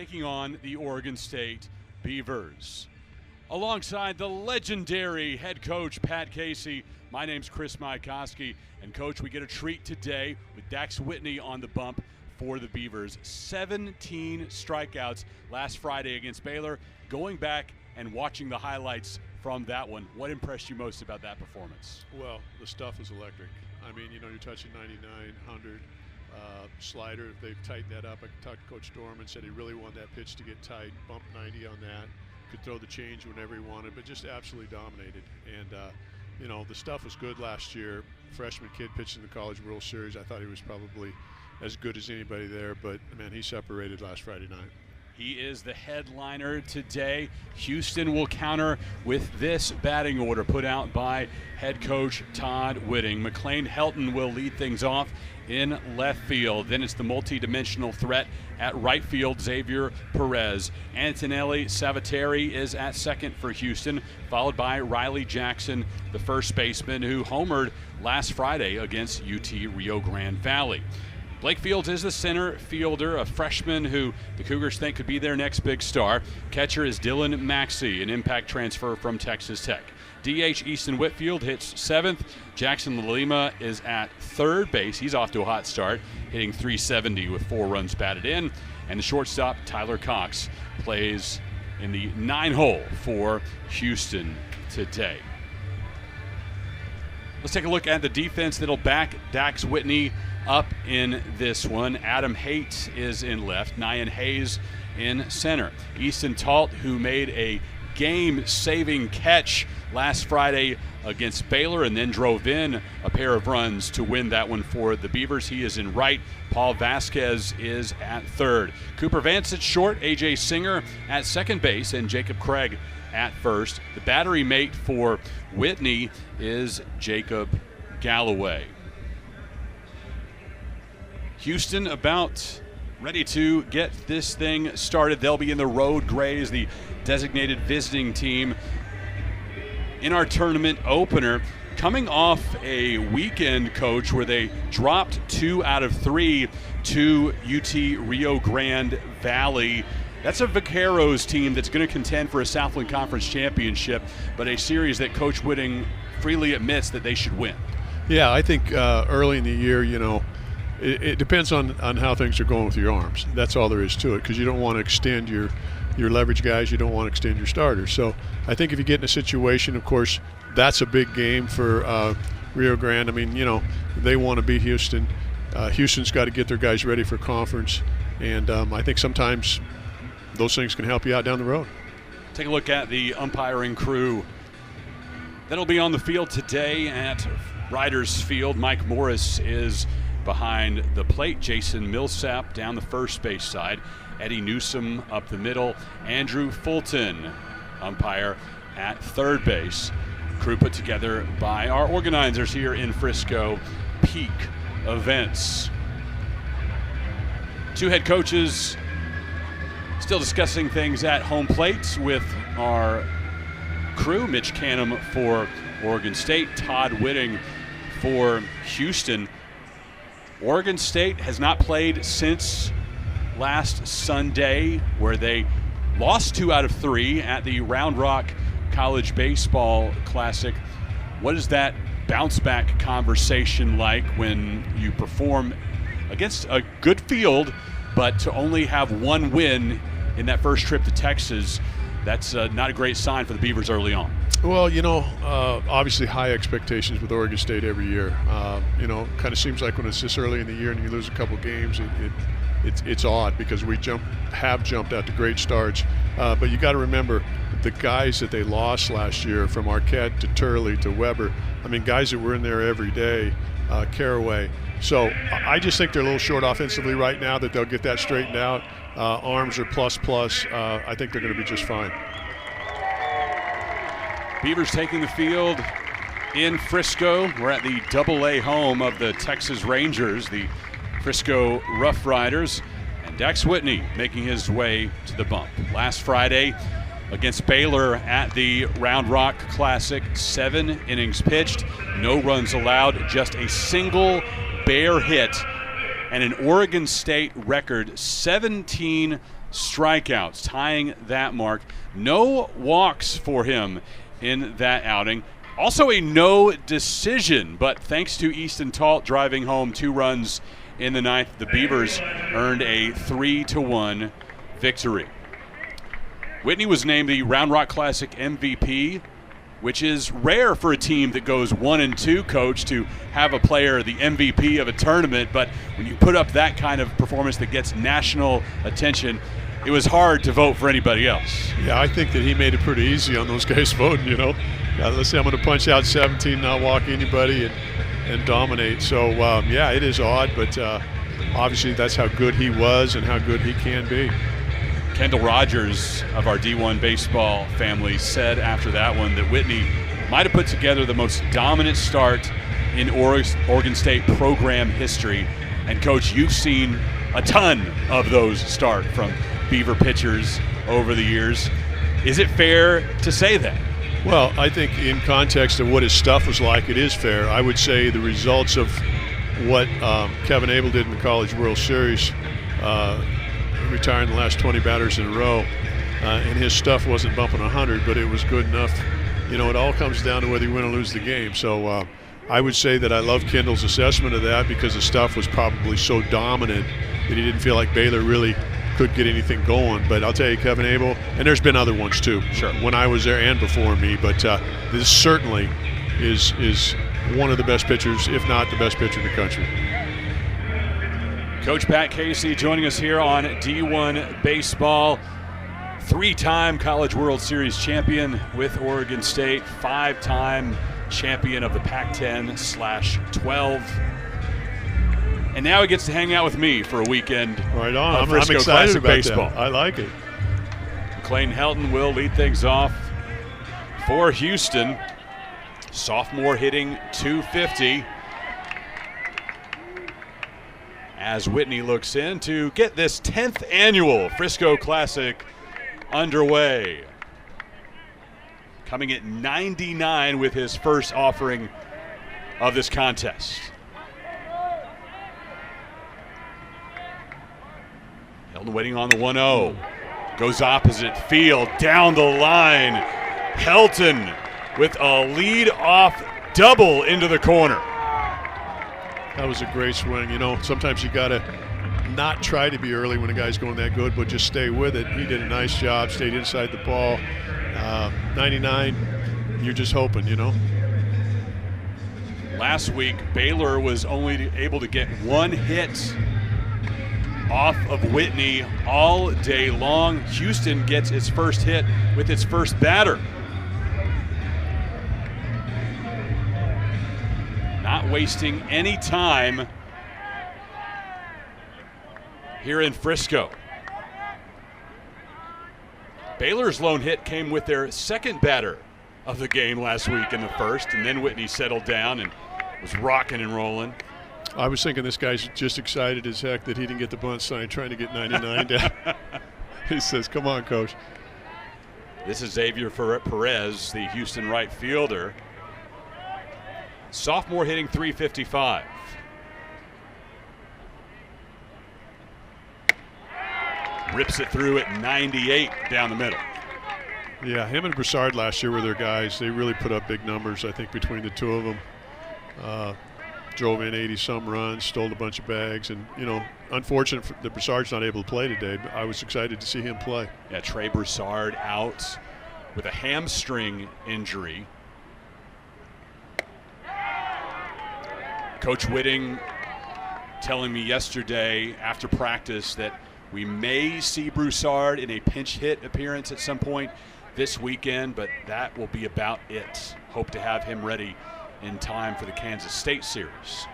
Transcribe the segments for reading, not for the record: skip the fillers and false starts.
taking on the Oregon State Beavers. Alongside the legendary head coach, Pat Casey, my name's Chris Majakowski. And Coach, we get a treat today with Dax Whitney on the bump for the Beavers. 17 strikeouts last Friday against Baylor. Going back and watching the highlights from that one, what impressed you most about that performance? Well, the stuff is electric. I mean, you're touching 99, 100. Slider, if they've tightened that up. I talked to Coach Dorman, said he really wanted that pitch to get tight, bumped 90 on that, could throw the change whenever he wanted, but just absolutely dominated. And, the stuff was good last year. Freshman kid pitched in the College World Series. I thought he was probably as good as anybody there, but, man, he separated last Friday night. He is the headliner today. Houston will counter with this batting order put out by head coach Todd Whitting. McLean Helton will lead things off in left field. Then it's the multi-dimensional threat at right field, Xavier Perez. Antonelli Savateri is at second for Houston, followed by Riley Jackson, the first baseman who homered last Friday against UT Rio Grande Valley. Blake Fields is the center fielder, a freshman who the Cougars think could be their next big star. Catcher is Dylan Maxey, an impact transfer from Texas Tech. DH Easton Whitfield hits seventh. Jackson Lima is at third base. He's off to a hot start, hitting .370 with 4 runs batted in. And the shortstop, Tyler Cox, plays in the 9-hole for Houston today. Let's take a look at the defense that'll back Dax Whitney up in this one. Adam Haight is in left, Nyan Hayes in center. Easton Talt, who made a game-saving catch last Friday against Baylor and then drove in a pair of runs to win that one for the Beavers. He is in right. Paul Vasquez is at third. Cooper Vance at short, A.J. Singer at second base, and Jacob Craig at first. The battery mate for Whitney is Jacob Galloway. Houston about ready to get this thing started. They'll be in the Road Grays, the designated visiting team in our tournament opener, coming off a weekend, Coach, where they dropped 2 out of 3 to UT Rio Grande Valley. That's a Vaqueros team that's going to contend for a Southland Conference championship, but a series that Coach Whitting freely admits that they should win. Yeah, I think early in the year, it depends on how things are going with your arms. That's all there is to it, because you don't want to extend your leverage guys. You don't want to extend your starters. So I think if you get in a situation, of course, that's a big game for Rio Grande. I mean, they want to beat Houston. Houston's got to get their guys ready for conference. And I think sometimes those things can help you out down the road. Take a look at the umpiring crew that'll be on the field today at Riders Field. Mike Morris is behind the plate. Jason Millsap down the first base side. Eddie Newsom up the middle. Andrew Fulton, umpire at third base. Crew put together by our organizers here in Frisco, Peak Events. 2 head coaches still discussing things at home plate with our crew. Mitch Canham for Oregon State, Todd Whitting for Houston. Oregon State has not played since last Sunday, where they lost 2 out of 3 at the Round Rock College Baseball Classic. What is that bounce back conversation like when you perform against a good field, but to only have 1 win in that first trip to Texas? That's not a great sign for the Beavers early on. Well, obviously high expectations with Oregon State every year. Kind of seems like when it's this early in the year and you lose a couple games, it's odd, because we have jumped out to great starts. But you got to remember the guys that they lost last year, from Arquette to Turley to Weber. I mean, guys that were in there every day, Caraway. So I just think they're a little short offensively right now, that they'll get that straightened out. Arms are plus. I think they're going to be just fine. Beavers taking the field in Frisco. We're at the AA home of the Texas Rangers, the Frisco Rough Riders, and Dax Whitney making his way to the bump. Last Friday against Baylor at the Round Rock Classic, 7 innings pitched, no runs allowed, just a single bare hit, and an Oregon State record 17 strikeouts, tying that mark. No walks for him in that outing. Also a no decision, but thanks to Easton Talt driving home 2 runs in the 9th, the Beavers earned a 3-1 victory. Whitney was named the Round Rock Classic MVP, which is rare for a team that goes 1-2, Coach, to have a player the MVP of a tournament. But when you put up that kind of performance that gets national attention, it was hard to vote for anybody else. Yeah, I think that he made it pretty easy on those guys voting, you know. Let's say I'm going to punch out 17, not walk anybody, and dominate. So, yeah, it is odd, but obviously that's how good he was and how good he can be. Kendall Rogers of our D1 baseball family said after that one that Whitney might have put together the most dominant start in Oregon State program history. And, Coach, you've seen a ton of those start from Beaver pitchers over the years. Is it fair to say that? Well, I think in context of what his stuff was like, it is fair. I would say the results of what Kevin Abel did in the College World Series, retiring the last 20 batters in a row, and his stuff wasn't bumping 100, but it was good enough. You know, it all comes down to whether you win or lose the game. So I would say that I love Kendall's assessment of that because the stuff was probably so dominant that he didn't feel like Baylor really could get anything going. But I'll tell you, Kevin Abel, and there's been other ones too, sure, when I was there and before me, but this certainly is one of the best pitchers, if not the best pitcher in the country. Coach Pat Casey joining us here on D1 Baseball. 3-time College World Series champion with Oregon State, 5-time champion of the Pac-10/12. And now he gets to hang out with me for a weekend. Right on. I'm excited Classic about baseball. That. I like it. McLean Helton will lead things off for Houston. Sophomore hitting .250. As Whitney looks in to get this 10th annual Frisco Classic underway. Coming at 99 with his first offering of this contest. Helton waiting on the 1-0. Goes opposite field, down the line. Helton with a lead-off double into the corner. That was a great swing. You know, sometimes you got to not try to be early when a guy's going that good, but just stay with it. He did a nice job, stayed inside the ball. 99, you're just hoping, you know. Last week, Baylor was only able to get 1 hit off of Whitney all day long. Houston gets its first hit with its first batter. Not wasting any time here in Frisco. Baylor's lone hit came with their second batter of the game last week in the first, and then Whitney settled down and was rocking and rolling. I was thinking this guy's just excited as heck that he didn't get the bunt sign, trying to get 99 down. He says, come on, Coach. This is Xavier Perez, the Houston right fielder. Sophomore hitting .355. Rips it through at 98 down the middle. Yeah, him and Broussard last year were their guys. They really put up big numbers, I think, between the two of them. Drove in 80-some runs, stole a bunch of bags, and, you know, unfortunate that Broussard's not able to play today, but I was excited to see him play. Yeah, Trey Broussard out with a hamstring injury. Coach Whitting telling me yesterday after practice that we may see Broussard in a pinch hit appearance at some point this weekend, but that will be about it. Hope to have him ready in time for the Kansas State series.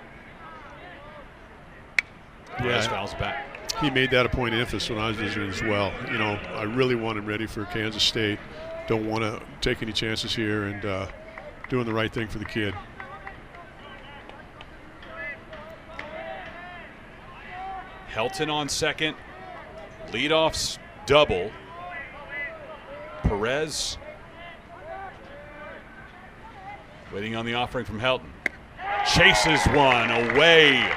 Perez fouls back. He made that a point of emphasis when I was visiting as well. You know, I really want him ready for Kansas State. Don't want to take any chances here, and doing the right thing for the kid. Helton on second. Leadoff double. Perez waiting on the offering from Helton. Chases one away.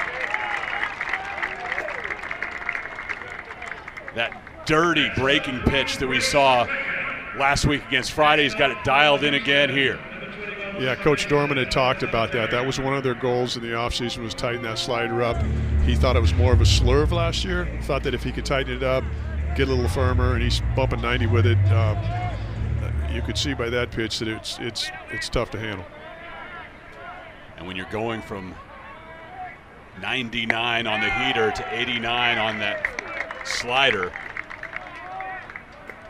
That dirty breaking pitch that we saw last week against Friday. He's got it dialed in again here. Yeah, Coach Dorman had talked about that. That was one of their goals in the offseason, was tighten that slider up. He thought it was more of a slurve last year. Thought that if he could tighten it up, get a little firmer, and he's bumping 90 with it. You could see by that pitch that it's tough to handle. And when you're going from 99 on the heater to 89 on that slider,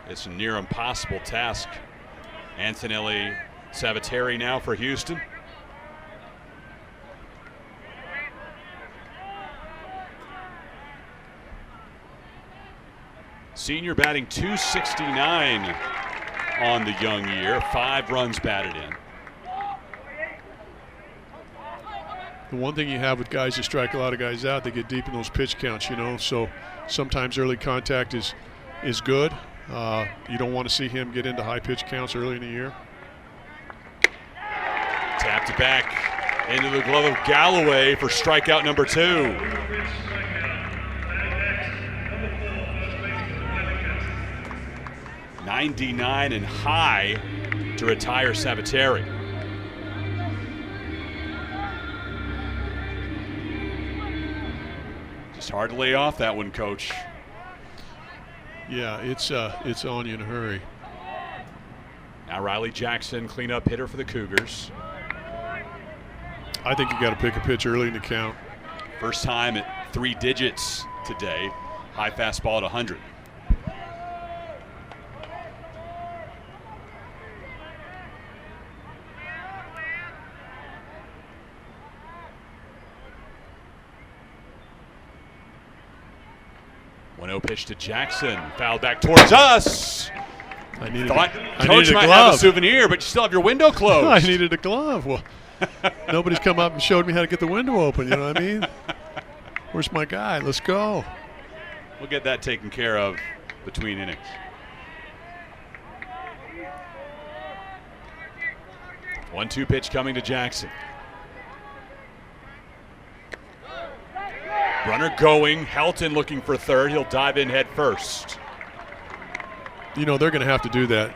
it's a near impossible task. Antonelli Saviteri now for Houston. Senior batting .269 on the young year, 5 runs batted in. The one thing you have with guys that strike a lot of guys out, they get deep in those pitch counts, you know, so sometimes early contact is good. You don't want to see him get into high pitch counts early in the year. Tapped it back into the glove of Galloway for strikeout number 2. .99 and high to retire Saviteri. Just hard to lay off that one, Coach. Yeah, it's on you in a hurry. Now Riley Jackson, cleanup hitter for the Cougars. I think you got to pick a pitch early in the count. First time at 3 digits today. High fastball at 100. Pitch to Jackson, foul back towards us. I needed Coach might have a souvenir, but you still have your window closed. I needed a glove. Well, nobody's come up and showed me how to get the window open, you know what I mean? Where's my guy? Let's go. We'll get that taken care of between innings. One-two pitch coming to Jackson. Runner going, Helton looking for third. He'll dive in head first. You know, they're going to have to do that,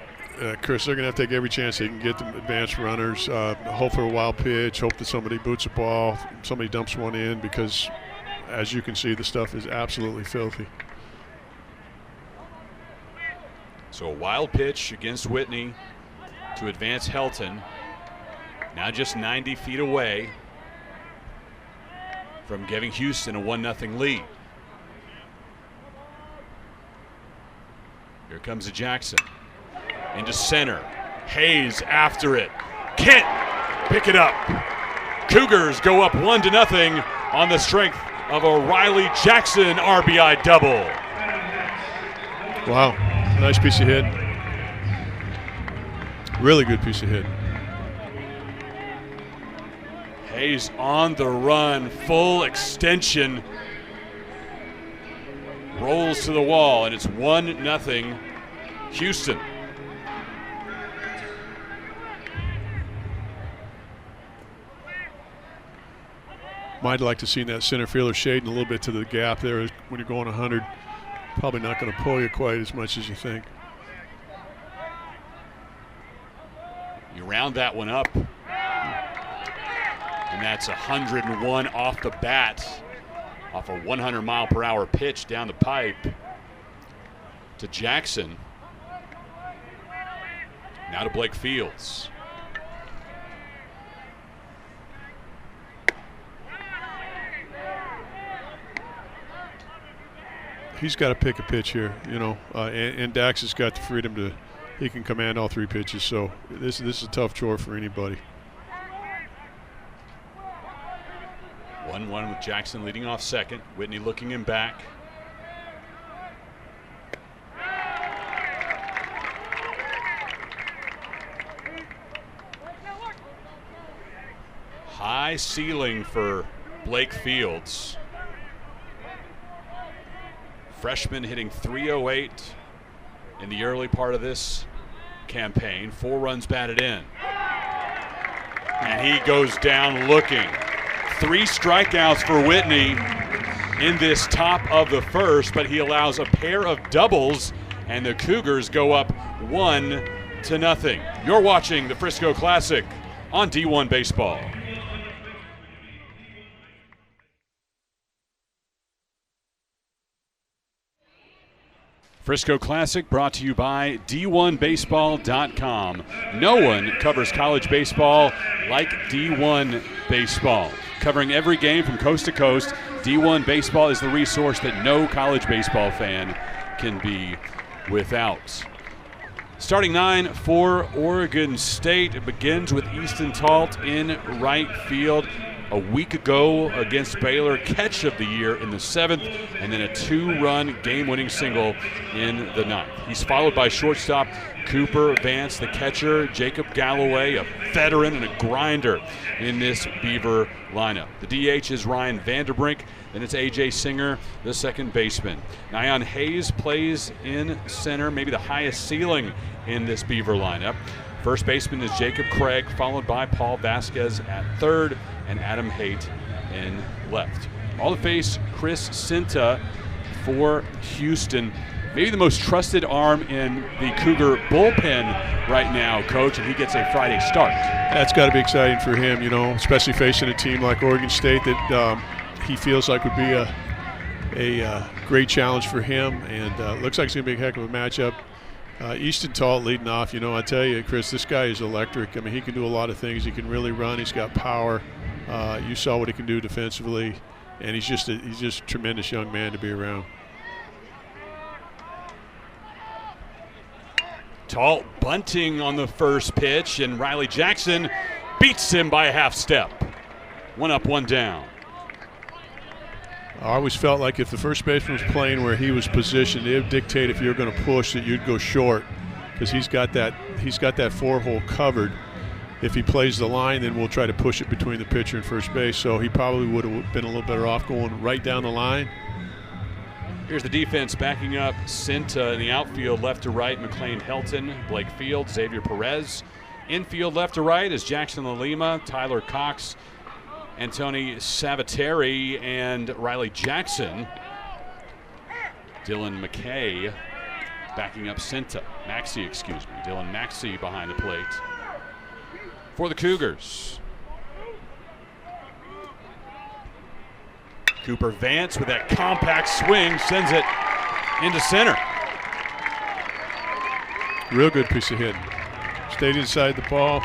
Chris. They're going to have to take every chance they can get them advanced runners, hope for a wild pitch, hope that somebody boots a ball, somebody dumps one in, because, as you can see, the stuff is absolutely filthy. So a wild pitch against Whitney to advance Helton. Now just 90 feet away from giving Houston a 1-0 lead. Here comes a Jackson. Into center. Hayes after it. Can't pick it up. Cougars go up 1-0 on the strength of a Riley Jackson RBI double. Wow, nice piece of hit. Really good piece of hit. Hayes on the run, full extension. Rolls to the wall, and it's 1-0 Houston. Might like to see that center fielder shading a little bit to the gap there when you're going 100. Probably not going to pull you quite as much as you think. You round that one up. And that's 101 off the bat, off a 100-mile-per-hour pitch down the pipe to Jackson. Now to Blake Fields. He's got to pick a pitch here, you know, and Dax has got the freedom to, he can command all 3 pitches, so this is a tough chore for anybody. 1-1 with Jackson leading off second. Whitney looking him back. High ceiling for Blake Fields. Freshman hitting .308 in the early part of this campaign. 4 runs batted in. And he goes down looking. 3 strikeouts for Whitney. in this top of the first, but he allows a pair of doubles, and the Cougars go up 1-0. You're watching the Frisco Classic on D1 Baseball. Frisco Classic brought to you by D1Baseball.com. No one covers college baseball like D1 Baseball. Covering every game from coast to coast, D1 Baseball is the resource that no college baseball fan can be without. Starting 9 for Oregon State. It begins with Easton Talt in right field. A week ago against Baylor, catch of the year in the 7th, and then a 2-run game-winning single in the 9th. He's followed by shortstop Cooper Vance, the catcher, Jacob Galloway, a veteran and a grinder in this Beaver lineup. The DH is Ryan Vanderbrink, then it's A.J. Singer, the second baseman. Nyan Hayes plays in center, maybe the highest ceiling in this Beaver lineup. First baseman is Jacob Craig, followed by Paul Vasquez at third, and Adam Haight in left. All to face Chris Cinta for Houston. Maybe the most trusted arm in the Cougar bullpen right now, Coach, and he gets a Friday start. That's got to be exciting for him, you know, especially facing a team like Oregon State that he feels like would be a great challenge for him, and looks like it's going to be a heck of a matchup. Easton Talt leading off, you know, I tell you, Chris, this guy is electric. I mean, he can do a lot of things. He can really run. He's got power. You saw what he can do defensively, and he's just a tremendous young man to be around. Talt bunting on the first pitch, and Riley Jackson beats him by a half step. 1 up, 1 down. I always felt like if the first baseman was playing where he was positioned, it would dictate if you're going to push that you'd go short, because he's got that 4-hole covered. If he plays the line, then we'll try to push it between the pitcher and first base. So he probably would have been a little better off going right down the line. Here's the defense backing up Cinta in the outfield, left to right, McLean Helton, Blake Field, Xavier Perez. Infield left to right is Jackson Lalima, Tyler Cox, Antoni Savateri, and Riley Jackson. Dylan McKay backing up Cinta. Dylan Maxey behind the plate for the Cougars. Cooper Vance with that compact swing sends it into center. Real good piece of hitting. Stayed inside the ball.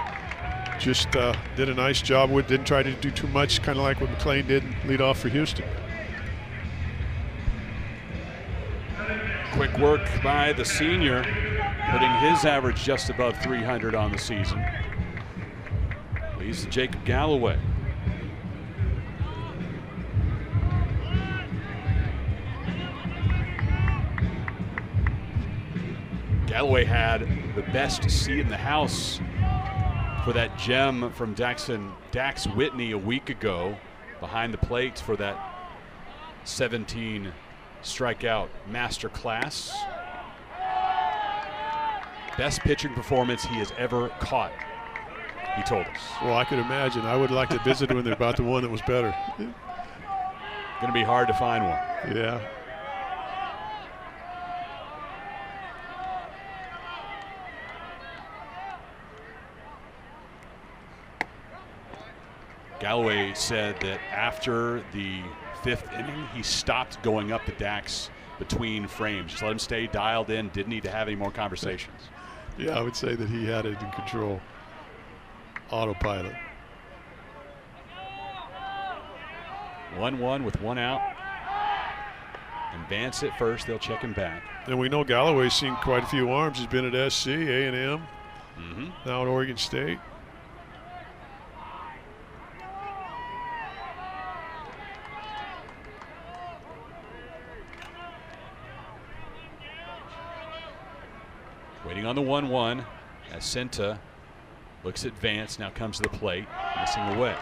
Just did a nice job with, didn't try to do too much, kind of like what McLean did and lead off for Houston. Quick work by the senior, putting his average just above 300 on the season. Leads to Jacob Galloway. Galloway had the best seat in the house for that gem from Dax Whitney a week ago behind the plate for that 17 strikeout master class. Best pitching performance he has ever caught, he told us. Well, I could imagine. I would like to visit when they're about the one that was better. Going to be hard to find one. Yeah. Galloway said that after the 5th inning, he stopped going up to Dax between frames. Just let him stay dialed in, didn't need to have any more conversations. Yeah, I would say that he had it in control. Autopilot. 1-1 with 1 out. And Vance at first, they'll check him back. And we know Galloway's seen quite a few arms. He's been at SC, A&M, now at Oregon State. Waiting on the 1-1 as Cinta looks at Vance, now comes to the plate, missing away.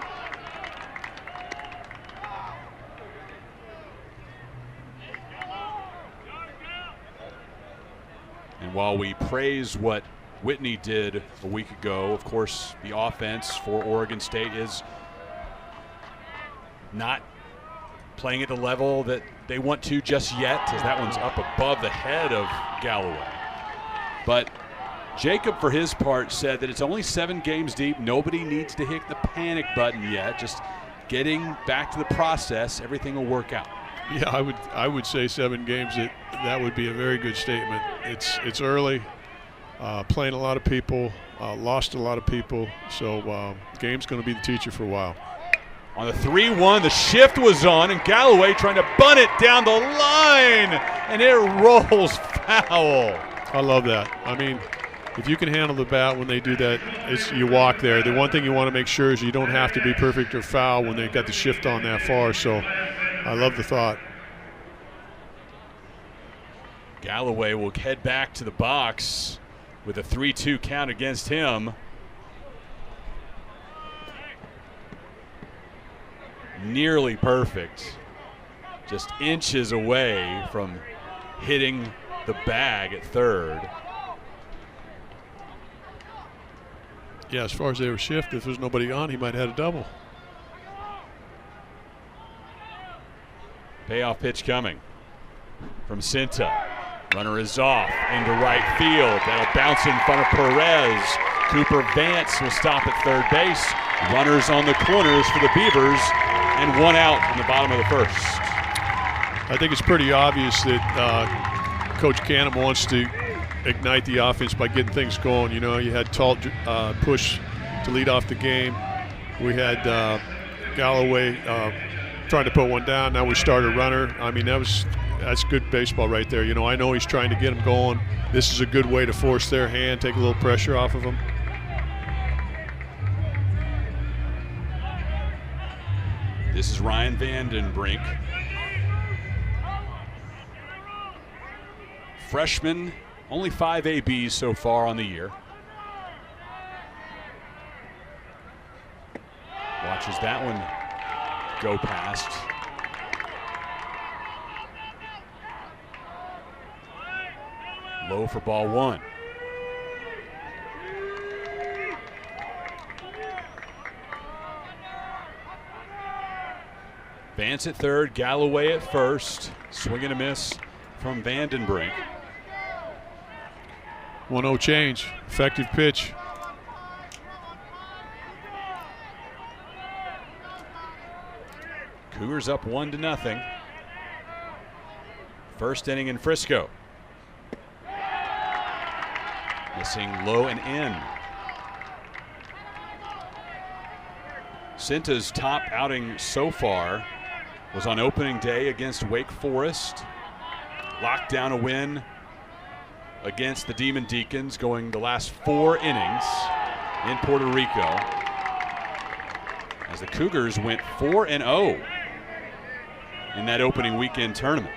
And while we praise what Whitney did a week ago, of course, the offense for Oregon State is not playing at the level that they want to just yet, as that one's up above the head of Galloway. But Jacob, for his part, said that it's only 7 games deep. Nobody needs to hit the panic button yet. Just getting back to the process, everything will work out. Yeah, I would say 7 games. That would be a very good statement. It's early, playing a lot of people, lost a lot of people, so game's going to be the teacher for a while. On the 3-1, the shift was on, and Galloway trying to bunt it down the line, and it rolls foul. I love that. I mean, if you can handle the bat when they do that, you walk there. The one thing you want to make sure is you don't have to be perfect or foul when they've got the shift on that far, so I love the thought. Galloway will head back to the box with a 3-2 count against him. Nearly perfect. Just inches away from hitting the bag at third. Yeah, as far as they were shifted, if there's nobody on, he might have had a double. Payoff pitch coming from Cinta. Runner is off into right field. That'll bounce in front of Perez. Cooper Vance will stop at third base. Runners on the corners for the Beavers, and 1 out in the bottom of the first. I think it's pretty obvious that Coach Canham wants to ignite the offense by getting things going. You know, you had Talt push to lead off the game. We had Galloway trying to put one down. Now we start a runner. I mean, that's good baseball right there. You know, I know he's trying to get them going. This is a good way to force their hand, take a little pressure off of them. This is Ryan Vandenbrink. Freshman, only 5 ABs so far on the year. Watches that one go past. Low for ball 1. Vance at third, Galloway at first. Swing and a miss from Vandenbrink. 1-0 change, effective pitch. Cougars up 1-0. First inning in Frisco. Missing low and in. Cinta's top outing so far was on opening day against Wake Forest. Locked down a win against the Demon Deacons, going the last 4 innings in Puerto Rico, as the Cougars went 4-0 in that opening weekend tournament.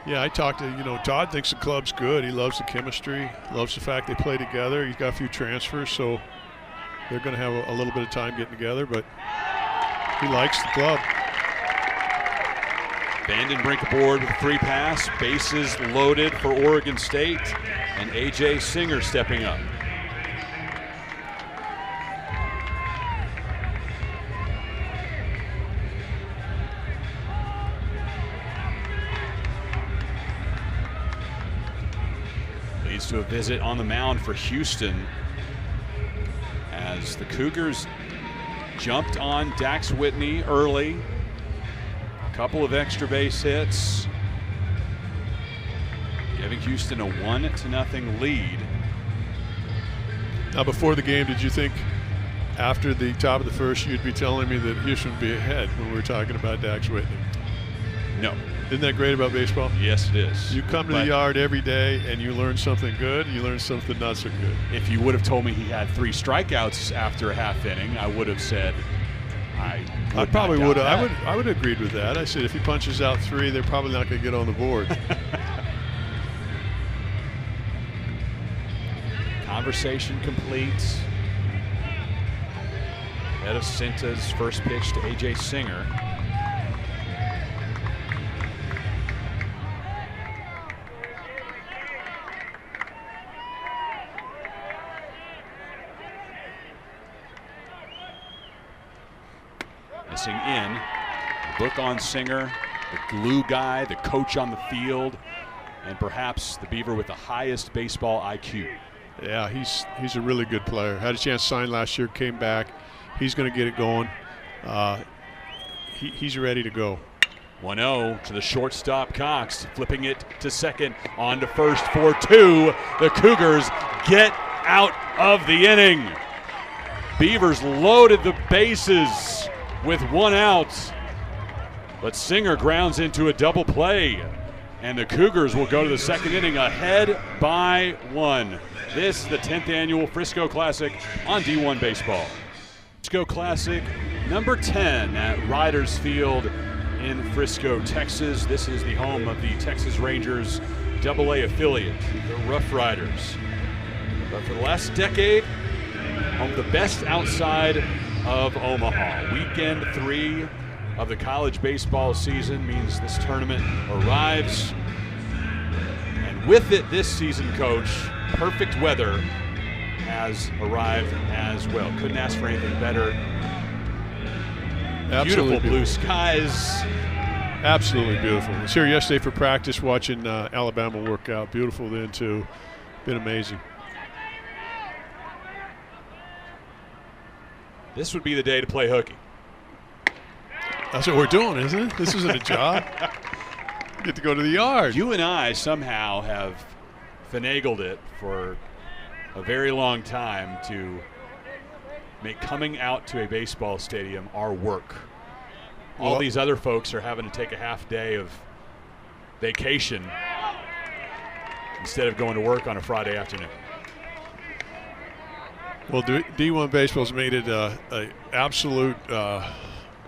Yeah, I talked to, Todd thinks the club's good. He loves the chemistry, loves the fact they play together. He's got a few transfers, so they're going to have a little bit of time getting together, but he likes the club. Vandenbrink aboard with a 3 pass, bases loaded for Oregon State, and A.J. Singer stepping up. Leads to a visit on the mound for Houston, as the Cougars jumped on Dax Whitney early. A couple of extra base hits, giving Houston a 1-0 lead. Now, before the game, did you think after the top of the first you'd be telling me that Houston would be ahead when we were talking about Dax Whitney? No. Isn't that great about baseball? Yes, it is. You come to the yard every day and you learn something good, you learn something not so good. If you would have told me he had 3 strikeouts after a half inning, I would have said I probably would have. I would have agreed with that. I said if he punches out 3, they're probably not going to get on the board. Conversation complete. Head of Cinta's first pitch to A.J. Singer. Missing in. book on Singer, the glue guy, the coach on the field, and perhaps the Beaver with the highest baseball IQ. Yeah, he's a really good player. Had a chance to sign last year, came back. He's going to get it going. He's ready to go. 1-0 to the shortstop, Cox, flipping it to second, on to first for 2. The Cougars get out of the inning. Beavers loaded the bases with 1 out, but Singer grounds into a double play, and the Cougars will go to the second inning ahead by 1. This, the 10th annual Frisco Classic on D1 Baseball. Frisco Classic number 10 at Riders Field in Frisco, Texas. This is the home of the Texas Rangers AA affiliate, the Rough Riders. But for the last decade, home the best outside of Omaha. Weekend 3 of the college baseball season means this tournament arrives. And with it this season, Coach, perfect weather has arrived as well. Couldn't ask for anything better. Absolutely beautiful blue skies. Absolutely beautiful. I was here yesterday for practice watching Alabama work out. Beautiful then too. Been amazing. This would be the day to play hooky. That's what we're doing, isn't it? This isn't a job. Get to go to the yard. You and I somehow have finagled it for a very long time to make coming out to a baseball stadium our work. All these other folks are having to take a half day of vacation instead of going to work on a Friday afternoon. Well, D1 Baseball's made it an absolute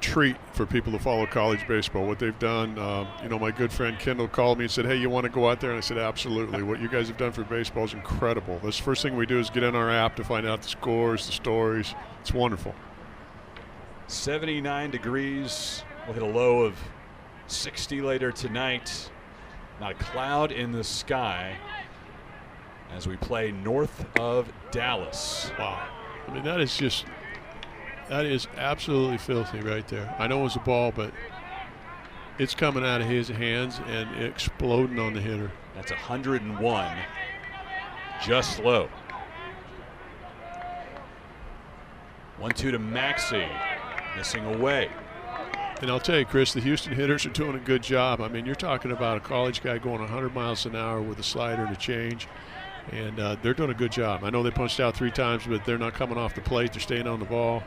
treat for people to follow college baseball. What they've done, my good friend Kendall called me and said, hey, you want to go out there? And I said, absolutely. What you guys have done for baseball is incredible. This first thing we do is get in our app to find out the scores, the stories. It's wonderful. 79 degrees. We'll hit a low of 60 later tonight. Not a cloud in the sky as we play north of Dallas. Wow. I mean, that is absolutely filthy right there. I know it was a ball, but it's coming out of his hands and exploding on the hitter. That's 101, just low. 1-2 to Maxey, missing away. And I'll tell you, Chris, the Houston hitters are doing a good job. I mean, you're talking about a college guy going 100 miles an hour with a slider to change, and they're doing a good job. I know they punched out 3 times, but they're not coming off the plate. They're staying on the ball.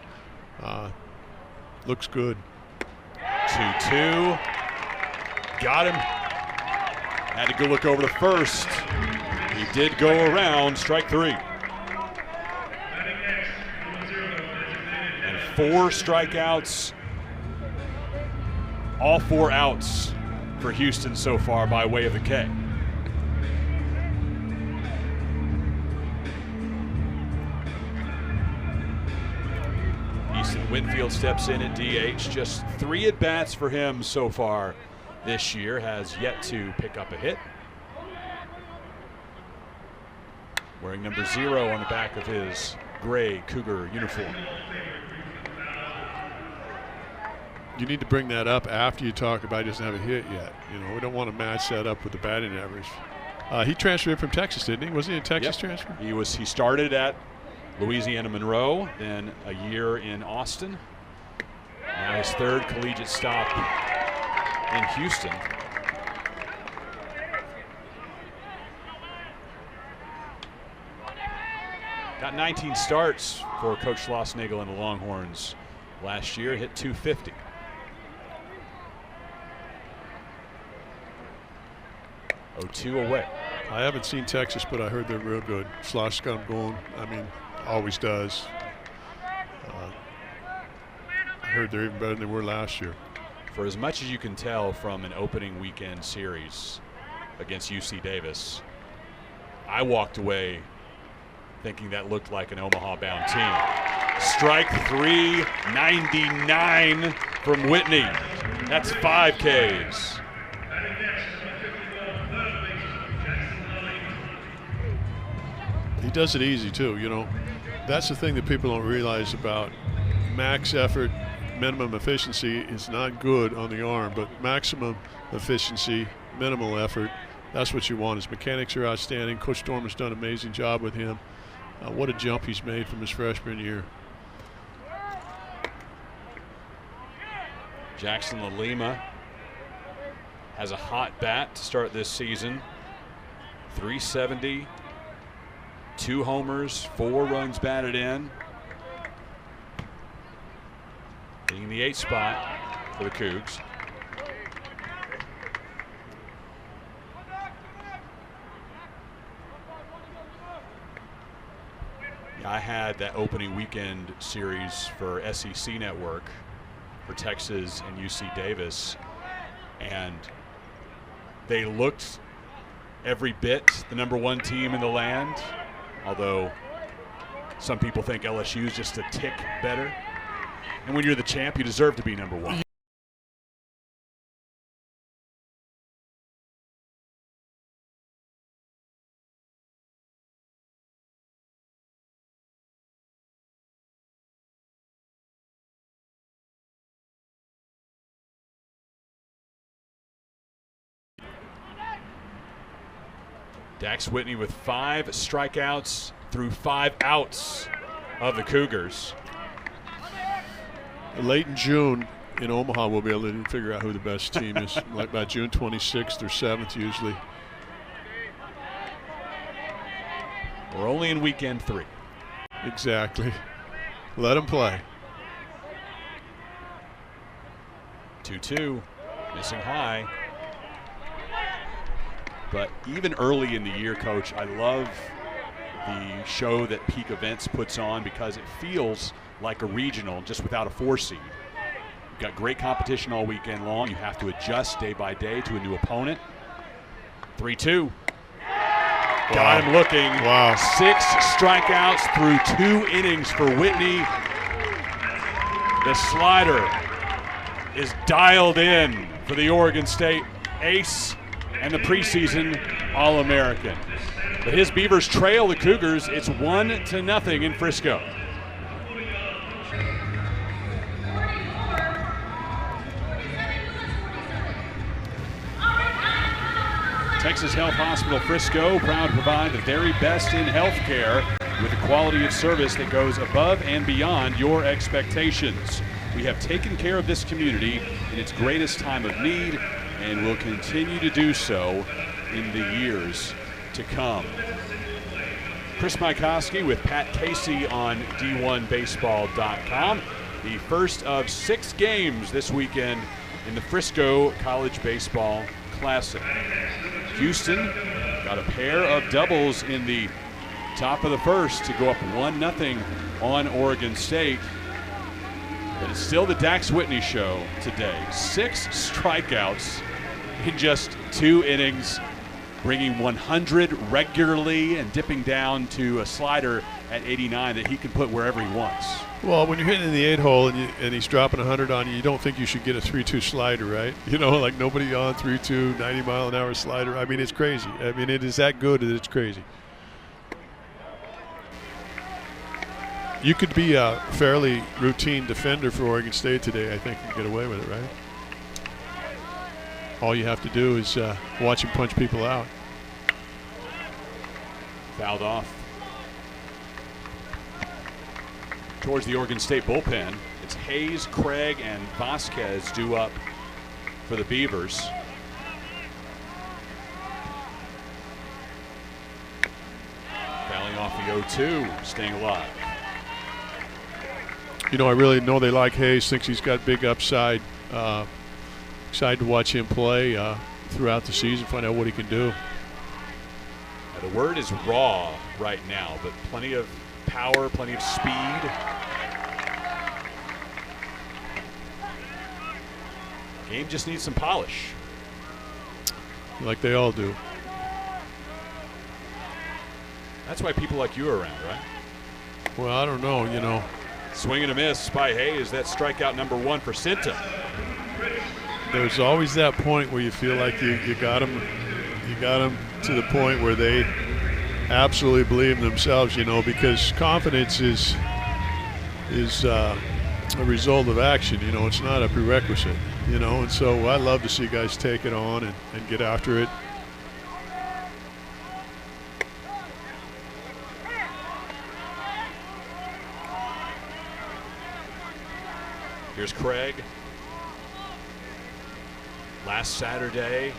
Looks good. 2-2. Got him. Had to go look over to first. He did go around. Strike 3. And 4 strikeouts. All 4 outs for Houston so far by way of the K. Winfield steps in at DH. Just 3 at-bats for him so far this year. Has yet to pick up a hit. Wearing number 0 on the back of his gray Cougar uniform. You need to bring that up after you talk about he doesn't have a hit yet. We don't want to match that up with the batting average. He transferred from Texas, didn't he? Was he a Texas transfer? He started at Louisiana Monroe, then a year in Austin. Now his 3rd collegiate stop in Houston. Got 19 starts for Coach Schlossnagel and the Longhorns last year. Hit .250. Oh, 2 away. I haven't seen Texas, but I heard they're real good. Schloss got them going. I mean, always does. I heard they're even better than they were last year. For as much as you can tell from an opening weekend series against UC Davis, I walked away thinking that looked like an Omaha-bound team. Strike 3, 99 from Whitney. That's 5 Ks. He does it easy too, That's the thing that people don't realize about max effort, minimum efficiency is not good on the arm, but maximum efficiency, minimal effort, that's what you want. His mechanics are outstanding. Coach Dorman's done an amazing job with him. What a jump he's made from his freshman year. Jackson LaLima has a hot bat to start this season. 370, 2 homers, 4 runs batted in. Being the 8th spot for the Cougs. I had that opening weekend series for SEC Network for Texas and UC Davis, and they looked every bit the #1 team in the land, although some people think LSU is just a tick better. And when you're the champ, you deserve to be #1. Dax Whitney with 5 strikeouts through 5 outs of the Cougars. Late in June in Omaha, we'll be able to figure out who the best team is, like by June 26th or 7th usually. We're only in weekend 3. Exactly. Let them play. 2-2, missing high. But even early in the year, Coach, I love the show that Peak Events puts on because it feels like a regional just without a 4 seed. You've got great competition all weekend long. You have to adjust day by day to a new opponent. 3-2. Wow. Got him looking. Wow. 6 strikeouts through 2 innings for Whitney. The slider is dialed in for the Oregon State ace and the preseason All-American. But his Beavers trail the Cougars. It's 1-0 in Frisco. Texas Health Hospital Frisco, proud to provide the very best in healthcare with a quality of service that goes above and beyond your expectations. We have taken care of this community in its greatest time of need and will continue to do so in the years to come. Chris Mykowski with Pat Casey on D1Baseball.com. The first of 6 games this weekend in the Frisco College Baseball Classic. Houston got a pair of doubles in the top of the first to go up 1-0 on Oregon State. But it's still the Dax Whitney show today. 6 strikeouts in just 2 innings, bringing 100 regularly and dipping down to a slider at 89 that he can put wherever he wants. Well, when you're hitting in the 8-hole and he's dropping 100 on you, you don't think you should get a 3-2 slider, right? You know, like nobody on 3-2, 90-mile-an-hour slider. I mean, it's crazy. I mean, it is that good that it's crazy. You could be a fairly routine defender for Oregon State today, I think, and get away with it, right? All you have to do is watch him punch people out. Fouled off. Towards the Oregon State bullpen, it's Hayes, Craig, and Vasquez due up for the Beavers. Fouling off the 0-2, staying alive. You know, I really know they like Hayes, thinks he's got big upside. Excited to watch him play throughout the season, find out what he can do. Now, the word is raw right now, but plenty of power, plenty of speed. Game just needs some polish. Like they all do. That's why people like you are around, right? Well, I don't know, you know. Swing and a miss by Hayes. That's strikeout number 1 for Cinta. There's always that point where you feel like you got them to the point where they absolutely believe in themselves, you know, because confidence is a result of action. You know, it's not a prerequisite. You know, and so I love to see guys take it on and get after it. Here's Craig. Last Saturday,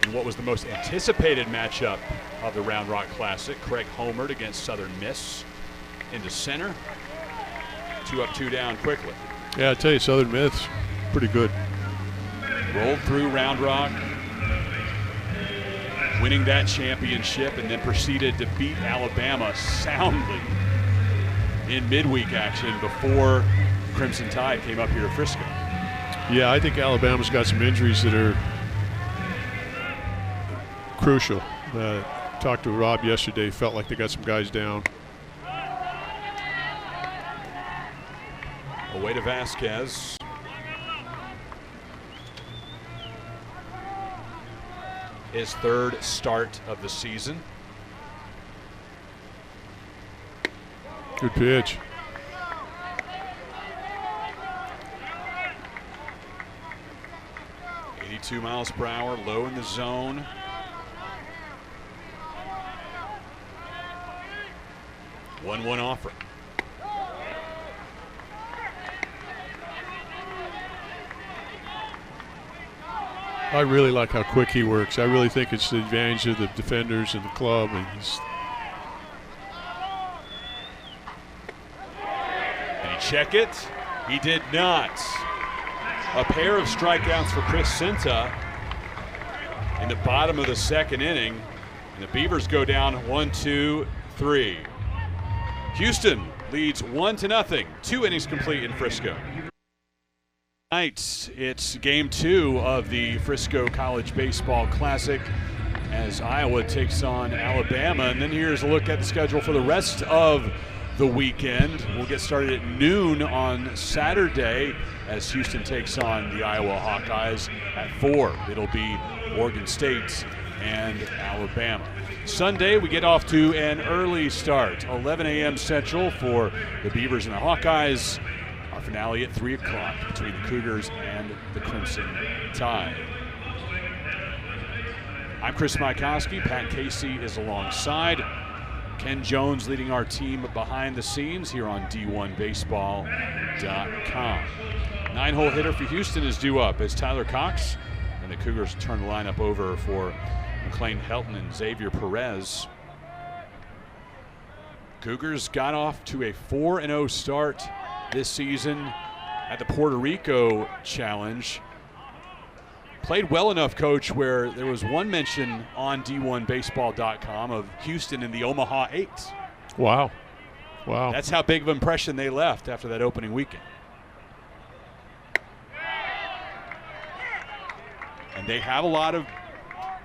in what was the most anticipated matchup of the Round Rock Classic, Craig homered against Southern Miss into center. 2 up, 2 down quickly. Yeah, I tell you, Southern Miss, pretty good. Rolled through Round Rock, winning that championship, and then proceeded to beat Alabama soundly in midweek action before Crimson Tide came up here to Frisco. Yeah, I think Alabama's got some injuries that are crucial. Talked to Rob yesterday, felt like they got some guys down. Away to Vasquez. His 3rd start of the season. Good pitch. .82 miles per hour, low in the zone. One offer. I really like how quick he works. I really think it's the advantage of the defenders and the club. And Did he check it? He did not. A pair of strikeouts for Chris Cinta in the bottom of the 2nd inning. And the Beavers go down 1-2-3. Houston leads 1-0. 2 innings complete in Frisco. Tonight, it's game 2 of the Frisco College Baseball Classic as Iowa takes on Alabama. And then here's a look at the schedule for the rest of the weekend. We'll get started at noon on Saturday as Houston takes on the Iowa Hawkeyes at 4. It'll be Oregon State and Alabama. Sunday, we get off to an early start, 11 a.m. Central for the Beavers and the Hawkeyes. Our finale at 3 o'clock between the Cougars and the Crimson Tide. I'm Chris Mykowski. Pat Casey is alongside. Ken Jones leading our team behind the scenes here on D1Baseball.com. 9-hole hitter for Houston is due up as Tyler Cox and the Cougars turn the lineup over for McLean Helton and Xavier Perez. Cougars got off to a 4-0 start this season at the Puerto Rico Challenge. Played well enough, Coach, where there was one mention on D1Baseball.com of Houston in the Omaha 8. wow. That's how big of an impression they left after that opening weekend. And they have a lot of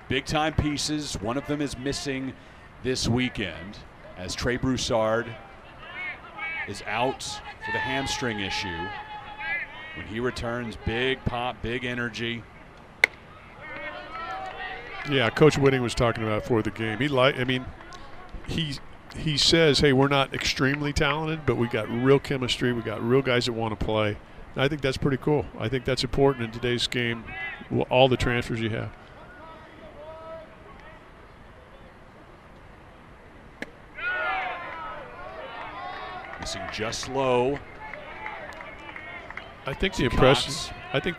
big-time pieces. One of them is missing this weekend as Trey Broussard is out for the hamstring issue. When he returns, big pop, big energy. Yeah, Coach Whitting was talking about for the game. He says, hey, we're not extremely talented, but we got real chemistry. We got real guys that want to play. And I think that's pretty cool. I think that's important in today's game, all the transfers you have. Missing just low. I think the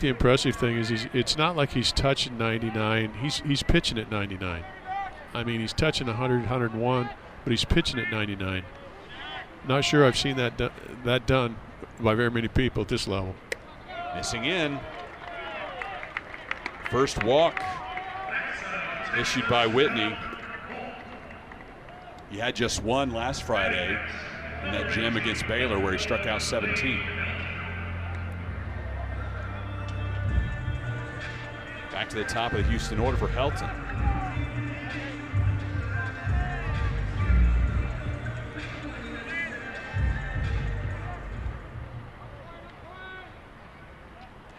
impressive thing is it's not like he's touching 99. He's pitching at 99. I mean, he's touching 100, 101, but he's pitching at 99. Not sure I've seen that done by very many people at this level. Missing in. First walk issued by Whitney. He had just one last Friday in that gym against Baylor where he struck out 17. Back to the top of the Houston order for Helton.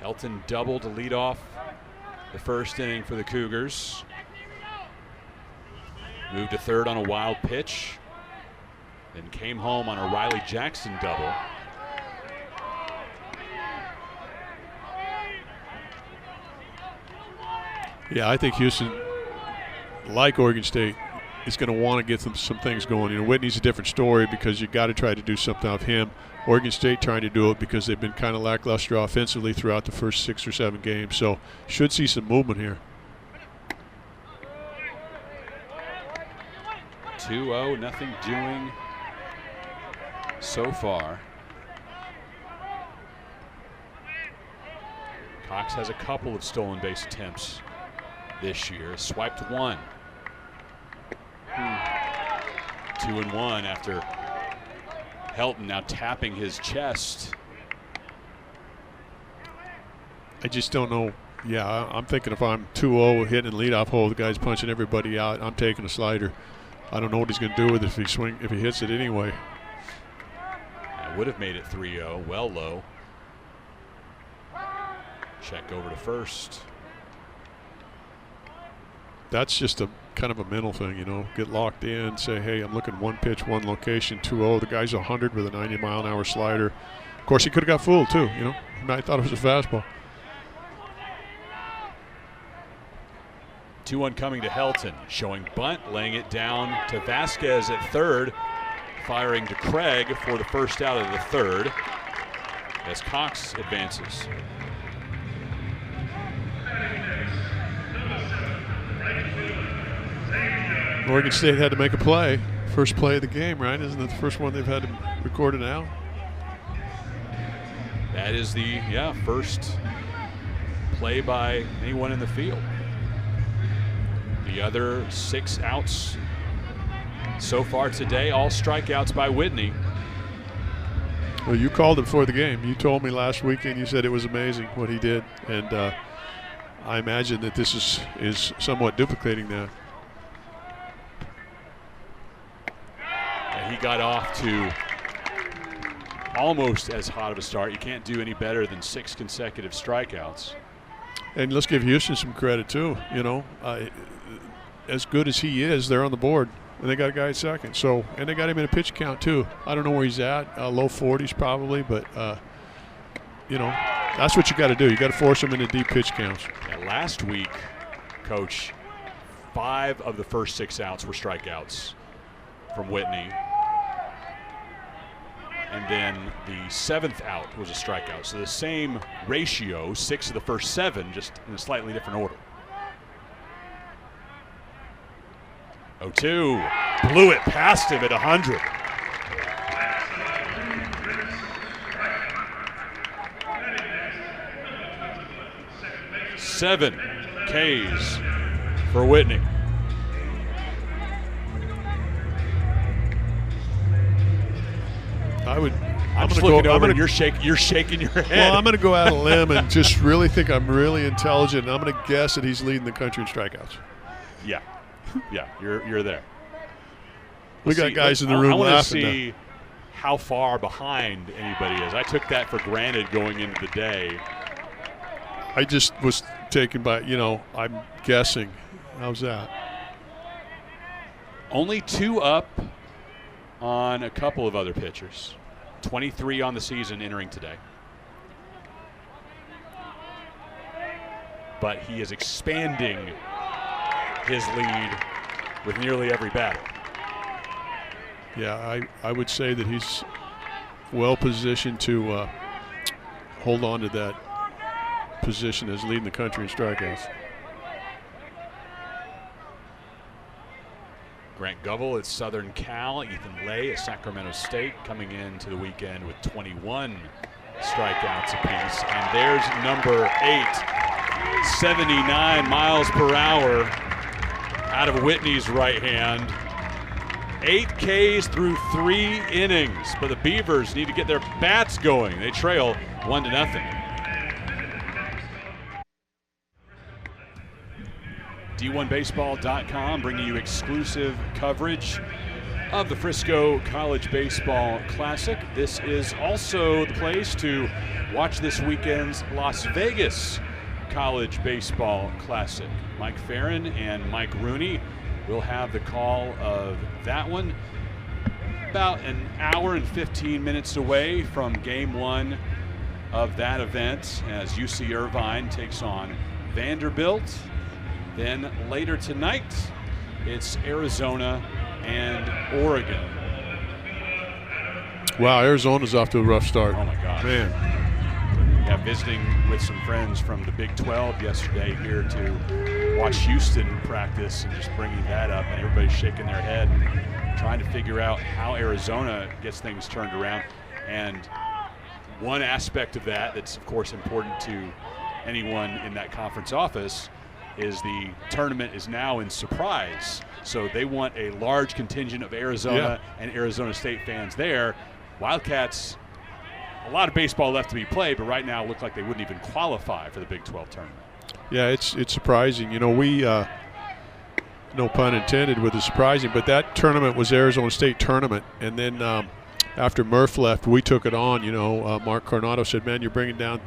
Helton doubled to lead off the first inning for the Cougars. Moved to third on a wild pitch. Then came home on a Riley Jackson double. Yeah, I think Houston, like Oregon State, is going to want to get some things going. You know, Whitney's a different story because you got to try to do something with him. Oregon State trying to do it because they've been kind of lackluster offensively throughout the first 6 or 7 games. So should see some movement here. 2-0, nothing doing so far. Cox has a couple of stolen base attempts this year. Swiped one. 2-1 after Helton now tapping his chest. I just don't know. Yeah, I'm thinking if I'm 2-0 hitting leadoff hole, the guy's punching everybody out. I'm taking a slider. I don't know what he's going to do with it if he hits it anyway. I would have made it 3-0, well low. Check over to first. That's just a kind of a mental thing, you know. Get locked in, say, hey, I'm looking one pitch, one location, 2-0. The guy's 100 with a 90-mile-an-hour slider. Of course, he could have got fooled too, you know. I thought it was a fastball. 2-1 coming to Helton, showing bunt, laying it down to Vasquez at third, firing to Craig for the first out of the third as Cox advances. Oregon State had to make a play. First play of the game, right? Isn't it the first one they've had to record it now? That is the, first play by anyone in the field. The other 6 outs so far today, all strikeouts by Whitney. Well, you called it before the game. You told me last weekend, you said it was amazing what he did. And I imagine that this is somewhat duplicating that. He got off to almost as hot of a start. You can't do any better than 6 consecutive strikeouts. And let's give Houston some credit too. You know, as good as he is, they're on the board, and they got a guy at second. So, and they got him in a pitch count too. I don't know where he's at, low 40s probably, but you know, that's what you got to do. You got to force him into deep pitch counts. And last week, Coach, 5 of the first 6 outs were strikeouts from Whitney. And then the 7th out was a strikeout. So the same ratio, 6 of the first 7, just in a slightly different order. 0-2, blew it past him at 100. Seven Ks for Whitney. I'm just looking over and you're shaking your head. Well, I'm going to go out on a limb and just really think I'm really intelligent, and I'm going to guess that he's leading the country in strikeouts. Yeah, you're there. We got guys in the room laughing. I want to see how far behind anybody is. I took that for granted going into the day. I just was taken by, I'm guessing. How's that? Only 2 up on a couple of other pitchers. 23 on the season entering today. But he is expanding his lead with nearly every batter. Yeah, I would say that he's well positioned to hold on to that position as leading the country in strikeouts. Grant Govell at Southern Cal, Ethan Lay at Sacramento State coming into the weekend with 21 strikeouts apiece. And there's number 8, 79 miles per hour out of Whitney's right hand. 8 Ks through 3 innings, but the Beavers need to get their bats going. They trail 1-0. D1Baseball.com bringing you exclusive coverage of the Frisco College Baseball Classic. This is also the place to watch this weekend's Las Vegas College Baseball Classic. Mike Farron and Mike Rooney will have the call of that one. about an hour and 15 minutes away from game one of that event as UC Irvine takes on Vanderbilt. Then later tonight, it's Arizona and Oregon. Wow, Arizona's off to a rough start. Oh my gosh. Man. Yeah, visiting with some friends from the Big 12 yesterday here to watch Houston practice and just bringing that up, and everybody's shaking their head and trying to figure out how Arizona gets things turned around. And one aspect of that that's, of course, important to anyone in that conference office is the tournament is now in Surprise. So they want a large contingent of Arizona and Arizona State fans there. Wildcats, a lot of baseball left to be played, but right now it looked like they wouldn't even qualify for the Big 12 tournament. Yeah, it's surprising. You know, we, no pun intended with the surprising, but that tournament was Arizona State tournament. And then after Murph left, we took it on. You know, Mark Coronado said, man, you're bringing down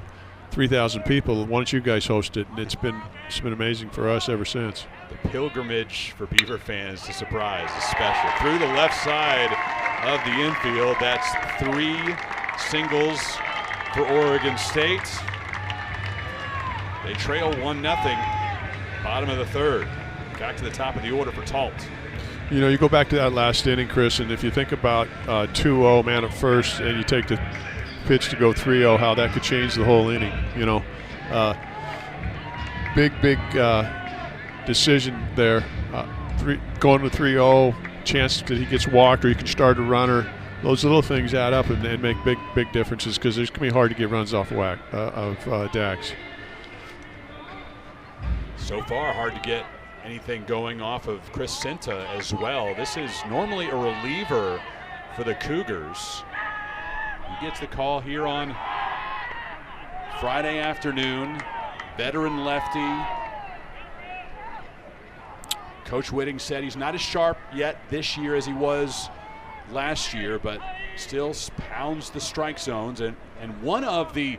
3,000 people. Why don't you guys host it? And it's been amazing for us ever since. The pilgrimage for Beaver fans to Surprise is special. Through the left side of the infield, that's 3 singles for Oregon State. They trail 1-0, bottom of the third. Back to the top of the order for Talt. You know, you go back to that last inning, Chris, and if you think about 2-0 man at first and you take the pitch to go 3-0, how that could change the whole inning. You know, big decision there. Going to 3-0, chance that he gets walked or he can start a runner. Those little things add up and make big differences because it's going to be hard to get runs off of Dax. So far, hard to get anything going off of Chris Cinta as well. This is normally a reliever for the Cougars. He gets the call here on Friday afternoon. Veteran lefty. Coach Whitting said he's not as sharp yet this year as he was last year, but still pounds the strike zones and one of the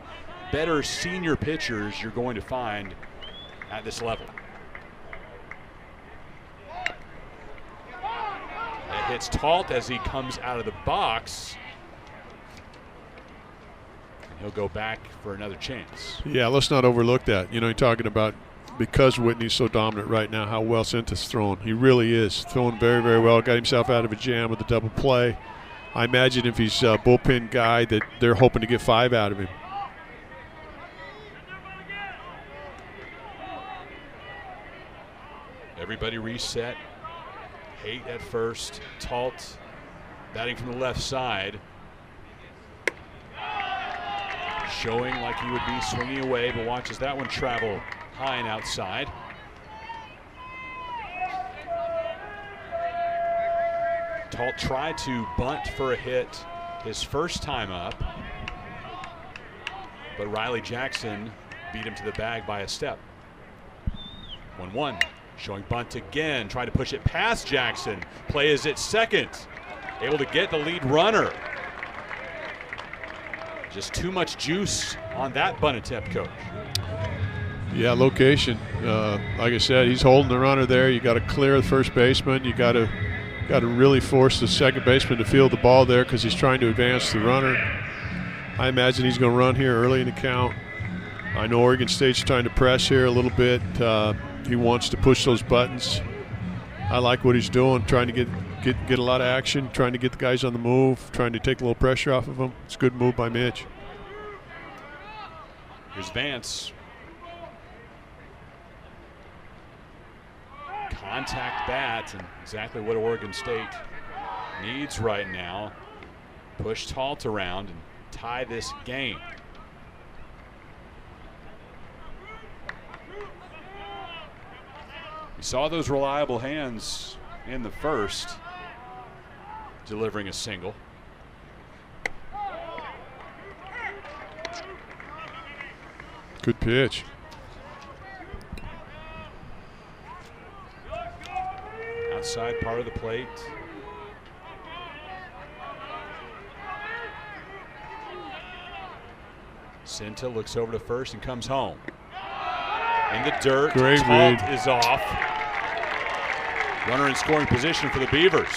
better senior pitchers you're going to find at this level. It hits Talt as he comes out of the box. And he'll go back for another chance. Yeah, let's not overlook that. You know, you're talking about because Whitney's so dominant right now, how well Cinta's throwing. He really is throwing very, very well. Got himself out of a jam with a double play. I imagine if he's a bullpen guy that they're hoping to get 5 out of him. Everybody reset. Haight at first. Talt batting from the left side. Showing like he would be swinging away, but watches that one travel high and outside. Talt tried to bunt for a hit his first time up, but Riley Jackson beat him to the bag by a step. 1-1. Showing bunt again, trying to push it past Jackson. Play is at second. Able to get the lead runner. Just too much juice on that bunt attempt, Coach. Yeah, location. Like I said, he's holding the runner there. You got to clear the first baseman. You got to really force the second baseman to field the ball there because he's trying to advance the runner. I imagine he's going to run here early in the count. I know Oregon State's trying to press here a little bit. He wants to push those buttons. I like what he's doing, trying to get a lot of action, trying to get the guys on the move, trying to take a little pressure off of them. It's a good move by Mitch. Here's Vance. Contact bat, and exactly what Oregon State needs right now. Push Talt around and tie this game. We saw those reliable hands in the first, delivering a single. Good pitch. Outside part of the plate. Cinta looks over to first and comes home. In the dirt, Great Talt read. is off. Runner in scoring position for the Beavers.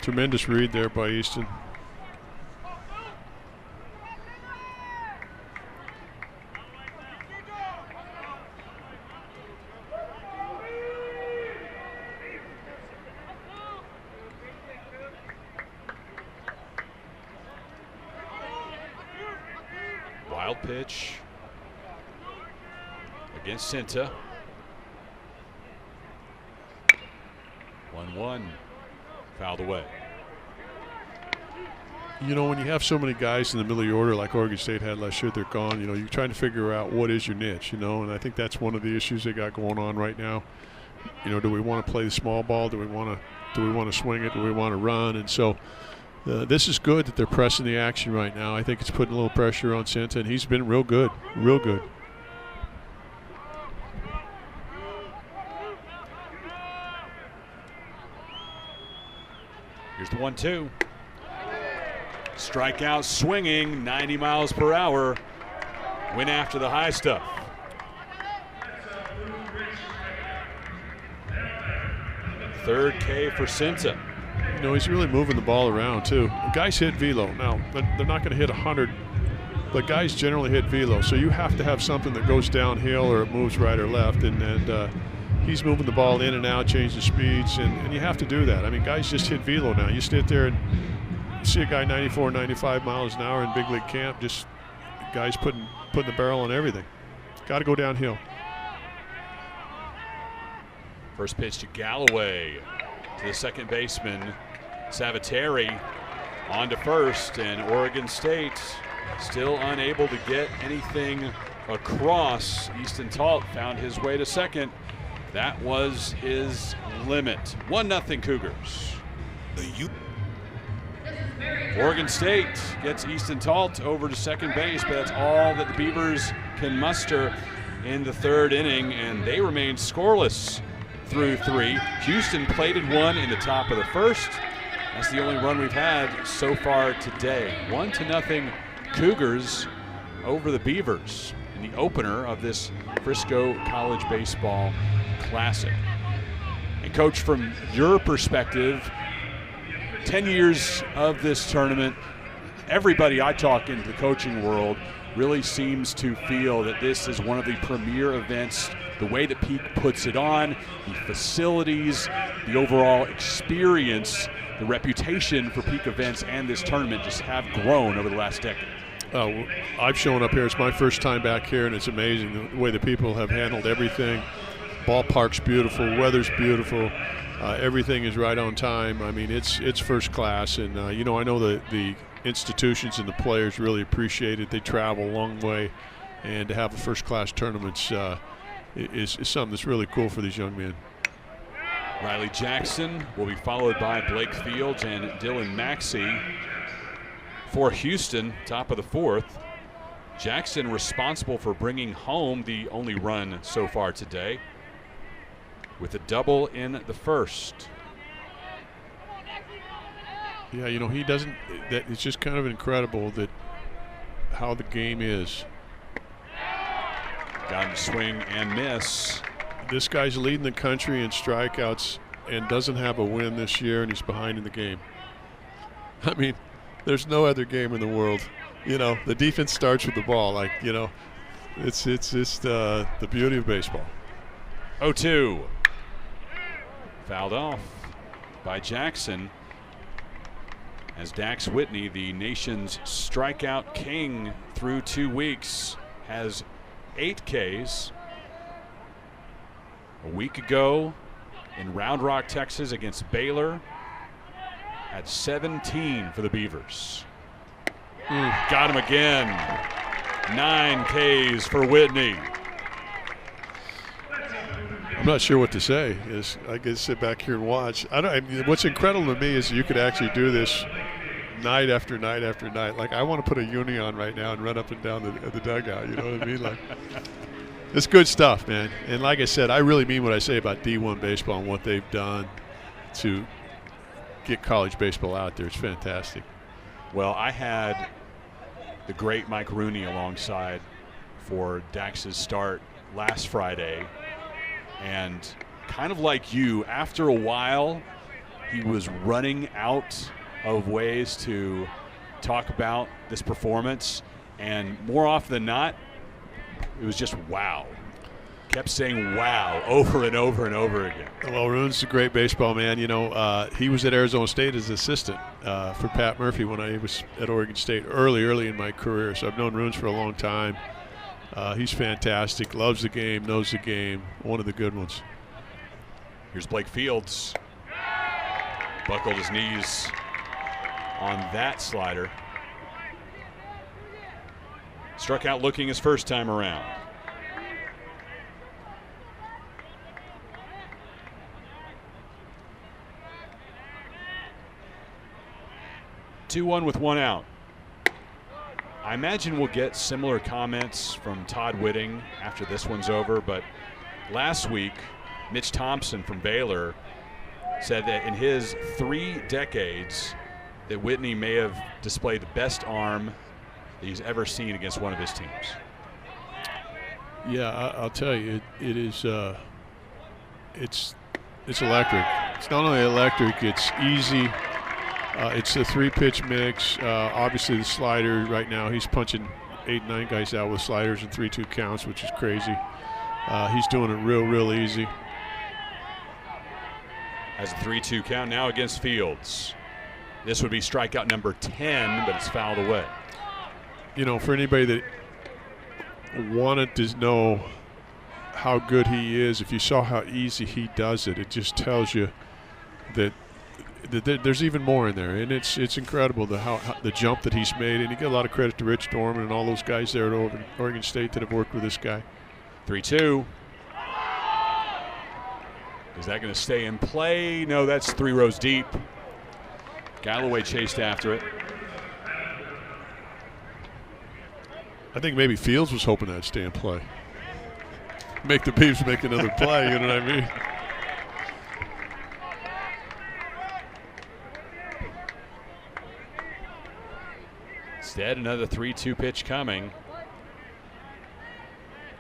Tremendous read there by Easton. Wild pitch against Cinta. 1-1. Fouled away. You know, when you have so many guys in the middle of your order like Oregon State had last year, they're gone. You know, you're trying to figure out what is your niche, you know, and I think that's one of the issues they got going on right now. You know, do we want to play the small ball? Do we want to swing it? Do we want to run? And so this is good that they're pressing the action right now. I think it's putting a little pressure on Cinta, and he's been real good, real good. Here's the 1-2. Strikeout swinging, 90 miles per hour. Went after the high stuff. Third K for Cinta. You know, he's really moving the ball around, too. The guys hit velo. Now, they're not going to hit 100, but guys generally hit velo. So you have to have something that goes downhill or it moves right or left. And he's moving the ball in and out, changing speeds, and you have to do that. I mean, guys just hit velo now. You sit there and see a guy 94, 95 miles an hour in big league camp, just guys putting the barrel on everything. Got to go downhill. First pitch to Galloway, to the second baseman, Savateri, on to first, and Oregon State still unable to get anything across. Easton Talt found his way to second. That was his limit. 1-0 Cougars. Oregon State gets Easton Talt over to second base, but that's all that the Beavers can muster in the third inning, and they remain scoreless through 3. Houston plated one in the top of the first. That's the only run we've had so far today. 1-0 Cougars over the Beavers in the opener of this Frisco College Baseball Classic. And Coach, from your perspective, 10 years of this tournament, everybody I talk into the coaching world really seems to feel that this is one of the premier events. The way that Peak puts it on, the facilities, the overall experience, the reputation for Peak events and this tournament just have grown over the last decade. I've shown up here. It's my first time back here, and it's amazing the way the people have handled everything. Ballpark's beautiful, weather's beautiful, everything is right on time. I mean, it's first class, and you know, I know the institutions and the players really appreciate it. They travel a long way, and to have a first class tournament is something that's really cool for these young men. Riley Jackson will be followed by Blake Fields and Dylan Maxey for Houston, top of the fourth. Jackson responsible for bringing home the only run so far today, with a double in the first. Yeah, you know, he doesn't. It's just kind of incredible that how the game is. Got him to swing and miss. This guy's leading the country in strikeouts and doesn't have a win this year, and he's behind in the game. I mean, there's no other game in the world. You know, the defense starts with the ball. Like, you know, it's just the beauty of baseball. 0-2. Fouled off by Jackson, as Dax Whitney, the nation's strikeout king through 2 weeks, has 8 Ks. A week ago in Round Rock, Texas against Baylor, had 17 for the Beavers. Got him again. 9 Ks for Whitney. I'm not sure what to say. I can sit back here and watch. What's incredible to me is you could actually do this night after night after night. Like, I want to put a uni on right now and run up and down the dugout. You know what I mean? Like, it's good stuff, man. And like I said, I really mean what I say about D1 baseball and what they've done to get college baseball out there. It's fantastic. Well, I had the great Mike Rooney alongside for Dax's start last Friday. And kind of like you, after a while, he was running out of ways to talk about this performance, and more often than not, it was just wow. Kept saying wow over and over and over again. Well, Rune's a great baseball man. You know, he was at Arizona State as assistant for Pat Murphy when I was at Oregon State early in my career. So I've known Runes for a long time. He's fantastic, loves the game, knows the game, one of the good ones. Here's Blake Fields. Buckled his knees on that slider. Struck out looking his first time around. Two-one with one out. I imagine we'll get similar comments from Todd Whitting after this one's over, but last week, Mitch Thompson from Baylor said that in his 3 decades that Whitney may have displayed the best arm that he's ever seen against one of his teams. Yeah, I'll tell you, it is. It's electric. It's not only electric; it's easy. It's a 3-pitch mix. Obviously, the slider right now, he's punching 8-9 guys out with sliders and 3-2 counts, which is crazy. He's doing it real easy. Has a 3-2 count now against Fields. This would be strikeout number 10, but it's fouled away. You know, for anybody that wanted to know how good he is, if you saw how easy he does it, it just tells you that there's even more in there, and it's incredible how the jump that he's made. And you get a lot of credit to Rich Dorman and all those guys there at Oregon State that have worked with this guy. 3-2. Is that going to stay in play? No, that's 3 rows deep. Galloway chased after it. I think maybe Fields was hoping that'd stay in play. Make the Beavs make another play, you know what I mean? Instead, another 3-2 pitch coming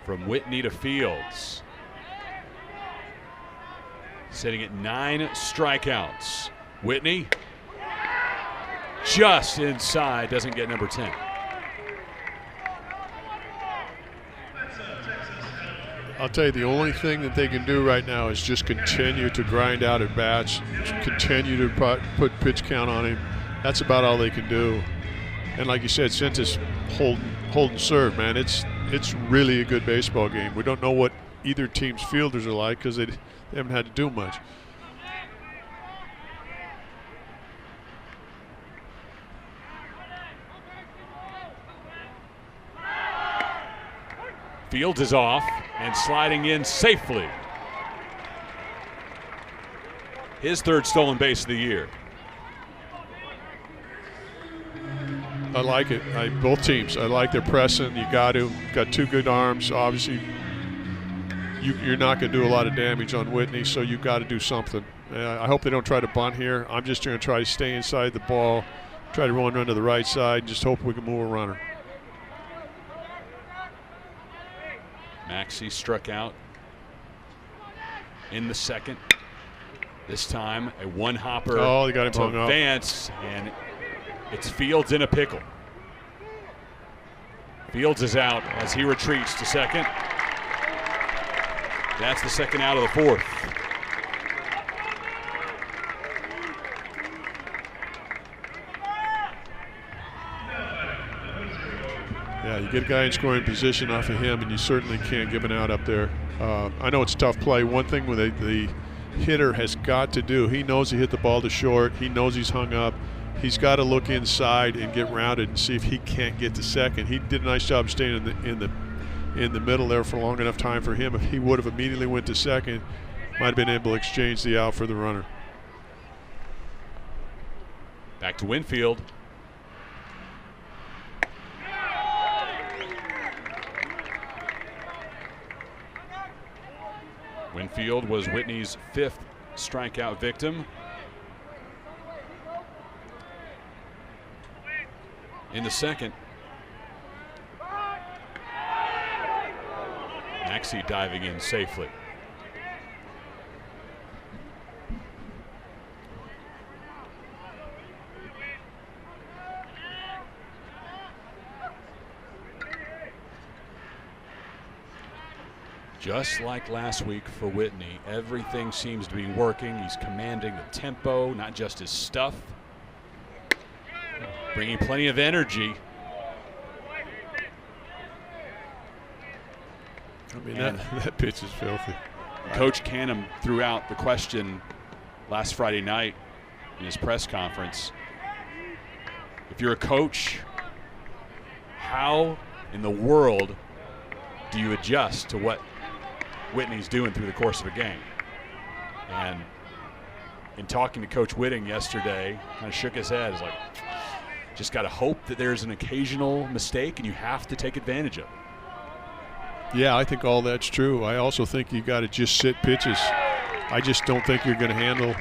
from Whitney to Fields. Sitting at 9 strikeouts. Whitney just inside, doesn't get number 10. I'll tell you, the only thing that they can do right now is just continue to grind out at bats, continue to put pitch count on him. That's about all they can do. And like you said, since it's hold and serve, man, it's really a good baseball game. We don't know what either team's fielders are like because they haven't had to do much. Fields is off and sliding in safely. His 3rd stolen base of the year. I like it. Both teams. I like their pressing. You got 2 good arms. Obviously, you're not going to do a lot of damage on Whitney, so you got to do something. I hope they don't try to bunt here. I'm just going to try to stay inside the ball, try to run to the right side, and just hope we can move a runner. Maxey struck out in the 2nd. This time a one-hopper they got him to hung up. Vance, and it's Fields in a pickle. Fields is out as he retreats to 2nd. That's the 2nd out of the 4th. Yeah, you get a guy in scoring position off of him, and you certainly can't give an out up there. I know it's a tough play. One thing with the hitter has got to do, he knows he hit the ball to short. He knows he's hung up. He's got to look inside and get rounded and see if he can't get to 2nd. He did a nice job staying in the middle there for long enough time for him. If he would have immediately went to 2nd, might have been able to exchange the out for the runner. Back to Winfield. Winfield was Whitney's 5th strikeout victim. In the 2nd, Maxey diving in safely. Just like last week for Whitney, everything seems to be working. He's commanding the tempo, not just his stuff. Bringing plenty of energy. I mean, that pitch is filthy. Coach Canham threw out the question last Friday night in his press conference. If you're a coach, how in the world do you adjust to what Whitney's doing through the course of a game? And in talking to Coach Whitting yesterday, kind of shook his head. He's like, just got to hope that there's an occasional mistake and you have to take advantage of it. Yeah, I think all that's true. I also think you got to just sit pitches. I just don't think you're going to handle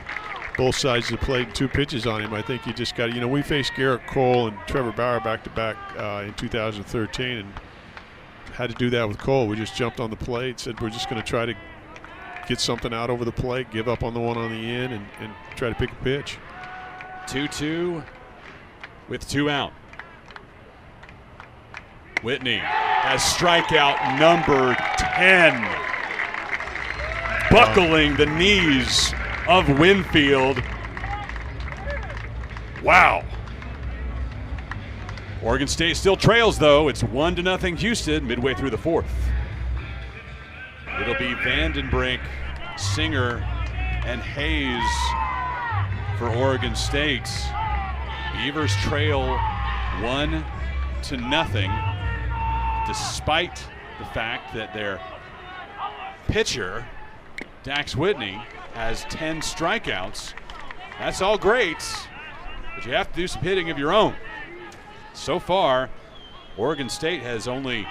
both sides of the plate in 2 pitches on him. I think you just got to, we faced Garrett Cole and Trevor Bauer back-to-back in 2013 and had to do that with Cole. We just jumped on the plate, said we're just going to try to get something out over the plate, give up on the one on the in, and try to pick a pitch. 2-2 with 2 out. Whitney has strikeout number 10. Buckling the knees of Winfield. Wow. Oregon State still trails, though. It's 1-0 Houston midway through the 4th. It'll be Vandenbrink, Singer, and Hayes for Oregon State. Beavers trail 1-0, despite the fact that their pitcher, Dax Whitney, has 10 strikeouts. That's all great, but you have to do some hitting of your own. So far, Oregon State has only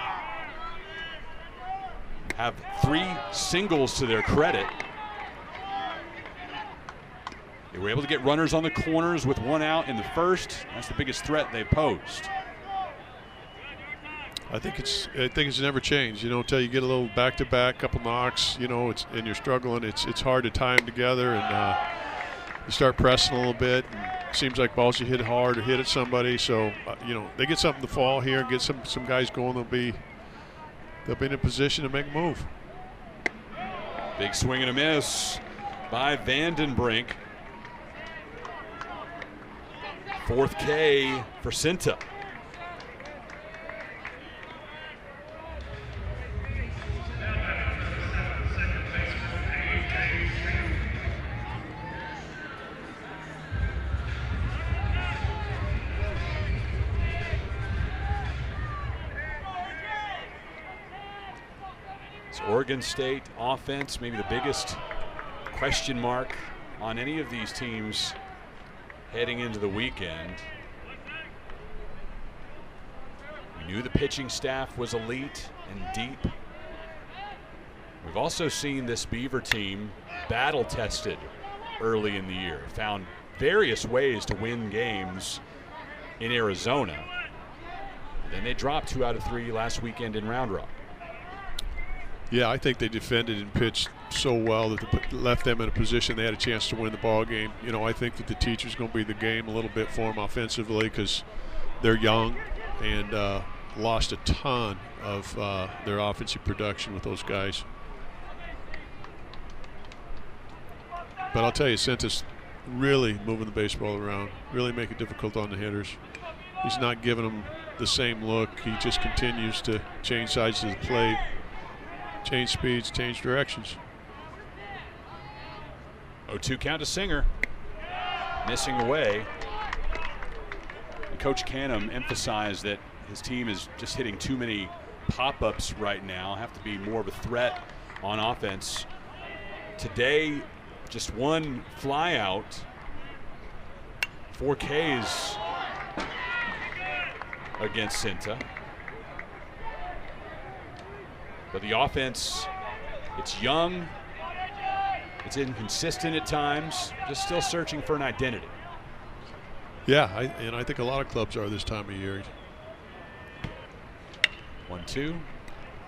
have 3 singles to their credit. They were able to get runners on the corners with 1 out in the first. That's the biggest threat they posed. I think it's never changed. Until you get a little back-to-back, couple knocks, and you're struggling. It's hard to tie them together, and you start pressing a little bit. And it seems like balls you hit hard or hit at somebody. So they get something to fall here and get some guys going. They'll be in a position to make a move. Big swing and a miss by Vandenbrink. 4th K for Cinta. Oregon State offense, maybe the biggest question mark on any of these teams heading into the weekend. We knew the pitching staff was elite and deep. We've also seen this Beaver team battle tested early in the year, found various ways to win games in Arizona. Then they dropped 2 out of 3 last weekend in Round Rock. Yeah, I think they defended and pitched so well that they left them in a position they had a chance to win the ball game. I think that the teacher's going to be the game a little bit for them offensively because they're young and lost a ton of their offensive production with those guys. But I'll tell you, Cintas really moving the baseball around, really make it difficult on the hitters. He's not giving them the same look. He just continues to change sides of the plate. Change speeds, change directions. 0-2 count to Singer. Missing away. And Coach Canham emphasized that his team is just hitting too many pop-ups right now. Have to be more of a threat on offense. Today, just 1 fly out. 4 Ks against Cinta. But the offense, it's young, it's inconsistent at times, just still searching for an identity. Yeah, I think a lot of clubs are this time of year. 1-2,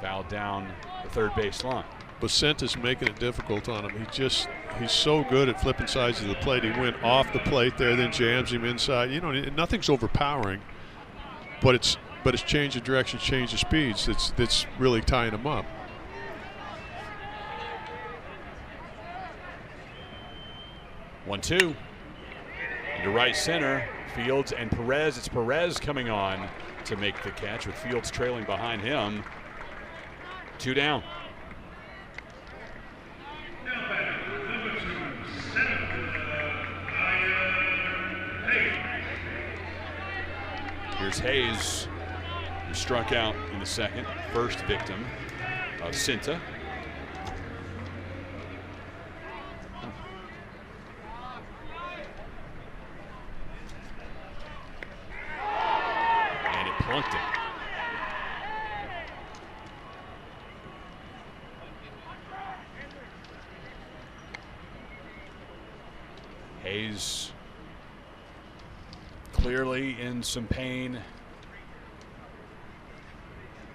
fouled down the third base line. Basent is making it difficult on him. He's so good at flipping sides of the plate. He went off the plate there, then jams him inside. Nothing's overpowering, but it's change of direction, change of speeds that's really tying him up. 1-2. Into right center. Fields and Perez. It's Perez coming on to make the catch with Fields trailing behind him. 2 down. Here's Hayes, who struck out in the second. First victim of Cinta. And it plunked him. Hayes clearly in some pain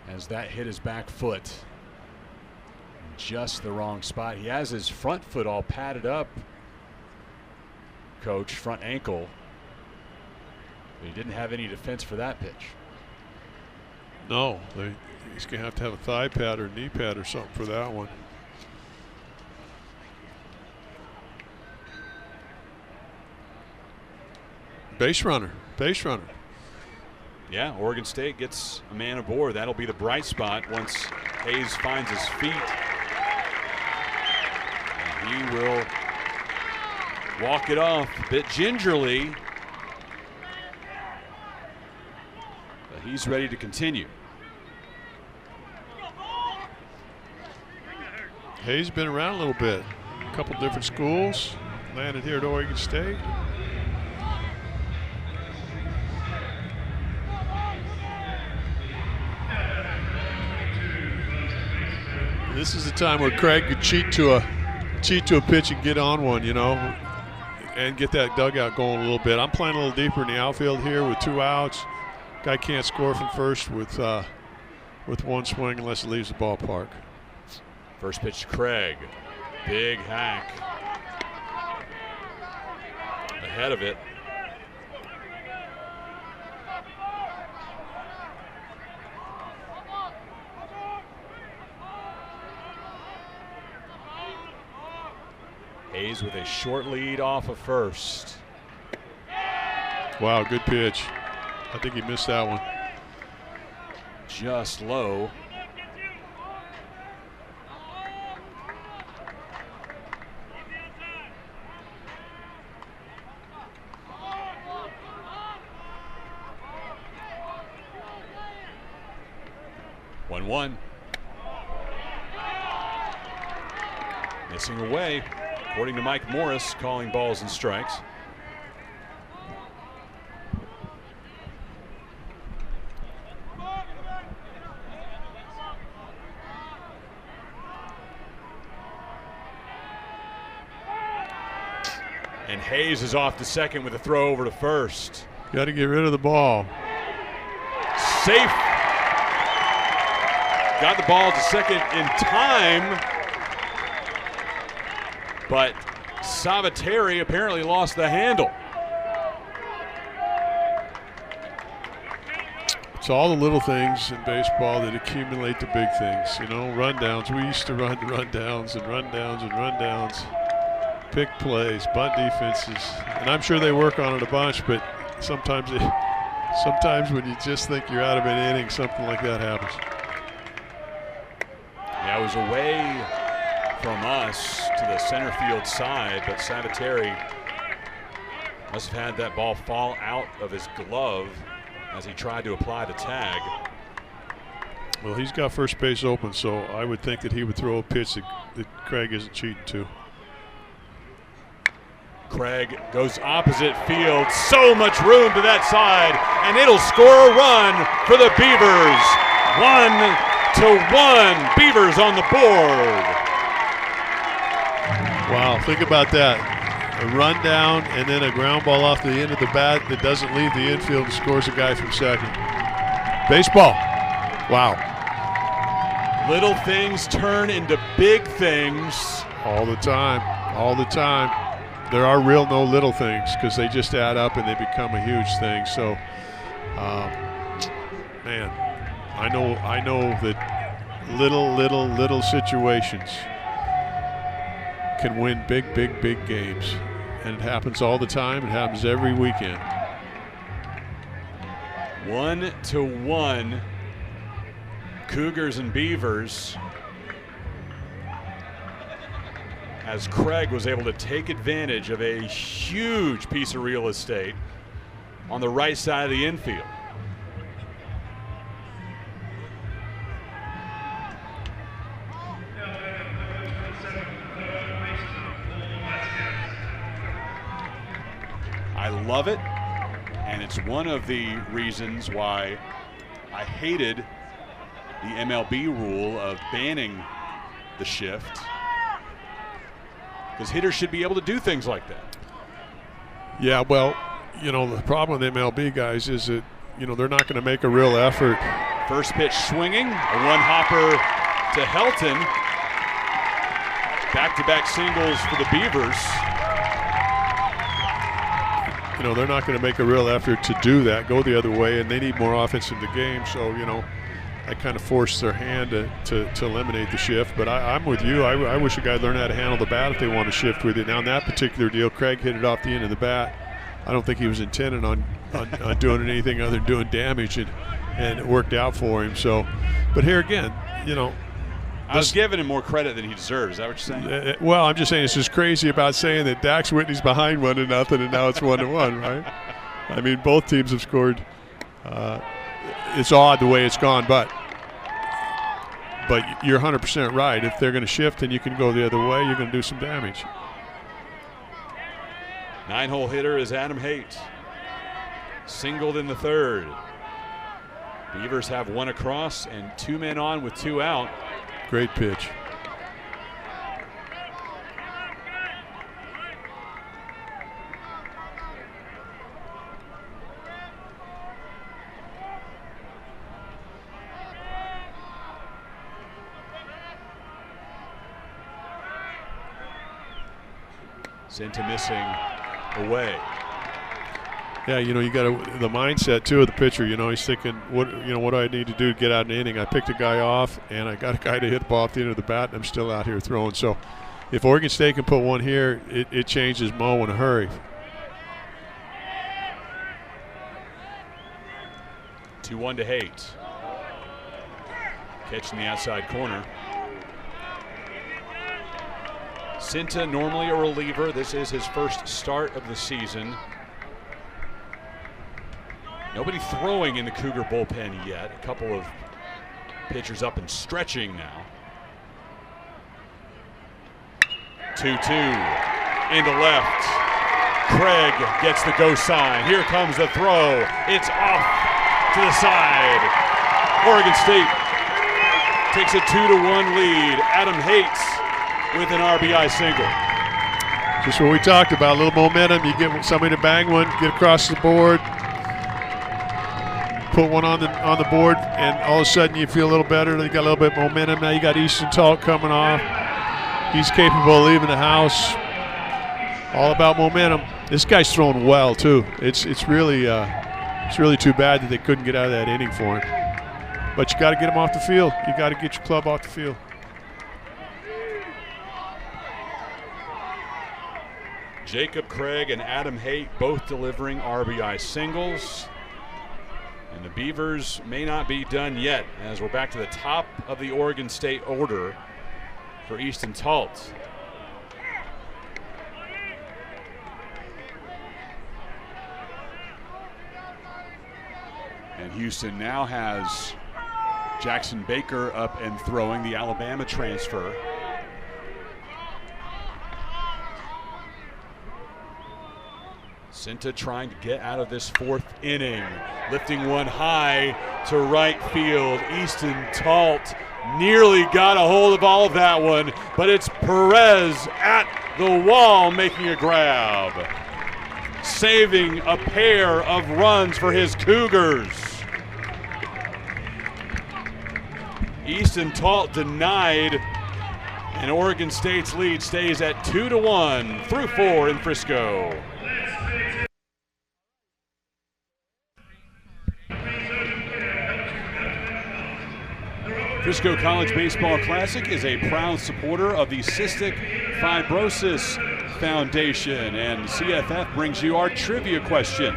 as that hit his back foot. Just the wrong spot. He has his front foot all padded up, Coach, front ankle. But he didn't have any defense for that pitch. No, he's going to have a thigh pad or knee pad or something for that one. Base runner, base runner. Yeah, Oregon State gets a man aboard. That'll be the bright spot once Hayes finds his feet. And he will walk it off a bit gingerly. But he's ready to continue. Hayes been around a little bit. A couple different schools. Landed here at Oregon State. This is the time where Craig could cheat to a pitch and get on one, you know, and get that dugout going a little bit. I'm playing a little deeper in the outfield here with 2 outs. Guy can't score from first with 1 swing unless it leaves the ballpark. First pitch to Craig. Big hack. Ahead of it. Hayes with a short lead off of first. Wow, good pitch. I think he missed that one. Just low. One. Missing away. According to Mike Morris, calling balls and strikes. And Hayes is off to second with a throw over to first. Got to get rid of the ball. Safe. Got the ball to second in time. But Saviteri apparently lost the handle. It's all the little things in baseball that accumulate the big things. You know, rundowns. We used to run rundowns and rundowns and rundowns. Pick plays, bunt defenses. And I'm sure they work on it a bunch, but sometimes when you just think you're out of an inning, something like that happens. Yeah, it was away from us to the center field side, but Saviteri must have had that ball fall out of his glove as he tried to apply the tag. Well, he's got first base open, so I would think that he would throw a pitch that Craig isn't cheating to. Craig goes opposite field, so much room to that side, and it'll score a run for the Beavers. 1-1, Beavers on the board. Wow, think about that. A run down and then a ground ball off the end of the bat that doesn't leave the infield and scores a guy from second. Baseball. Wow. Little things turn into big things. All the time. All the time. There are real no little things because they just add up and they become a huge thing. So, man, I know that little situations can win big games. And it happens all the time. It happens every weekend. 1-1, Cougars and Beavers, as Craig was able to take advantage of a huge piece of real estate on the right side of the infield. I love it, and it's one of the reasons why I hated the MLB rule of banning the shift, because hitters should be able to do things like that. Yeah, well, you know, the problem with MLB guys is that, you know, they're not going to make a real effort. First pitch swinging, a one-hopper to Helton. Back-to-back singles for the Beavers. You know, they're not going to make a real effort to do that, go the other way, and they need more offense in the game. So, you know, I kind of forced their hand to eliminate the shift. But I'm with you. I wish a guy learned how to handle the bat if they want to shift with it. Now, in that particular deal, Craig hit it off the end of the bat. I don't think he was intending on doing anything other than doing damage, and it worked out for him. So, but here again, you know, I was giving him more credit than he deserves. Is that what you're saying? Well, I'm just saying it's just crazy about saying that Dax Whitney's behind 1-0 and now it's 1-1, right? I mean, both teams have scored. It's odd the way it's gone, but you're 100% right. If they're going to shift and you can go the other way, you're going to do some damage. 9-hole hitter is Adam Haight. Singled in the third. Beavers have one across and 2 men on with 2 out. Great pitch. Zinta missing away. Yeah, you know, you got the mindset too of the pitcher. You know, he's thinking, what do I need to do to get out an inning? I picked a guy off, and I got a guy to hit the ball off the end of the bat, and I'm still out here throwing. So, if Oregon State can put one here, it changes Mo in a hurry. 2-1 to Haight. Catch in the outside corner. Zinta, normally a reliever. This is his first start of the season. Nobody throwing in the Cougar bullpen yet. A couple of pitchers up and stretching now. 2-2 into left. Craig gets the go sign. Here comes the throw. It's off to the side. Oregon State takes a 2-1 lead. Adam Haight with an RBI single. Just what we talked about, a little momentum. You get somebody to bang one, get across the board, put one on the board, and all of a sudden you feel a little better. You got a little bit of momentum. Now you got Easton Talt coming off. He's capable of leaving the house. All about momentum. This guy's throwing well too. It's really too bad that they couldn't get out of that inning for him. But you got to get him off the field. You got to get your club off the field. Jacob Craig and Adam Haight both delivering RBI singles. And the Beavers may not be done yet, as we're back to the top of the Oregon State order for Easton Talt. And Houston now has Jackson Baker up and throwing, the Alabama transfer. Zinta trying to get out of this fourth inning. Lifting one high to right field. Easton Talt nearly got a hold of all of that one, but it's Perez at the wall making a grab. Saving a pair of runs for his Cougars. Easton Talt denied, and Oregon State's lead stays at 2-1 through 4 in Frisco. Frisco College Baseball Classic is a proud supporter of the Cystic Fibrosis Foundation, and CFF brings you our trivia question.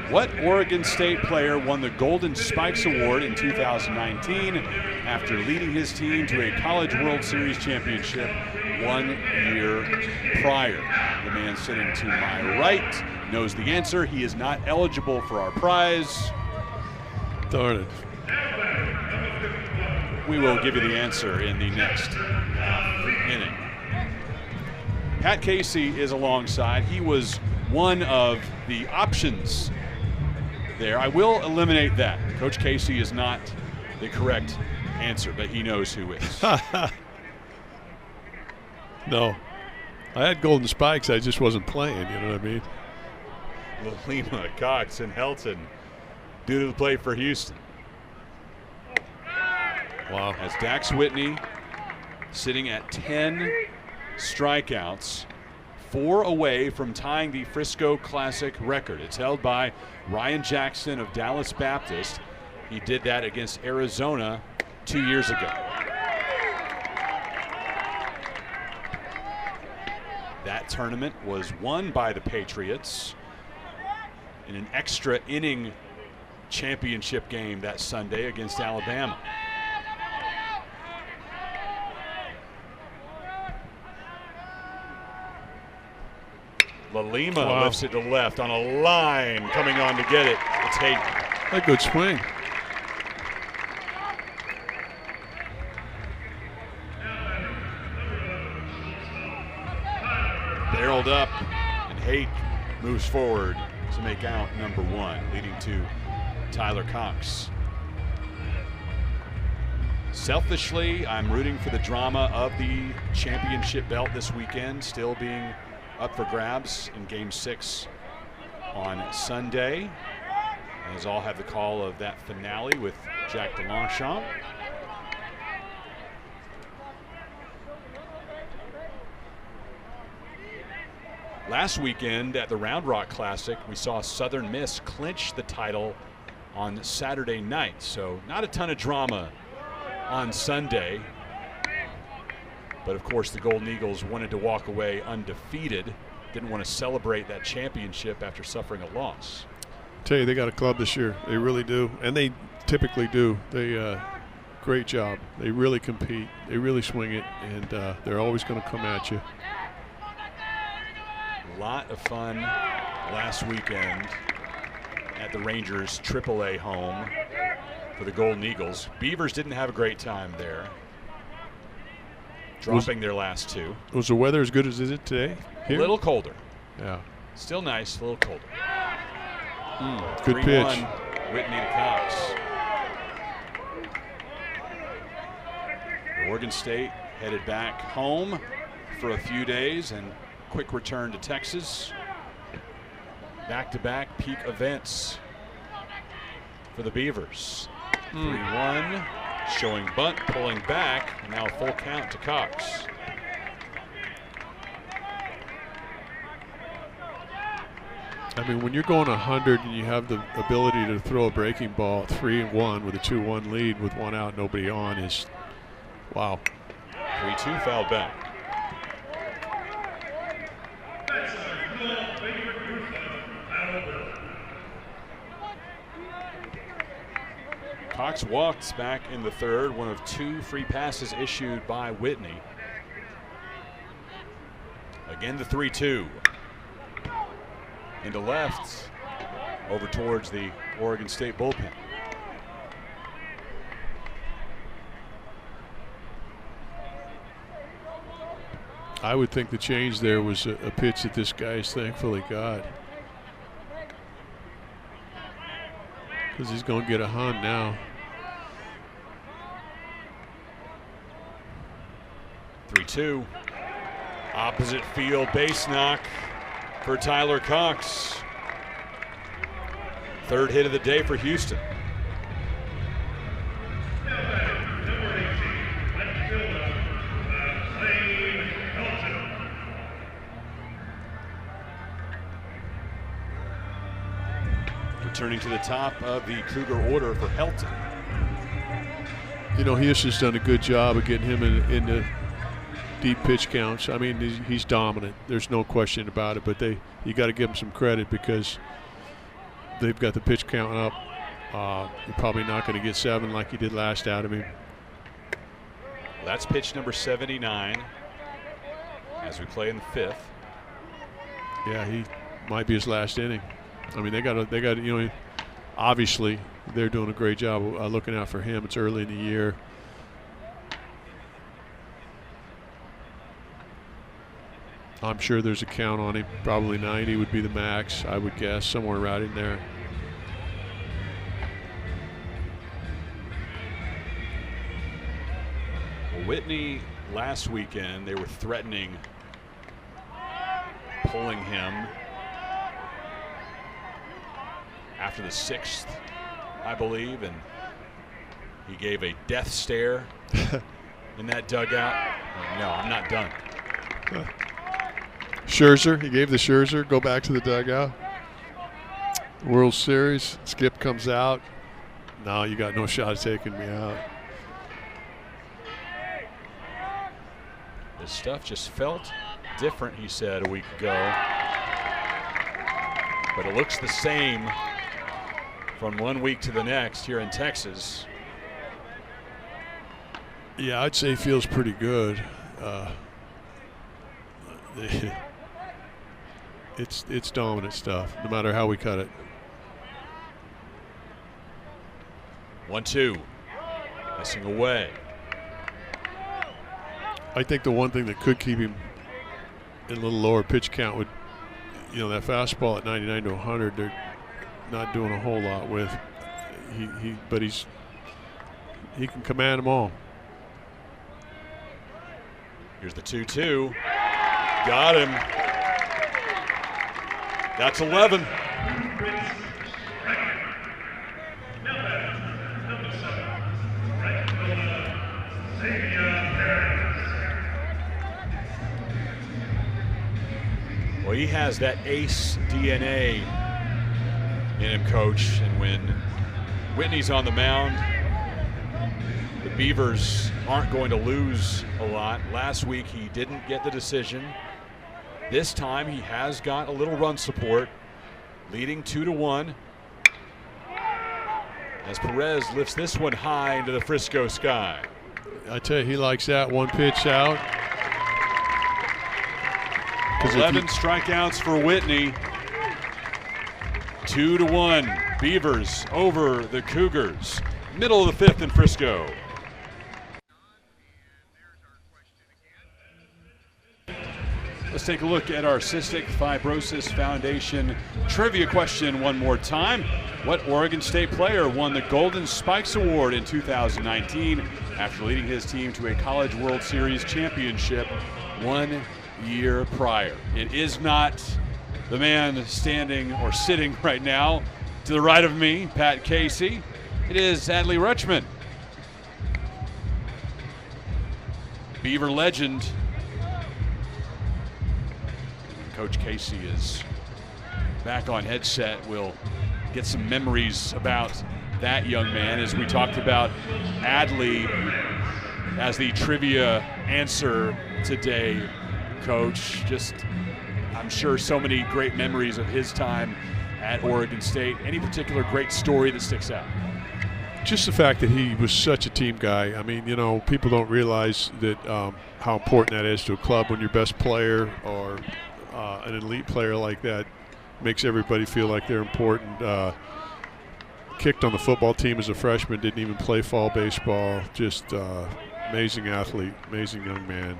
What Oregon State player won the Golden Spikes Award in 2019 after leading his team to a College World Series championship 1 year prior? The man sitting to my right knows the answer. He is not eligible for our prize. Darn it. We will give you the answer in the next inning. Pat Casey is alongside. He was one of the options there. I will eliminate that. Coach Casey is not the correct answer, but he knows who is. No. I had Golden Spikes. I just wasn't playing. You know what I mean? Lima, Cox, and Helton due to the play for Houston. Wow. As Dax Whitney sitting at 10 strikeouts, 4 away from tying the Frisco Classic record. It's held by Ryan Jackson of Dallas Baptist. He did that against Arizona 2 years ago. That tournament was won by the Patriots in an extra inning championship game that Sunday against Alabama. Lima lifts it to left on a line, coming on to get it. It's Hayden. A good swing. Barreled up, and Hayden moves forward to make out number 1, leading to Tyler Cox. Selfishly, I'm rooting for the drama of the championship belt this weekend, still being up for grabs in Game 6 on Sunday, as I'll have the call of that finale with Jack DeLongchamp. Last weekend at the Round Rock Classic, we saw Southern Miss clinch the title on Saturday night, so not a ton of drama on Sunday. But of course, the Golden Eagles wanted to walk away undefeated. Didn't want to celebrate that championship after suffering a loss. I tell you, they got a club this year. They really do, and they typically do. They great job. They really compete. They really swing it, and they're always going to come at you. A lot of fun last weekend at the Rangers AAA home for the Golden Eagles. Beavers didn't have a great time there, dropping their last 2. Was the weather as good as is it today? Here? A little colder. Yeah. Still nice, a little colder. Good 3-1, pitch. Whitney to Cox. Oregon State headed back home for a few days and quick return to Texas. Back-to-back peak events for the Beavers. 3-1, showing bunt, pulling back, now full count to Cox. I mean, when you're going 100 and you have the ability to throw a breaking ball 3-1 with a 2-1 lead with 1 out, nobody on is, wow. 3-2 fouled back. Cox walks back in the 3rd, one of 2 free passes issued by Whitney. Again, the 3-2. Into left, over towards the Oregon State bullpen. I would think the change there was a pitch that this guy's thankfully got. Because he's going to get a hunt now. 3-2. Opposite field base knock for Tyler Cox. 3rd hit of the day for Houston. Returning to the top of the Cougar order for Helton. You know, Houston's done a good job of getting him deep pitch counts. I mean, he's dominant. There's no question about it. But you got to give him some credit because they've got the pitch count up. You're probably not going to get 7 like you did last out of him. That's pitch number 79 as we play in the 5th. Yeah, he might be his last inning. I mean, they got you know, obviously they're doing a great job looking out for him. It's early in the year. I'm sure there's a count on him. Probably 90 would be the max, I would guess, somewhere right in there. Whitney, last weekend, they were threatening pulling him after the 6th, I believe, and he gave a death stare in that dugout. No, I'm not done. Scherzer, he gave the Scherzer, go back to the dugout. World Series, Skip comes out. No, you got no shot at taking me out. This stuff just felt different, he said a week ago. But it looks the same from one week to the next here in Texas. Yeah, I'd say he feels pretty good. It's dominant stuff, no matter how we cut it. 1-2, missing away. I think the one thing that could keep him in a little lower pitch count would, you know, that fastball at 99 to 100. They're not doing a whole lot with. But he can command them all. Here's the 2-2. Got him. That's 11. Well, he has that ace DNA in him, Coach. And when Whitney's on the mound, the Beavers aren't going to lose a lot. Last week, he didn't get the decision. This time, he has got a little run support, leading 2-1. As Perez lifts this one high into the Frisco sky. I tell you, he likes that one pitch out. 11 strikeouts for Whitney. 2-1. Beavers over the Cougars. Middle of the 5th in Frisco. Let's take a look at our Cystic Fibrosis Foundation trivia question one more time. What Oregon State player won the Golden Spikes Award in 2019 after leading his team to a College World Series championship 1 year prior? It is not the man standing or sitting right now to the right of me, Pat Casey. It is Adley Rutschman, Beaver legend. Coach Casey is back on headset. We'll get some memories about that young man as we talked about Adley as the trivia answer today. Coach, just I'm sure so many great memories of his time at Oregon State. Any particular great story that sticks out? Just the fact that he was such a team guy. I mean, you know, people don't realize that how important that is to a club when your best player or an elite player like that makes everybody feel like they're important. Kicked on the football team as a freshman, didn't even play fall baseball. Just amazing athlete, amazing young man.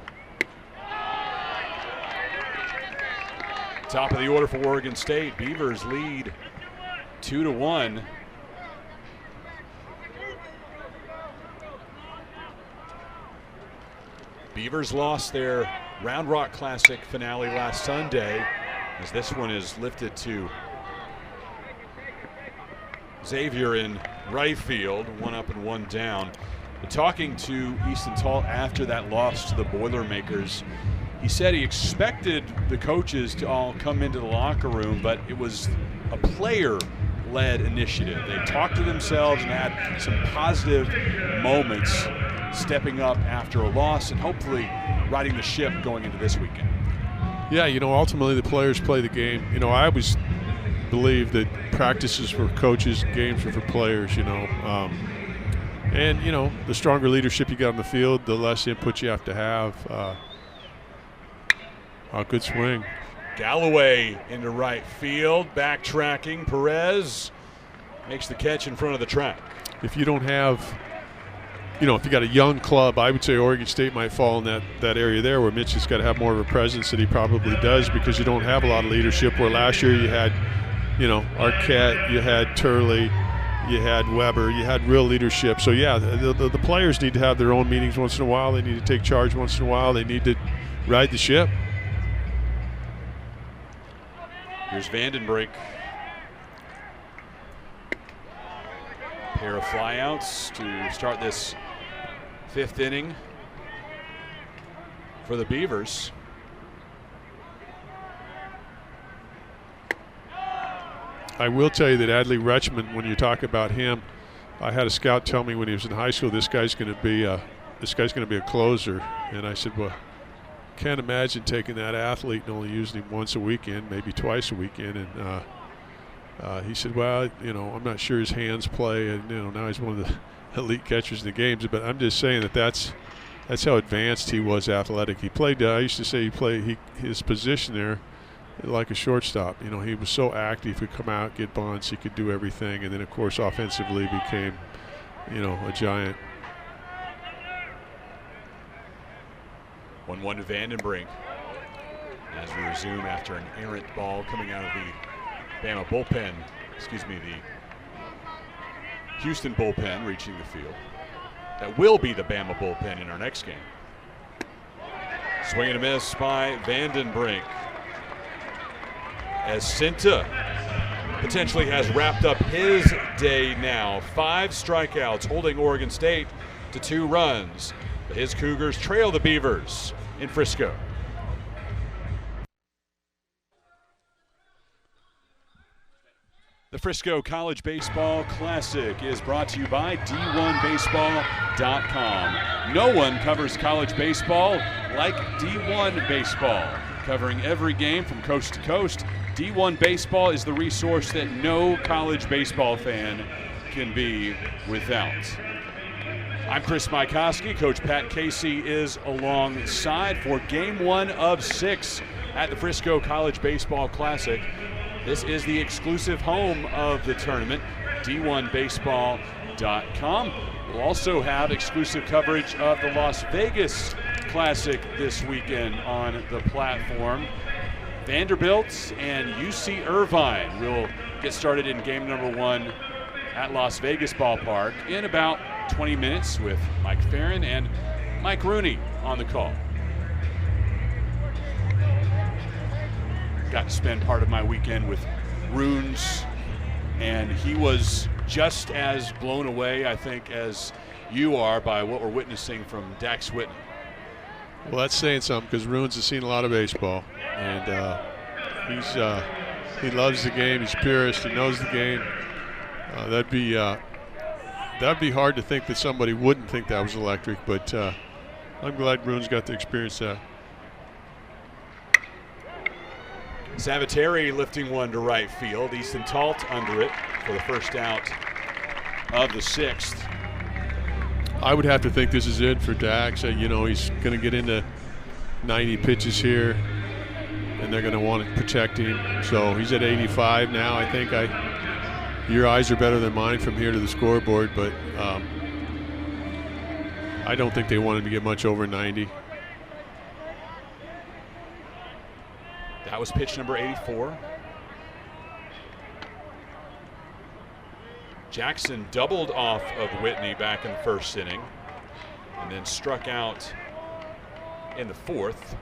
Top of the order for Oregon State. Beavers lead 2-1. Beavers lost their Round Rock Classic finale last Sunday, as this one is lifted to Xavier in right field, 1 up and 1 down. But talking to Easton Tall after that loss to the Boilermakers, he said he expected the coaches to all come into the locker room, but it was a player-led initiative. They talked to themselves and had some positive moments stepping up after a loss and hopefully riding the ship going into this weekend. Yeah, ultimately the players play the game. I always believe that practices for coaches, games are for players, and, the stronger leadership you got on the field, the less input you have to have. A good swing. Galloway into right field, backtracking. Perez makes the catch in front of the track. If you don't have, if you got a young club, I would say Oregon State might fall in that area there where Mitch has got to have more of a presence that he probably does because you don't have a lot of leadership. Where last year you had, Arquette, you had Turley, you had Weber, you had real leadership. So, yeah, the players need to have their own meetings once in a while. They need to take charge once in a while. They need to ride the ship. Here's Vandenbrink. Pair of flyouts to start this 5th inning for the Beavers. I will tell you that Adley Rutschman, when you talk about him, I had a scout tell me when he was in high school, this guy's going to be a closer. And I said, well, can't imagine taking that athlete and only using him once a weekend, maybe twice a weekend. And he said, well, I'm not sure his hands play, and now he's one of the elite catchers in the games. But I'm just saying that's how advanced he was athletic. He played. I used to say he played his position there like a shortstop. He was so active. He could come out, get bunts. He could do everything, and then of course offensively became, a giant. 1-1 to Vandenbrink as we resume after an errant ball coming out of the Bama bullpen, the Houston bullpen reaching the field. That will be the Bama bullpen in our next game. Swing and a miss by Vandenbrink. As Cinta potentially has wrapped up his day now. 5 strikeouts, holding Oregon State to 2 runs. His Cougars trail the Beavers in Frisco. The Frisco College Baseball Classic is brought to you by D1Baseball.com. No one covers college baseball like D1 Baseball. Covering every game from coast to coast, D1 Baseball is the resource that no college baseball fan can be without. I'm Chris Mikoski. Coach Pat Casey is alongside for Game 1 of 6 at the Frisco College Baseball Classic. This is the exclusive home of the tournament, D1Baseball.com. We'll also have exclusive coverage of the Las Vegas Classic this weekend on the platform. Vanderbilt and UC Irvine will get started in game number 1 at Las Vegas Ballpark in about 20 minutes with Mike Farron and Mike Rooney on the call. Got to spend part of my weekend with Runes, and he was just as blown away, I think, as you are by what we're witnessing from Dax Whitney. Well, that's saying something because Runes has seen a lot of baseball, and he loves the game. He's a purist. He knows the game. That'd be hard to think that somebody wouldn't think that was electric, but I'm glad Runes got to experience that. Saviteri lifting one to right field. Easton Talt under it for the first out of the 6th. I would have to think this is it for Dax. He's going to get into 90 pitches here, and they're going to want to protect him. So he's at 85 now. I think your eyes are better than mine from here to the scoreboard, but I don't think they want him to get much over 90. That was pitch number 84. Jackson doubled off of Whitney back in the 1st inning and then struck out in the 4th.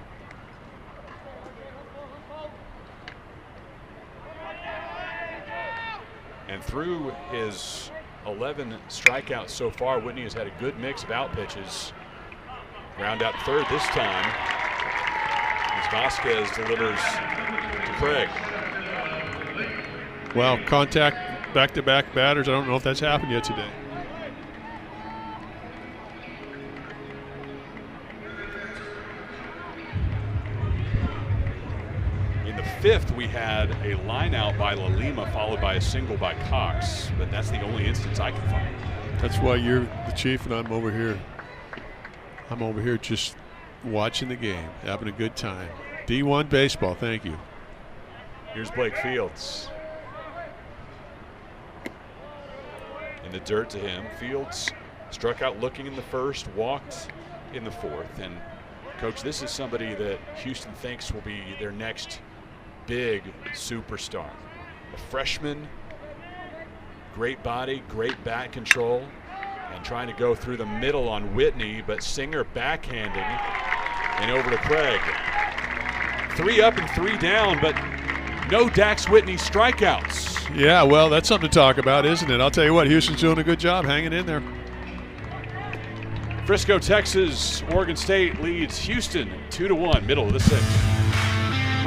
And through his 11 strikeouts so far, Whitney has had a good mix of out pitches. Ground out 3rd this time as Vasquez delivers to Craig. Well, contact back-to-back batters. I don't know if that's happened yet today. In the 5th, we had a line out by Lalima followed by a single by Cox, but that's the only instance I can find. That's why you're the chief and I'm over here. I'm over here just watching the game, having a good time. D1 baseball, thank you. Here's Blake Fields. In the dirt to him. Fields struck out looking in the 1st, walked in the 4th. And, Coach, this is somebody that Houston thinks will be their next big superstar. A freshman, great body, great bat control, and trying to go through the middle on Whitney, but Singer backhanding and over to Craig. 3 up and 3 down, but no Dax Whitney strikeouts. Yeah, well, that's something to talk about, isn't it? I'll tell you what, Houston's doing a good job hanging in there. Frisco, Texas, Oregon State leads Houston 2-1, middle of the 6th.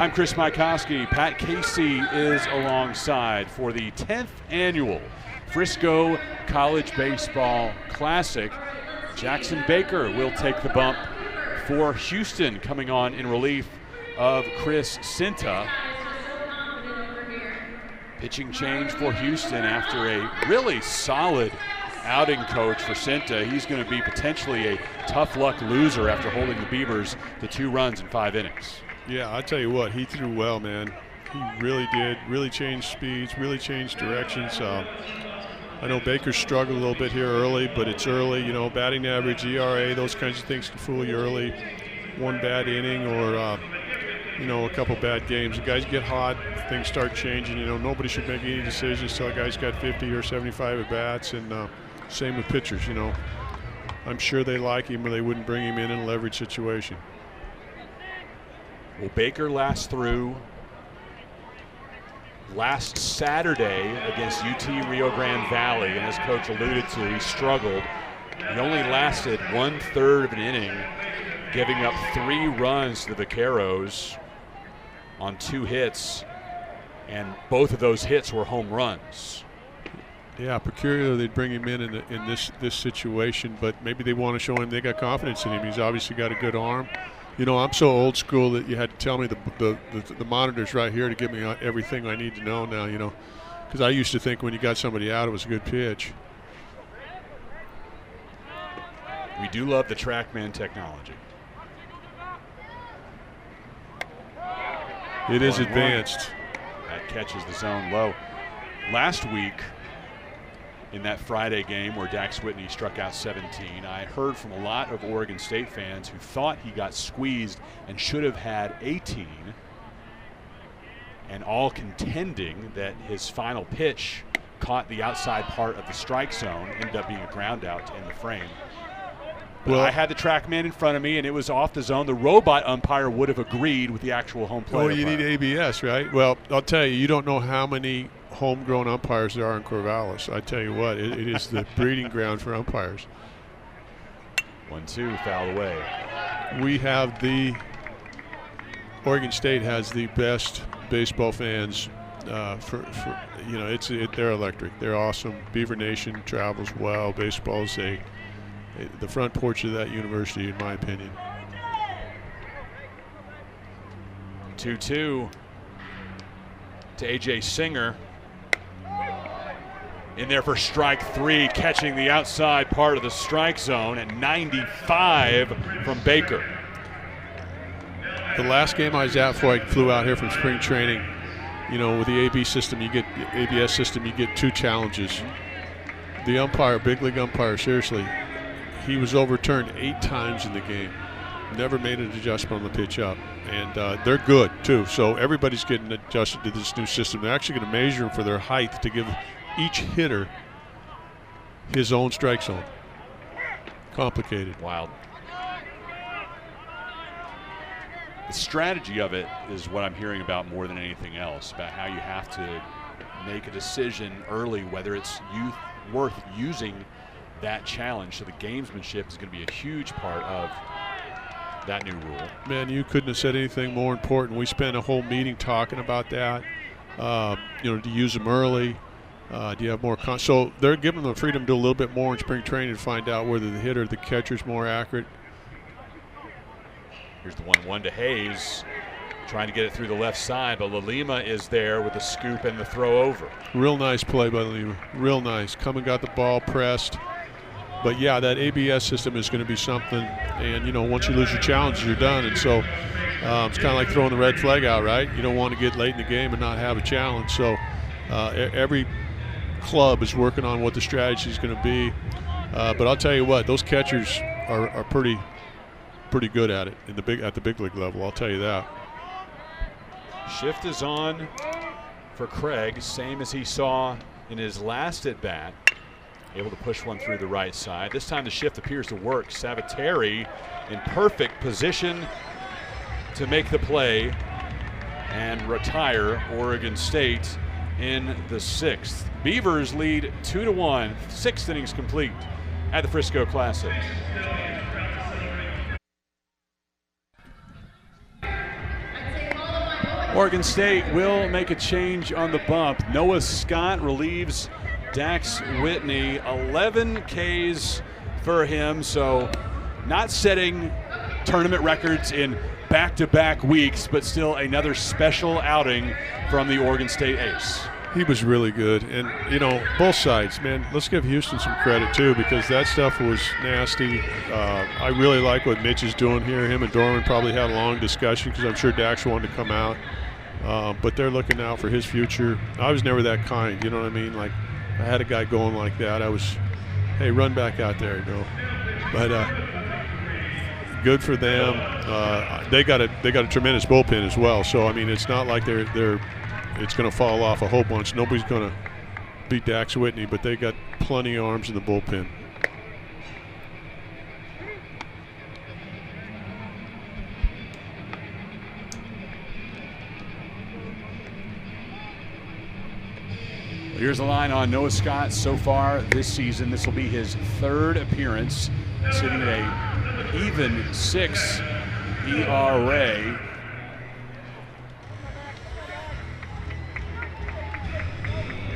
I'm Chris Mykowski. Pat Casey is alongside for the 10th annual Frisco College Baseball Classic. Jackson Baker will take the bump for Houston, coming on in relief of Chris Cinta. Pitching change for Houston after a really solid outing, Coach, for Cinta. He's going to be potentially a tough luck loser after holding the Beavers to 2 runs in 5 innings. Yeah, I tell you what, he threw well, man. He really did. Really changed speeds, really changed directions. I know Baker struggled a little bit here early, but it's early. You know, batting average, ERA, those kinds of things can fool you early. One bad inning or, you know, a couple bad games. The guys get hot, things start changing. You know, nobody should make any decisions till a guy's got 50 or 75 at bats, and same with pitchers, you know. I'm sure they like him or they wouldn't bring him in a leverage situation. Well, Baker last through last Saturday against UT Rio Grande Valley, and as Coach alluded to, he struggled. He only lasted 1/3 of an inning, giving up 3 runs to the Vaqueros on 2 hits, and both of those hits were home runs. Yeah, peculiar they'd bring him in this situation, but maybe they want to show him they got confidence in him. He's obviously got a good arm. You know, I'm so old school that you had to tell me the monitor's right here to give me everything I need to know now, you know, because I used to think when you got somebody out it was a good pitch. We do love the TrackMan technology. It is advanced. That catches the zone low. Last week, in that Friday game where Dax Whitney struck out 17, I heard from a lot of Oregon State fans who thought he got squeezed and should have had 18, and all contending that his final pitch caught the outside part of the strike zone, ended up being a ground out to end the frame. But well, I had the TrackMan in front of me, and it was off the zone. The robot umpire would have agreed with the actual home plate. Oh, you need ABS, right? Well, I'll tell you, you don't know how many homegrown umpires there are in Corvallis. I tell you what, it is the breeding ground for umpires. 1-2, foul away. We have Oregon State has the best baseball fans. You know, they're electric. They're awesome. Beaver Nation travels well. Baseball's the front porch of that university, in my opinion. 2-2 to A.J. Singer. In there for strike 3, catching the outside part of the strike zone at 95 from Baker. The last game I was at before I flew out here from spring training, you know, with the ABS system, you get 2 challenges. The umpire, big league umpire, seriously, he was overturned 8 times in the game. Never made an adjustment on the pitch up. And they're good, too. So everybody's getting adjusted to this new system. They're actually going to measure them for their height to give each hitter his own strike zone. Complicated. Wild. The strategy of it is what I'm hearing about more than anything else, about how you have to make a decision early whether it's worth using that challenge. So the gamesmanship is going to be a huge part of that new rule. Man, you couldn't have said anything more important. We spent a whole meeting talking about that. You know, to use them early. Do you have more? So they're giving them the freedom to do a little bit more in spring training to find out whether the hitter, the catcher is more accurate. Here's the 1-1 to Hayes. Trying to get it through the left side, but Lalima is there with the scoop and the throw over. Real nice play by Lalima. Real nice. Come and got the ball pressed. But yeah, that ABS system is going to be something. And you know, once you lose your challenges, you're done. And so it's kind of like throwing the red flag out, right? You don't want to get late in the game and not have a challenge. So every club is working on what the strategy is going to be. But I'll tell you what, those catchers are pretty good at it at the big league level. I'll tell you that. Shift is on for Craig, same as he saw in his last at bat. Able to push one through the right side. This time the shift appears to work. Savateri in perfect position to make the play and retire Oregon State in the 6th. Beavers lead 2-1, 6th innings complete at the Frisco Classic. Oregon State will make a change on the bump. Noah Scott relieves Dax Whitney. 11 Ks for him, so not setting tournament records in back-to-back weeks, but still another special outing from the Oregon State ace. He was really good, and you know, both sides, man. Let's give Houston some credit too, because that stuff was nasty. I really like what Mitch is doing here. Him and Dorman probably had a long discussion because I'm sure Dax wanted to come out, but they're looking out for his future. I was never that kind, you know what I mean? Like, I had a guy going like that, I was, hey, run back out there, you know. But good for them. They got a tremendous bullpen as well. So I mean, it's not like it's going to fall off a whole bunch. Nobody's going to beat Dax Whitney, but they got plenty of arms in the bullpen. Here's a line on Noah Scott so far this season. This will be his 3rd appearance, sitting at a even 6 ERA.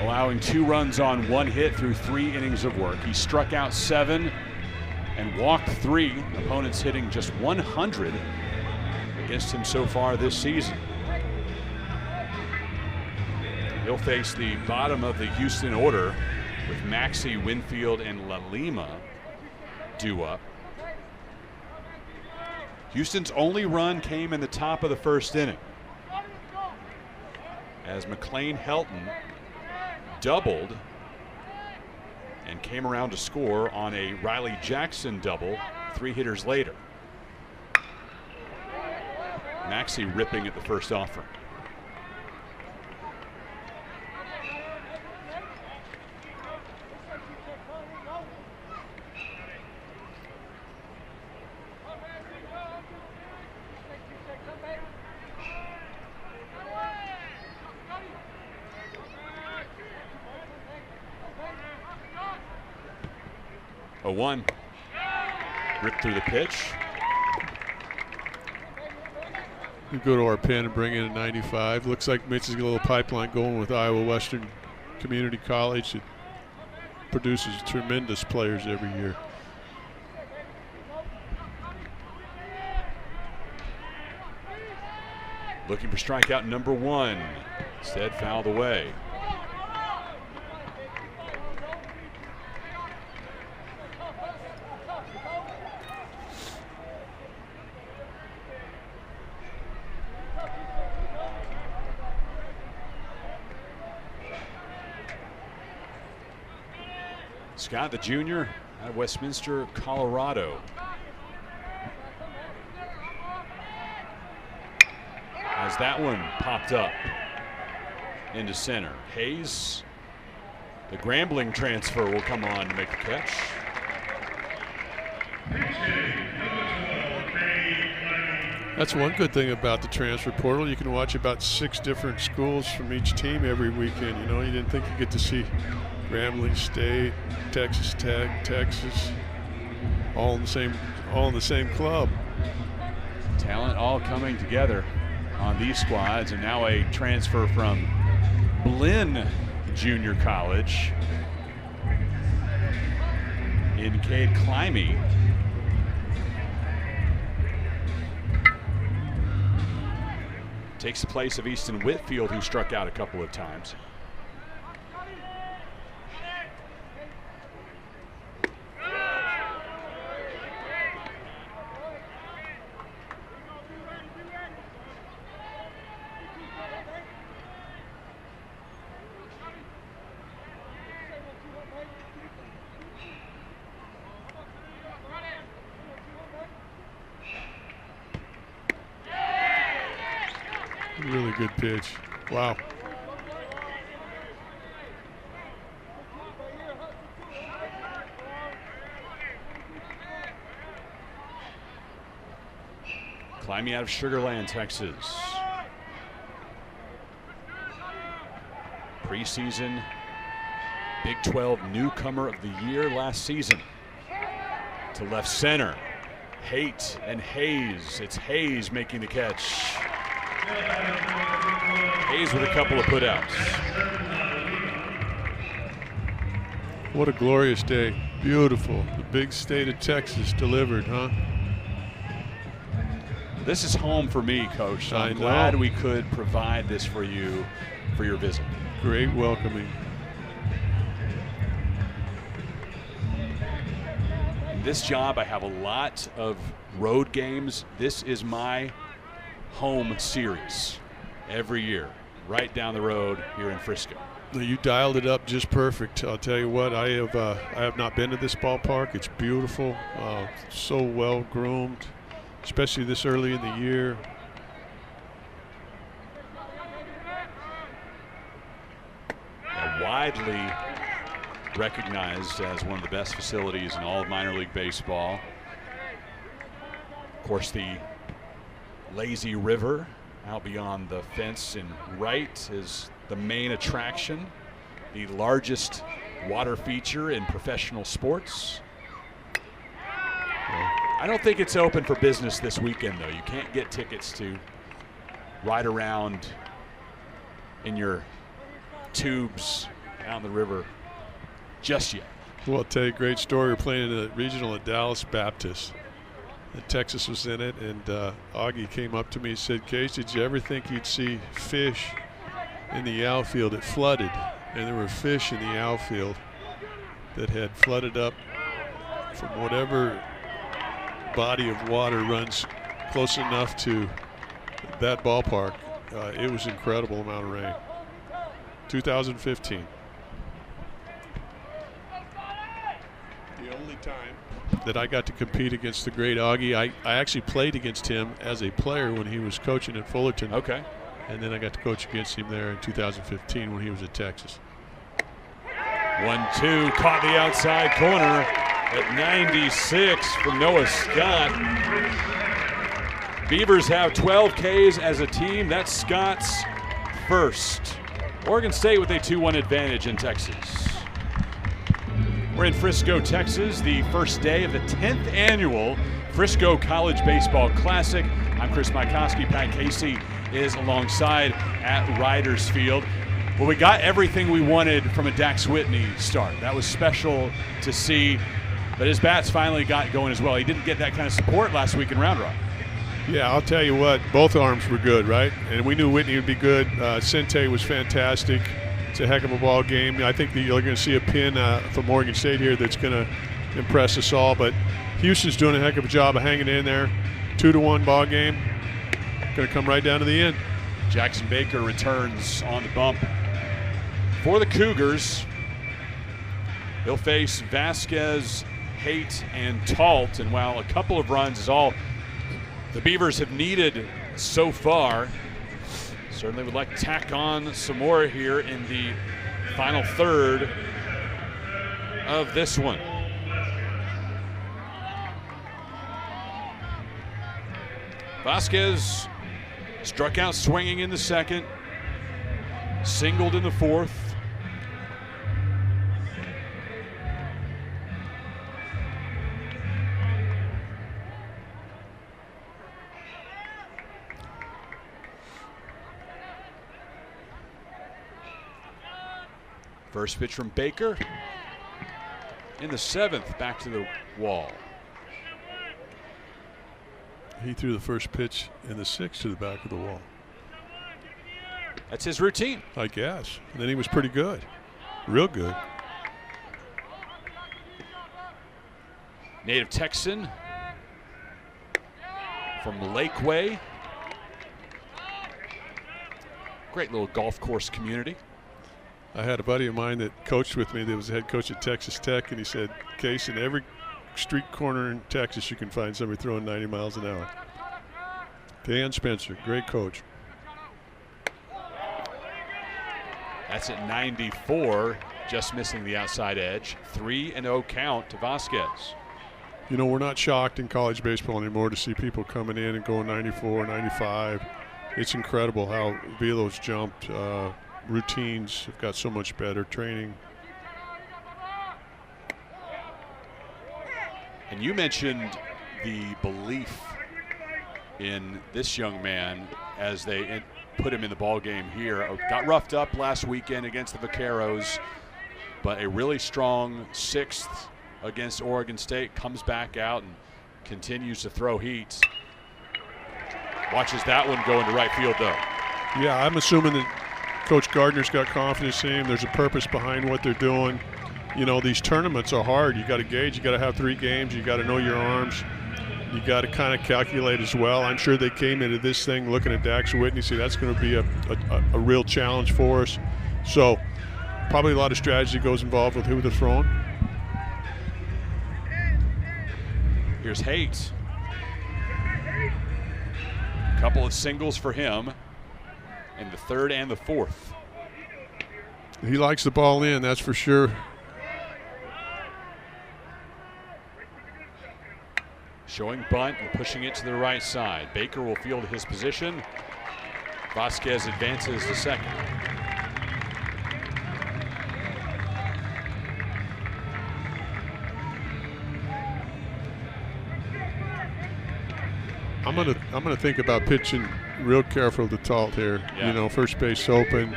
Allowing 2 runs on 1 hit through 3 innings of work. He struck out 7 and walked 3. Opponents hitting just 100 against him so far this season. He'll face the bottom of the Houston order with Maxey, Winfield, and Lalima due up. Houston's only run came in the top of the 1st inning, as McLean Helton doubled and came around to score on a Riley Jackson double 3 hitters later. Maxey ripping at the first offering. A 1. Ripped through the pitch. We go to our pen and bring in a 95. Looks like Mitch has got a little pipeline going with Iowa Western Community College. It produces tremendous players every year. Looking for strikeout number 1. Instead fouled away. Scott, the junior, out of Westminster, Colorado. As that one popped up into center. Hayes, the Grambling transfer, will come on to make the catch. That's one good thing about the transfer portal. You can watch about 6 different schools from each team every weekend. You know, you didn't think you'd get to see Grambling State, Texas Tech, Texas, all in the same club. Talent all coming together on these squads, and now a transfer from Blinn Junior College in Cade Climby. Takes the place of Easton Whitfield, who struck out a couple of times. Really good pitch. Wow. Climbing out of Sugar Land, Texas. Preseason Big 12 newcomer of the year last season. To left center. Haight and Hayes. It's Hayes making the catch. Hayes with a couple of putouts. What a glorious day. Beautiful. The big state of Texas delivered, huh? This is home for me, Coach. So I'm I glad know. we could provide this for you for your visit. Great welcoming. This job, I have a lot of road games. This is my home series every year, right down the road here in Frisco. You dialed it up just perfect. I'll tell you what, I have not been to this ballpark. It's beautiful, so well groomed, especially this early in the year. Widely recognized as one of the best facilities in all of minor league baseball. Of course, the lazy river out beyond the fence in right is the main attraction, the largest water feature in professional sports. I don't think it's open for business this weekend, though. You can't get tickets to ride around in your tubes down the river just yet. Well, I'll tell you a great story. We're playing in a regional at Dallas Baptist. And Texas was in it, and Augie came up to me and said, "Case, did you ever think you'd see fish in the outfield?" It flooded, and there were fish in the outfield that had flooded up from whatever body of water runs close enough to that ballpark. It was an incredible amount of rain. 2015. The only time that I got to compete against the great Augie. I actually played against him as a player when he was coaching at Fullerton. Okay. And then I got to coach against him there in 2015 when he was at Texas. 1-2, caught the outside corner at 96 from Noah Scott. Beavers have 12 Ks as a team. That's Scott's first. Oregon State with a 2-1 advantage in Texas. We're in Frisco, Texas, the first day of the 10th annual Frisco College Baseball Classic. I'm Chris Mykowski. Pat Casey is alongside at Riders Field. Well, we got everything we wanted from a Dax Whitney start. That was special to see, but his bats finally got going as well. He didn't get that kind of support last week in Round Rock. Yeah, I'll tell you what, both arms were good, right? And we knew Whitney would be good. Sente was fantastic. It's a heck of a ball game. I think that you're going to see a pin from Oregon State here that's going to impress us all. But Houston's doing a heck of a job of hanging in there. 2-1 ball game. Going to come right down to the end. Jackson Baker returns on the bump for the Cougars. He'll face Vasquez, Haight, and Talt. And while a couple of runs is all the Beavers have needed so far, certainly would like to tack on some more here in the final third of this one. Vasquez struck out swinging in the second, singled in the fourth. First pitch from Baker. In the seventh, back to the wall. He threw the first pitch in the sixth to the back of the wall. That's his routine. I guess. And then he was pretty good. Real good. Native Texan from Lakeway. Great little golf course community. I had a buddy of mine that coached with me that was the head coach at Texas Tech, and he said, Case, in every street corner in Texas you can find somebody throwing 90 miles an hour. Dan Spencer, great coach. That's at 94, just missing the outside edge. 3-0 count to Vasquez. You know, we're not shocked in college baseball anymore to see people coming in and going 94, 95. It's incredible how velos jumped. Routines have got so much better. Training. And you mentioned the belief in this young man as they put him in the ball game here. Got roughed up last weekend against the Vaqueros, but a really strong sixth against Oregon State. Comes back out and continues to throw heat. Watches that one go into right field, though. Yeah, I'm assuming that Coach Gardner's got confidence in him. There's a purpose behind what they're doing. You know, these tournaments are hard. You got to gauge. You got to have 3 games. You got to know your arms. You got to kind of calculate as well. I'm sure they came into this thing looking at Dax Whitney. See, that's going to be a real challenge for us. So probably a lot of strategy goes involved with who they're throwing. Here's Haight. Couple of singles for him in the 3rd and the 4th. He likes the ball in, that's for sure. Showing bunt and pushing it to the right side. Baker will field his position. Vasquez advances to second. I'm gonna think about pitching real careful to Talt here. Yeah. You know, first base open.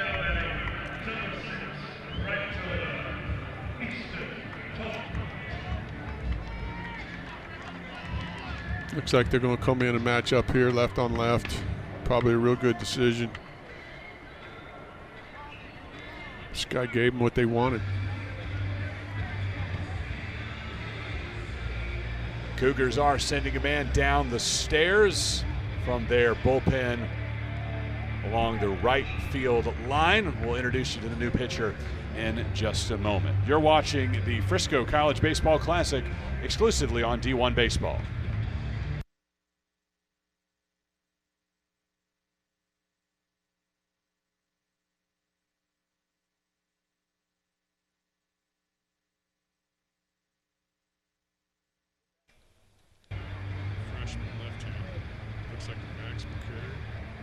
Looks like they're going to come in and match up here, left on left. Probably a real good decision. This guy gave them what they wanted. Cougars are sending a man down the stairs from their bullpen along the right field line. We'll introduce you to the new pitcher in just a moment. You're watching the Frisco College Baseball Classic exclusively on D1 Baseball.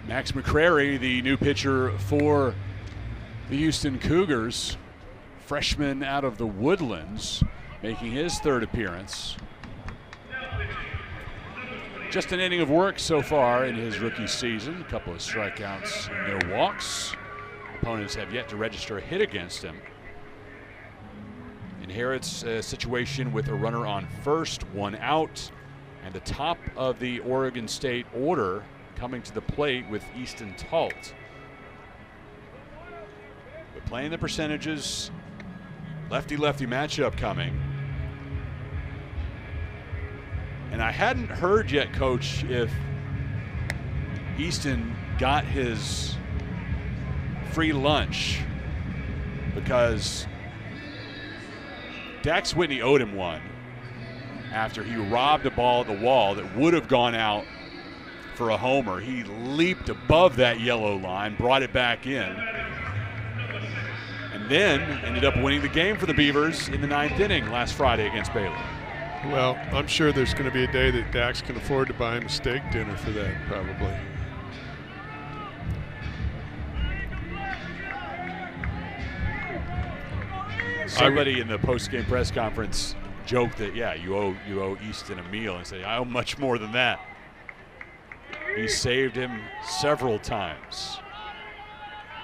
Max McCrary, the new pitcher for the Houston Cougars, freshman out of the Woodlands, making his 3rd appearance. Just an inning of work so far in his rookie season. A couple of strikeouts, no walks. Opponents have yet to register a hit against him. Inherits a situation with a runner on first, 1 out, and the top of the Oregon State order coming to the plate with Easton Talt. But playing the percentages, lefty-lefty matchup coming. And I hadn't heard yet, Coach, if Easton got his free lunch, because Dax Whitney owed him one after he robbed a ball at the wall that would have gone out for a homer. He leaped above that yellow line, brought it back in, and then ended up winning the game for the Beavers in the 9th inning last Friday against Baylor. Well, I'm sure there's going to be a day that Dax can afford to buy him a steak dinner for that, probably. Somebody in the post-game press conference joked that, yeah, you owe Easton a meal, and said, I owe much more than that. He saved him several times.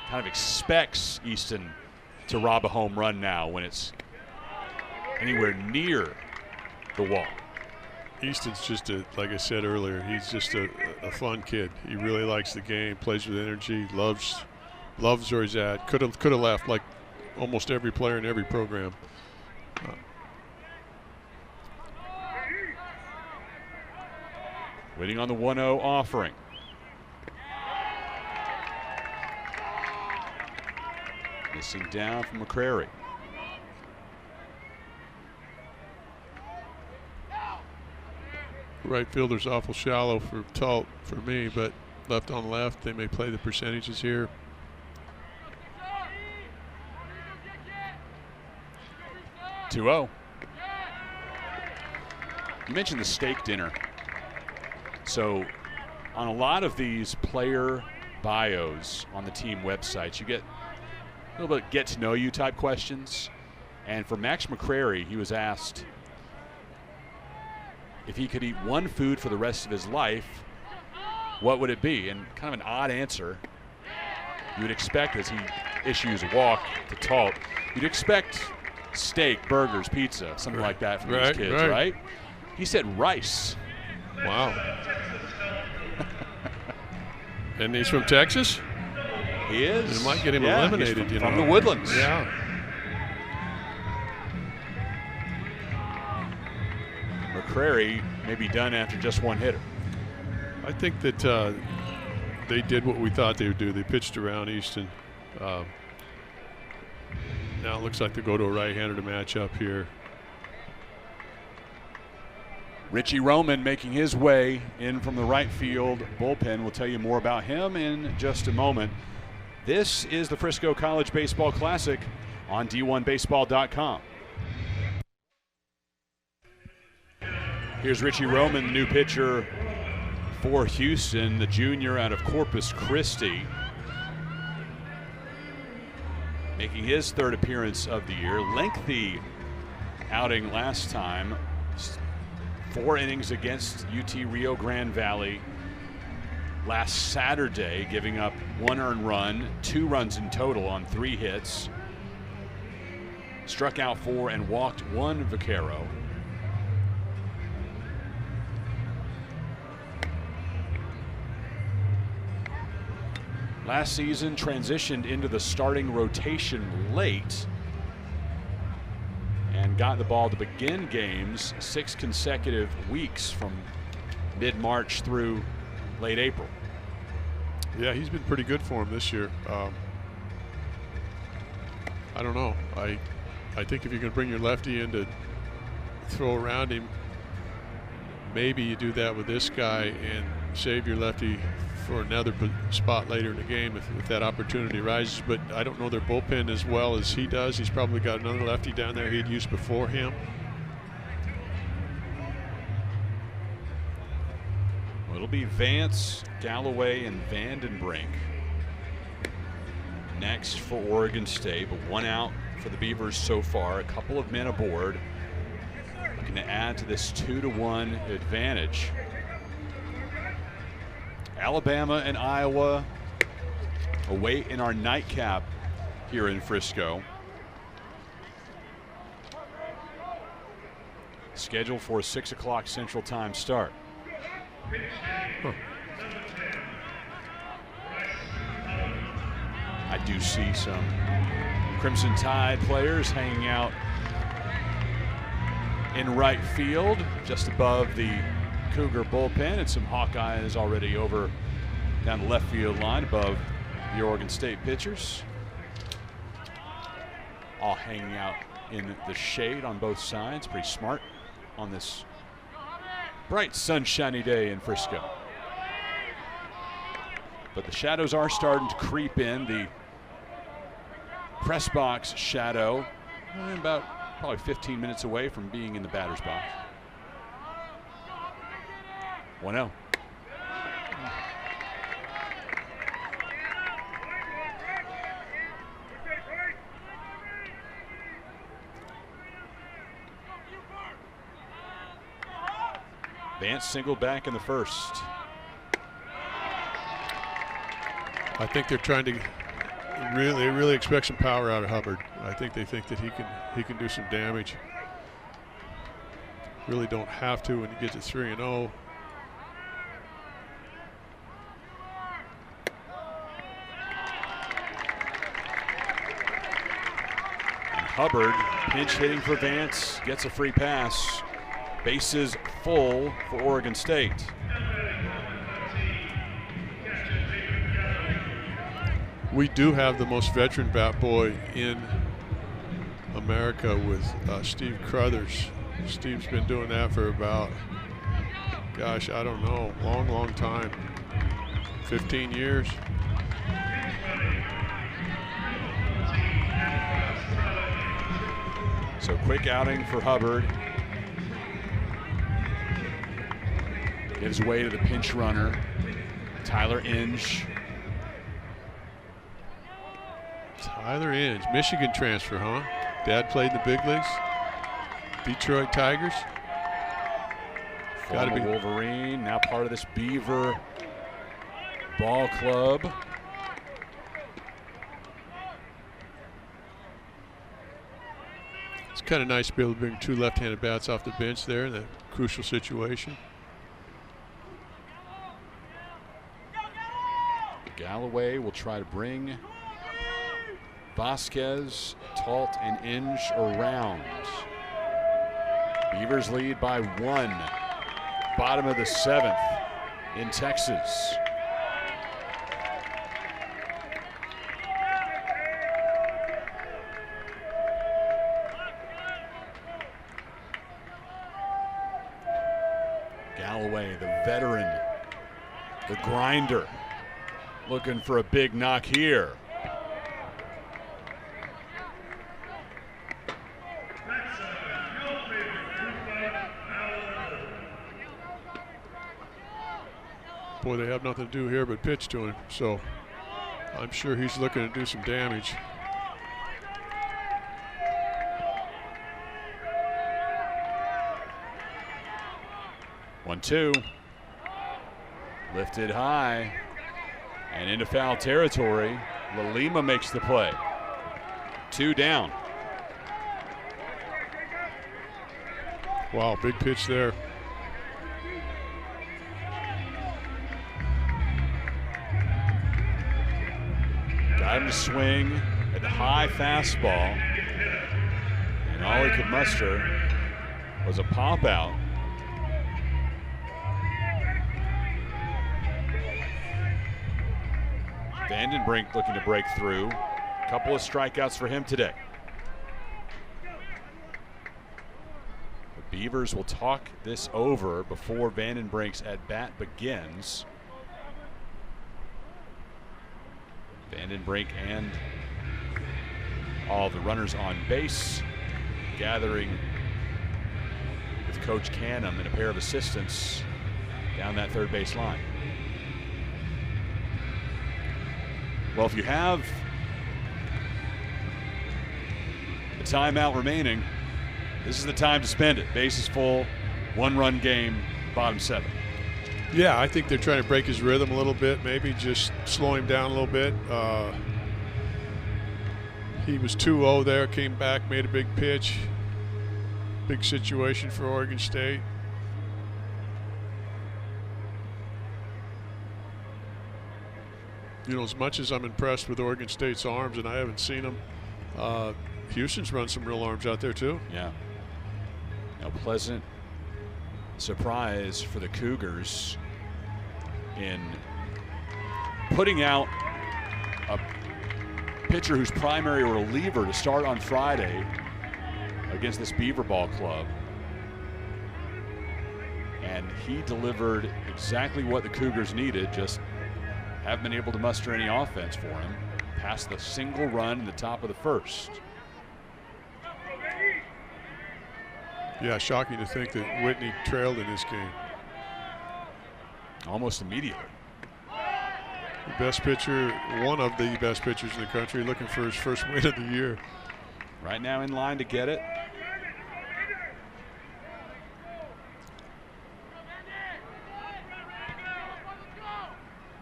Kind of expects Easton to rob a home run now when it's anywhere near the wall. Easton's just like I said earlier, he's just a fun kid. He really likes the game, plays with energy, loves loves where he's at. Could have left like almost every player in every program. Waiting on the 1-0 offering. Missing down from McCrary. Right fielder's awful shallow for Talt for me, but left on left, they may play the percentages here. You mentioned the steak dinner. So on a lot of these player bios on the team websites, you get a little bit get to know you type questions. And for Max McCrary, he was asked if he could eat one food for the rest of his life, what would it be? And kind of an odd answer. You would expect, as he issues a walk to Talt, you'd expect steak, burgers, pizza, something like that from these kids, right? He said rice. Wow. And he's from Texas? He is. It might get him eliminated, from the Woodlands. Yeah. McCrary may be done after just one hitter. I think that they did what we thought they would do. They pitched around Easton. Now it looks like they go to a right-hander to match up here. Richie Roman making his way in from the right field bullpen. We'll tell you more about him in just a moment. This is the Frisco College Baseball Classic on D1Baseball.com. Here's Richie Roman, the new pitcher for Houston, the junior out of Corpus Christi, making his third appearance of the year. Lengthy outing last time. 4 innings against UT Rio Grande Valley last Saturday, giving up 1 earned run, 2 runs in total on 3 hits. Struck out 4 and walked 1 Vaquero. Last season transitioned into the starting rotation late and got the ball to begin games 6 consecutive weeks from mid-March through late April. Yeah, he's been pretty good for him this year. I don't know. I think if you can bring your lefty in to throw around him, maybe you do that with this guy and save your lefty for another spot later in the game if that opportunity rises. But I don't know their bullpen as well as he does. He's probably got another lefty down there he'd used before him. Well, it'll be Vance, Galloway, and Vandenbrink next for Oregon State, but 1 out for the Beavers so far. A couple of men aboard, looking to add to this 2-1 advantage. Alabama and Iowa await in our nightcap here in Frisco. Scheduled for a 6 o'clock Central Time start. I do see some Crimson Tide players hanging out in right field just above the Cougar bullpen, and some Hawkeyes already over down the left field line above the Oregon State pitchers. All hanging out in the shade on both sides. Pretty smart on this bright sunshiny day in Frisco. But the shadows are starting to creep in. The press box shadow about probably 15 minutes away from being in the batter's box. 1-0. Vance singled back in the first. I think they're trying to really expect some power out of Hubbard. I think they think that he can do some damage. Really don't have to when you get to 3-0. Hubbard pinch hitting for Vance, gets a free pass. Bases full for Oregon State. We do have the most veteran bat boy in America with Steve Crothers. Steve's been doing that for about, gosh, I don't know, long time. 15 years. So quick outing for Hubbard. Gives way to the pinch runner, Tyler Inge. Tyler Inge, Michigan transfer, huh? Dad played in the big leagues. Detroit Tigers. Got to be Wolverine, now part of this Beaver ball club. It's kind of nice to be able to bring two left-handed bats off the bench there in that crucial situation. Galloway will try to bring Vasquez, Talt, and Inge around. Beavers lead by 1. Bottom of the 7th in Texas. Galloway, the veteran, the grinder, looking for a big knock here. Boy, they have nothing to do here but pitch to him, so I'm sure he's looking to do some damage. One, two. Lifted high and into foul territory. Lalima makes the play. 2 down. Wow, big pitch there. Got him to swing at the high fastball, and all he could muster was a pop out. Vandenbrink looking to break through. A couple of strikeouts for him today. The Beavers will talk this over before Vandenbrink's at bat begins. Vandenbrink and all the runners on base gathering with Coach Canham and a pair of assistants down that third base line. Well, if you have a timeout remaining, this is the time to spend it. Bases full, 1-run game, bottom 7. Yeah, I think they're trying to break his rhythm a little bit, maybe just slow him down a little bit. He was 2-0 there, came back, made a big pitch. Big situation for Oregon State. You know, as much as I'm impressed with Oregon State's arms, and I haven't seen them, Houston's run some real arms out there too. Yeah. A pleasant surprise for the Cougars in putting out a pitcher who's primary reliever to start on Friday against this Beaver ball club. And he delivered exactly what the Cougars needed, just haven't been able to muster any offense for him. Past the single run in the top of the 1st. Yeah, shocking to think that Whitney trailed in this game. Almost immediately. The best pitcher, one of the best pitchers in the country, looking for his first win of the year. Right now in line to get it.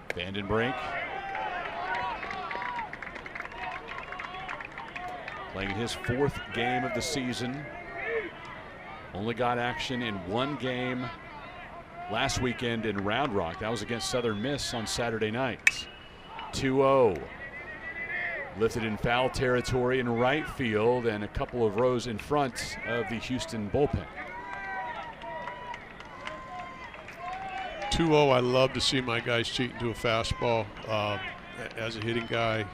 Vandenbrink playing his 4th game of the season. Only got action in 1 game last weekend in Round Rock. That was against Southern Miss on Saturday night. 2-0. Lifted in foul territory in right field and a couple of rows in front of the Houston bullpen. 2-0, I love to see my guys cheating to a fastball. As a hitting guy,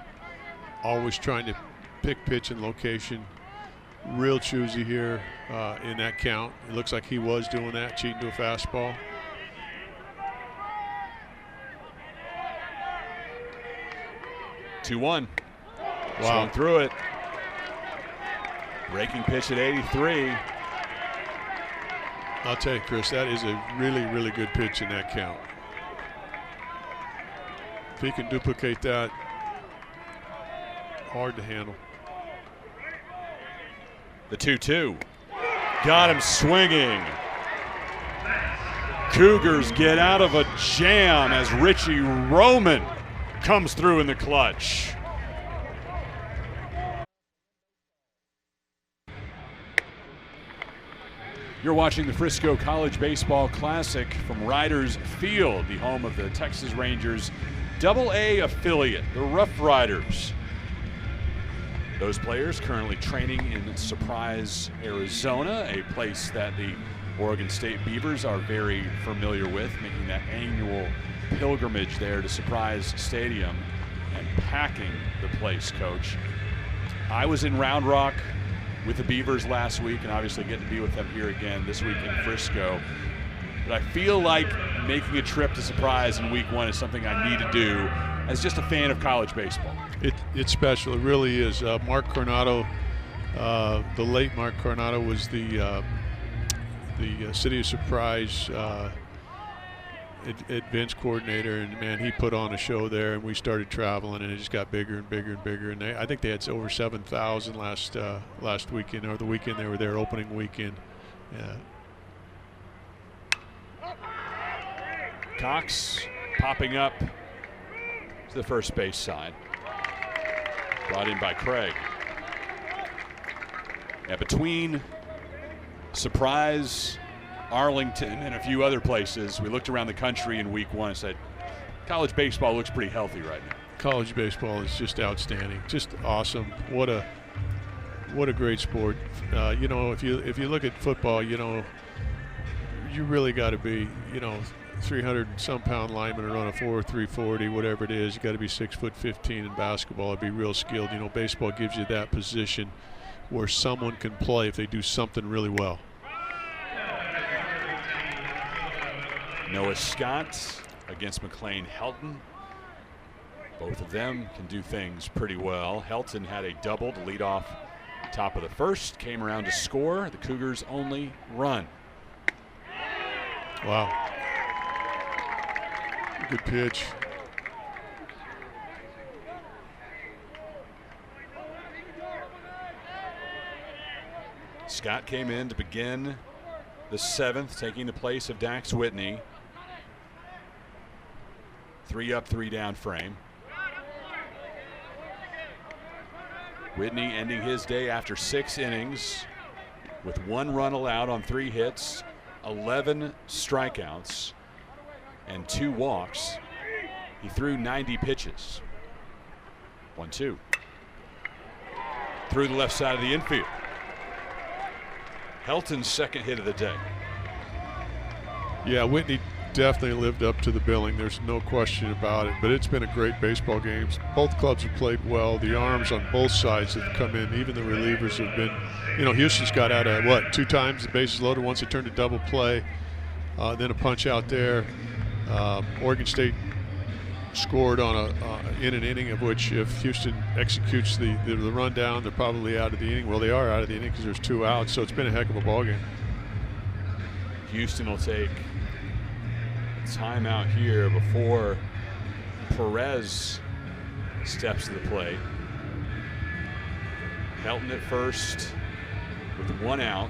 always trying to pick pitch and location. Real choosy here in that count. It looks like he was doing that, cheating to a fastball. Two-one. Wow. Swung through it. Breaking pitch at 83. I'll tell you, Chris, that is a really, really good pitch in that count. If he can duplicate that, hard to handle. The 2-2. Got him swinging. Cougars get out of a jam as Richie Roman comes through in the clutch. You're watching the Frisco College Baseball Classic from Riders Field, the home of the Texas Rangers AA affiliate, the Rough Riders. Those players currently training in Surprise, Arizona, a place that the Oregon State Beavers are very familiar with, making that annual pilgrimage there to Surprise Stadium and packing the place, Coach. I was in Round Rock with the Beavers last week, and obviously getting to be with them here again this week in Frisco. But I feel like making a trip to Surprise in week one is something I need to do as just a fan of college baseball. It's special. It really is. Mark Coronado, the late Mark Coronado, was the City of Surprise advance coordinator, and man, he put on a show there, and we started traveling, and it just got bigger and bigger and bigger. And I think they had over 7,000 last weekend, or the weekend they were there, opening weekend. Cox popping up to the first base side. Brought in by Craig. Yeah, between Surprise, Arlington, and a few other places, we looked around the country in week one and said, college baseball looks pretty healthy right now. College baseball is just outstanding, just awesome. What a great sport. You know, if you look at football, you know, you really got to be, you know, 300 and some pound lineman and run a 4.340, whatever it is. You got to be 6'15" in basketball and be real skilled. You know, baseball gives you that position where someone can play if they do something really well. Noah Scott against McLean Helton. Both of them can do things pretty well. Helton had a double to lead off top of the first, came around to score the Cougars' only run. Wow. Good pitch. Scott came in to begin the seventh, taking the place of Dax Whitney. 3 up, 3 down frame. Whitney ending his day after 6 innings with 1 run allowed on 3 hits, 11 strikeouts, and 2 walks. He threw 90 pitches. 1-2. Through the left side of the infield. Helton's second hit of the day. Yeah, Whitney definitely lived up to the billing. There's no question about it. But it's been a great baseball game. Both clubs have played well. The arms on both sides have come in. Even the relievers have been, you know, Houston's got out of, what, 2 times the bases loaded once they turned to double play. Then a punch out there. Oregon State scored on in an inning, of which if Houston executes the rundown, they're probably out of the inning. Well, they are out of the inning because there's 2 outs, so it's been a heck of a ball game. Houston will take timeout here before Perez steps to the plate. Helton at first with 1 out.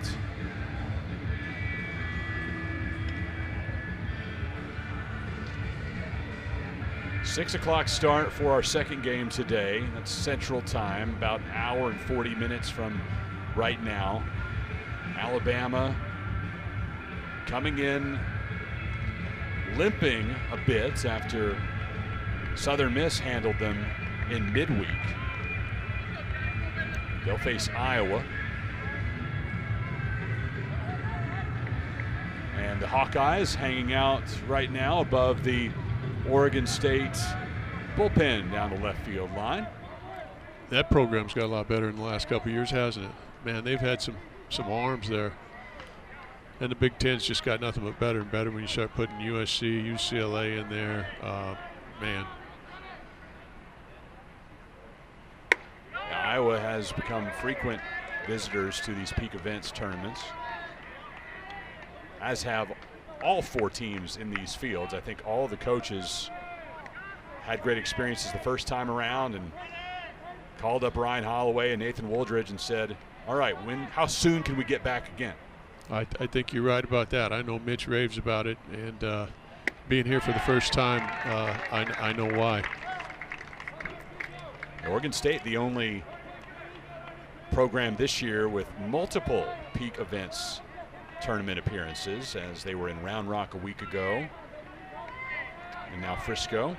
Six o'clock start for our second game today. That's Central Time, about an hour and 40 minutes from right now. Alabama coming in limping a bit after Southern Miss handled them in midweek. They'll face Iowa. And the Hawkeyes hanging out right now above the Oregon State bullpen down the left field line. That program's got a lot better in the last couple of years, hasn't it? Man, they've had some arms there. And the Big Ten's just got nothing but better and better when you start putting USC, UCLA in there. Man. Iowa has become frequent visitors to these peak events tournaments, as have all 4 teams in these fields. I think all the coaches had great experiences the first time around and called up Ryan Holloway and Nathan Woldridge and said, all right, how soon can we get back again? I think you're right about that. I know Mitch raves about it, and being here for the first time, I know why. Oregon State, the only program this year with multiple peak events tournament appearances, as they were in Round Rock a week ago, and now Frisco.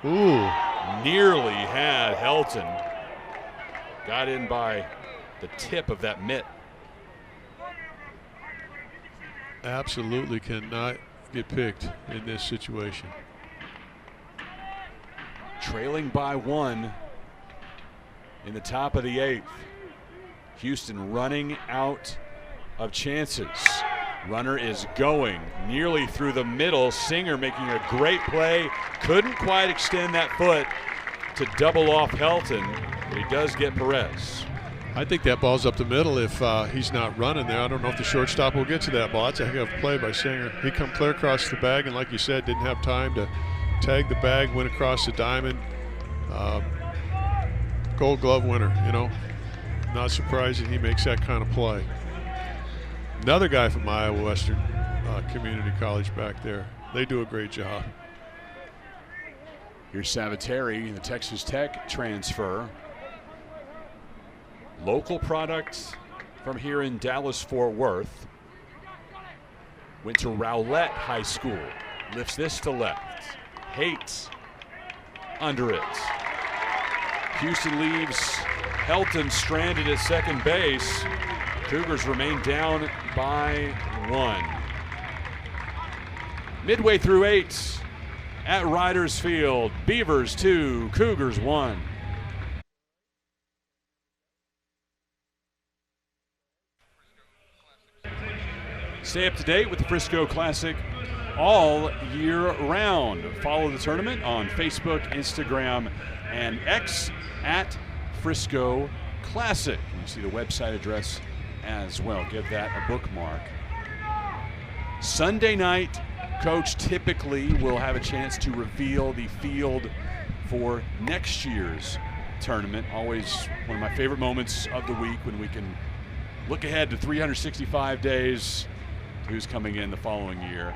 Ooh. Nearly had Helton. Got in by the tip of that mitt. Absolutely cannot get picked in this situation. Trailing by 1 in the top of the 8th. Houston running out of chances. Runner is going nearly through the middle. Singer making a great play. Couldn't quite extend that foot to double off Helton, but he does get Perez. I think that ball's up the middle if he's not running there. I don't know if the shortstop will get to that ball. That's a heck of a play by Singer. He come clear across the bag, and like you said, didn't have time to tag the bag, went across the diamond. Gold Glove winner, you know. Not surprising he makes that kind of play. Another guy from Iowa Western Community College back there. They do a great job. Here's Savateri, the Texas Tech transfer. Local product from here in Dallas-Fort Worth. Went to Rowlett High School. Lifts this to left. Hates under it. Houston leaves Helton stranded at second base. Cougars remain down by 1. Midway through 8 at Riders Field. Beavers 2, Cougars 1. Stay up to date with the Frisco Classic all year round. Follow the tournament on Facebook, Instagram, and X at Frisco Classic. You can see the website address as well. Give that a bookmark. Sunday night, Coach typically will have a chance to reveal the field for next year's tournament. Always one of my favorite moments of the week when we can look ahead to 365 days to who's coming in the following year.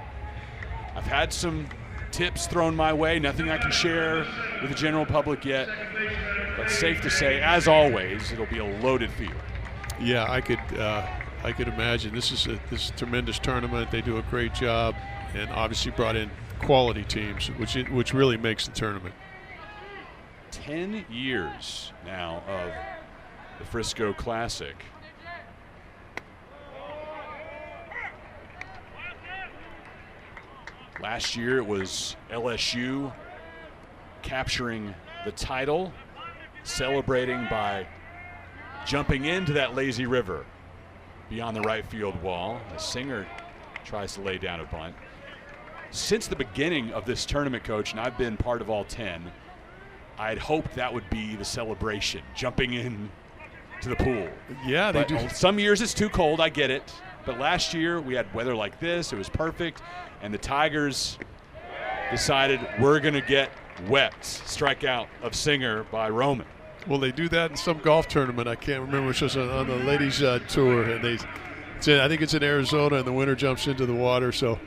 I've had some tips thrown my way, nothing I can share with the general public yet, but safe to say, as always, it'll be a loaded field. Yeah, I could imagine. This is a tremendous tournament. They do a great job, and obviously brought in quality teams, which really makes the tournament. 10 years now of the Frisco Classic. Last year it was LSU capturing the title, celebrating by jumping into that lazy river beyond the right field wall. The Singer tries to lay down a bunt. Since the beginning of this tournament, Coach, and I've been part of all 10, I'd hoped that would be the celebration, jumping in to the pool. Yeah, they do. Some years it's too cold, I get it. But last year we had weather like this, it was perfect, and the Tigers decided we're going to get wet. Strikeout of Singer by Roman. Well, they do that in some golf tournament. I can't remember which was on the ladies' tour, and I think it's in Arizona, and the winner jumps into the water. So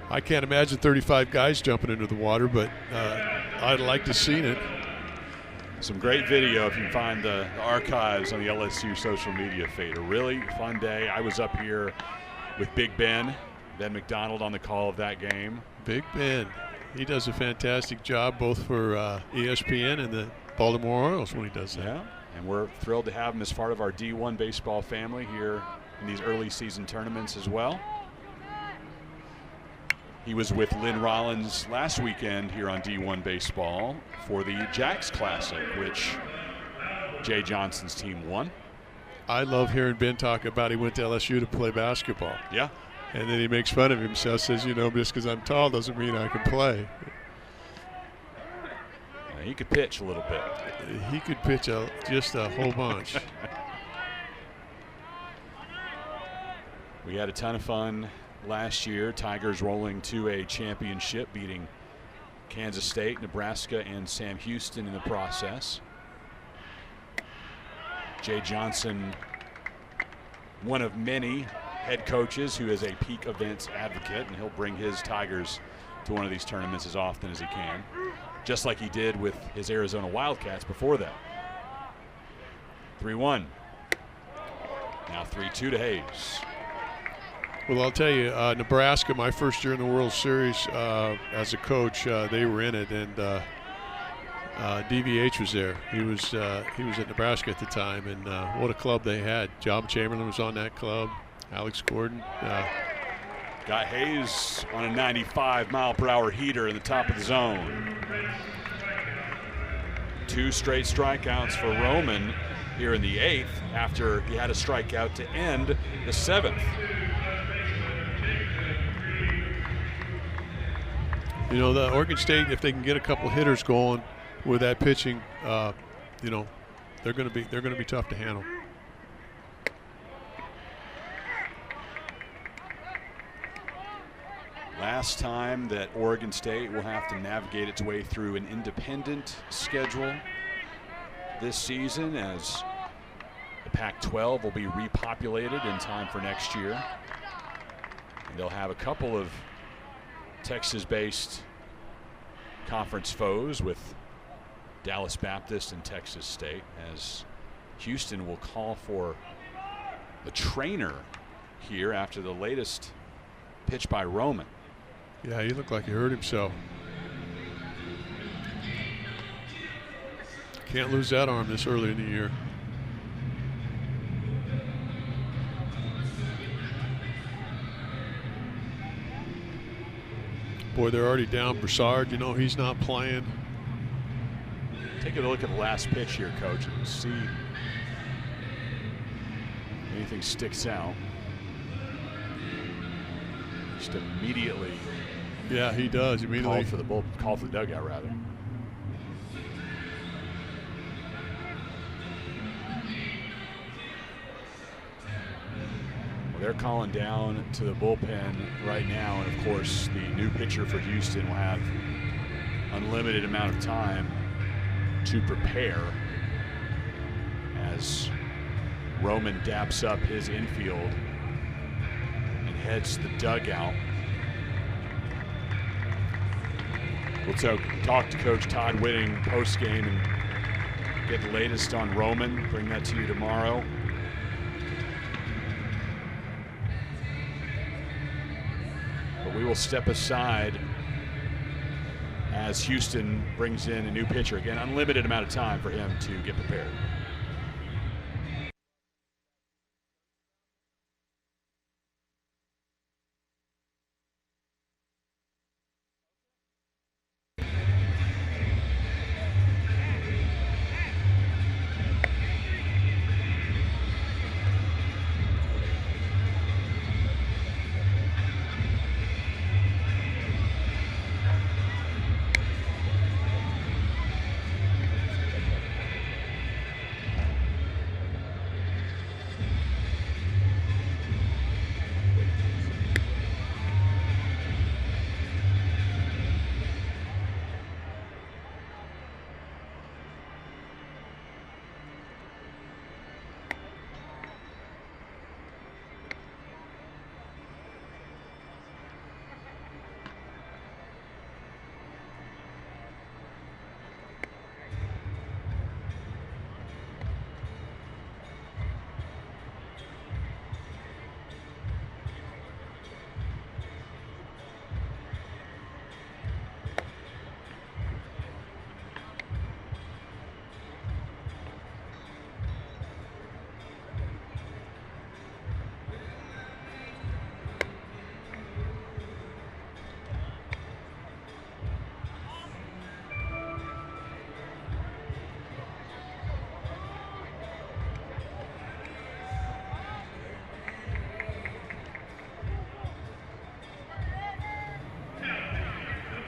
I can't imagine 35 guys jumping into the water, but I'd like to see it. Some great video if you can find the archives on the LSU social media feed. A really fun day. I was up here with Big Ben McDonald on the call of that game. Big Ben. He does a fantastic job both for ESPN and the Baltimore Orioles when he does that. Yeah, and we're thrilled to have him as part of our D1 baseball family here in these early season tournaments as well. He was with Lynn Rollins last weekend here on D1 baseball for the Dax Classic, which Jay Johnson's team won. I love hearing Ben talk about he went to LSU to play basketball. Yeah. And then he makes fun of himself, says, you know, just because I'm tall doesn't mean I can play. He could pitch a little bit. He could pitch just a whole bunch. We had a ton of fun last year. Tigers rolling to a championship, beating Kansas State, Nebraska, and Sam Houston in the process. Jay Johnson, one of many head coaches who is a peak events advocate, and he'll bring his Tigers to one of these tournaments as often as he can, just like he did with his Arizona Wildcats before that. 3-1. Now 3-2 to Hayes. Well, I'll tell you, Nebraska, my first year in the World Series as a coach, they were in it, and DVH was there. He was at Nebraska at the time, and what a club they had. John Chamberlain was on that club. Alex Gordon. Got Hayes on a 95-mile-per-hour heater in the top of the zone. 2 straight strikeouts for Roman here in the 8th after he had a strikeout to end the 7th. You know, the Oregon State, if they can get a couple hitters going with that pitching, you know, they're going to be tough to handle. Last time that Oregon State will have to navigate its way through an independent schedule this season, as the Pac-12 will be repopulated in time for next year. And they'll have a couple of Texas-based conference foes with Dallas Baptist and Texas State, as Houston will call for the trainer here after the latest pitch by Roman. Yeah, he looked like he hurt himself. Can't lose that arm this early in the year. Boy, they're already down Broussard. You know, he's not playing. Take a look at the last pitch here, Coach, and see if anything sticks out. Just immediately. Yeah, he does. Immediately Call for the dugout, rather. Well, they're calling down to the bullpen right now, and of course, the new pitcher for Houston will have unlimited amount of time to prepare as Roman daps up his infield and heads to the dugout. We'll talk to Coach Todd Whitting post-game and get the latest on Roman, bring that to you tomorrow. But we will step aside as Houston brings in a new pitcher. Again, unlimited amount of time for him to get prepared.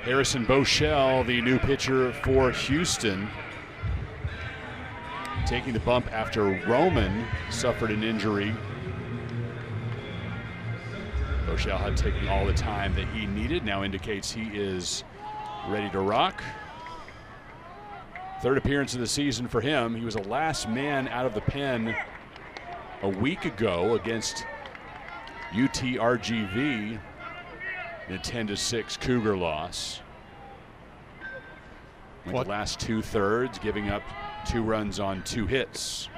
Harrison Boschel, the new pitcher for Houston, taking the bump after Roman suffered an injury. Boschel had taken all the time that he needed, now indicates he is ready to rock. Third appearance of the season for him. He was the last man out of the pen a week ago against UTRGV in a 10-6 Cougar loss. Went the last 2/3, giving up 2 runs on 2 hits.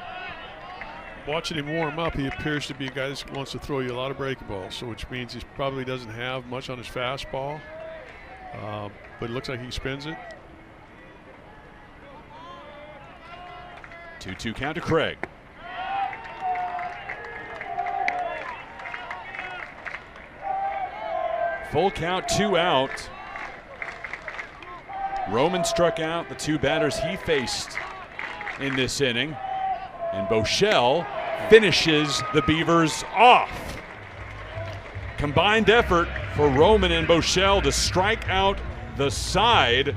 Watching him warm up, he appears to be a guy that wants to throw you a lot of breaking balls, so which means he probably doesn't have much on his fastball, but it looks like he spins it. 2-2 count to Craig. Full count, 2 out. Roman struck out the 2 batters he faced in this inning, and Boschel finishes the Beavers off. Combined effort for Roman and Boschel to strike out the side.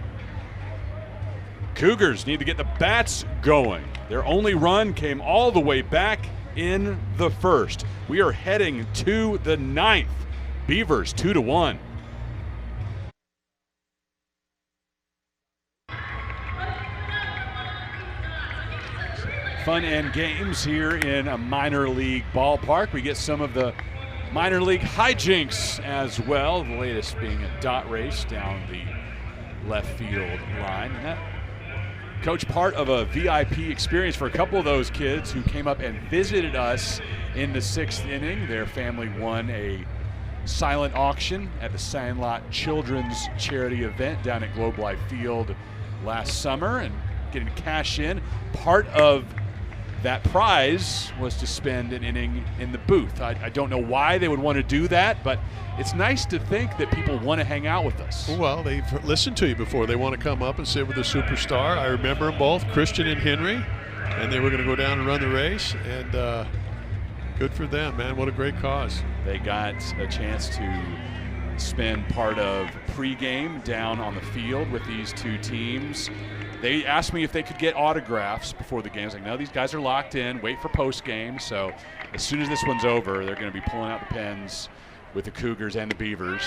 Cougars need to get the bats going. Their only run came all the way back in the first. We are heading to the 9th. Beavers 2-1. Fun and games here in a minor league ballpark. We get some of the minor league hijinks as well. The latest being a dot race down the left field line. And that, Coach, part of a VIP experience for a couple of those kids who came up and visited us in the 6th inning. Their family won a silent auction at the Sandlot Children's Charity event down at Globe Life Field last summer, and getting to cash in. Part of that prize was to spend an inning in the booth. I don't know why they would want to do that, but it's nice to think that people want to hang out with us. Well, they've listened to you before. They want to come up and sit with a superstar. I remember them both, Christian and Henry, and they were going to go down and run the race, and good for them, man. What a great cause. They got a chance to spend part of pregame down on the field with these 2 teams. They asked me if they could get autographs before the game. I was like, no, these guys are locked in. Wait for post-game. So as soon as this one's over, they're going to be pulling out the pens with the Cougars and the Beavers.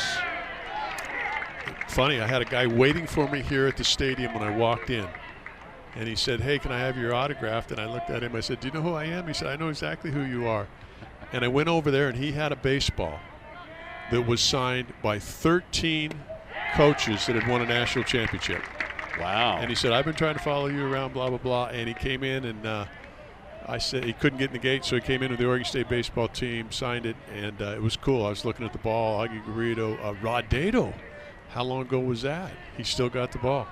Funny, I had a guy waiting for me here at the stadium when I walked in. And he said, hey, can I have your autograph? And I looked at him. I said, do you know who I am? He said, I know exactly who you are. And I went over there, and he had a baseball that was signed by 13 coaches that had won a national championship. Wow. And he said, I've been trying to follow you around, blah, blah, blah. And he came in, and I said he couldn't get in the gate, so he came in with the Oregon State baseball team, signed it, and it was cool. I was looking at the ball. Augie Garrido, Rod Dado. How long ago was that? He still got the ball.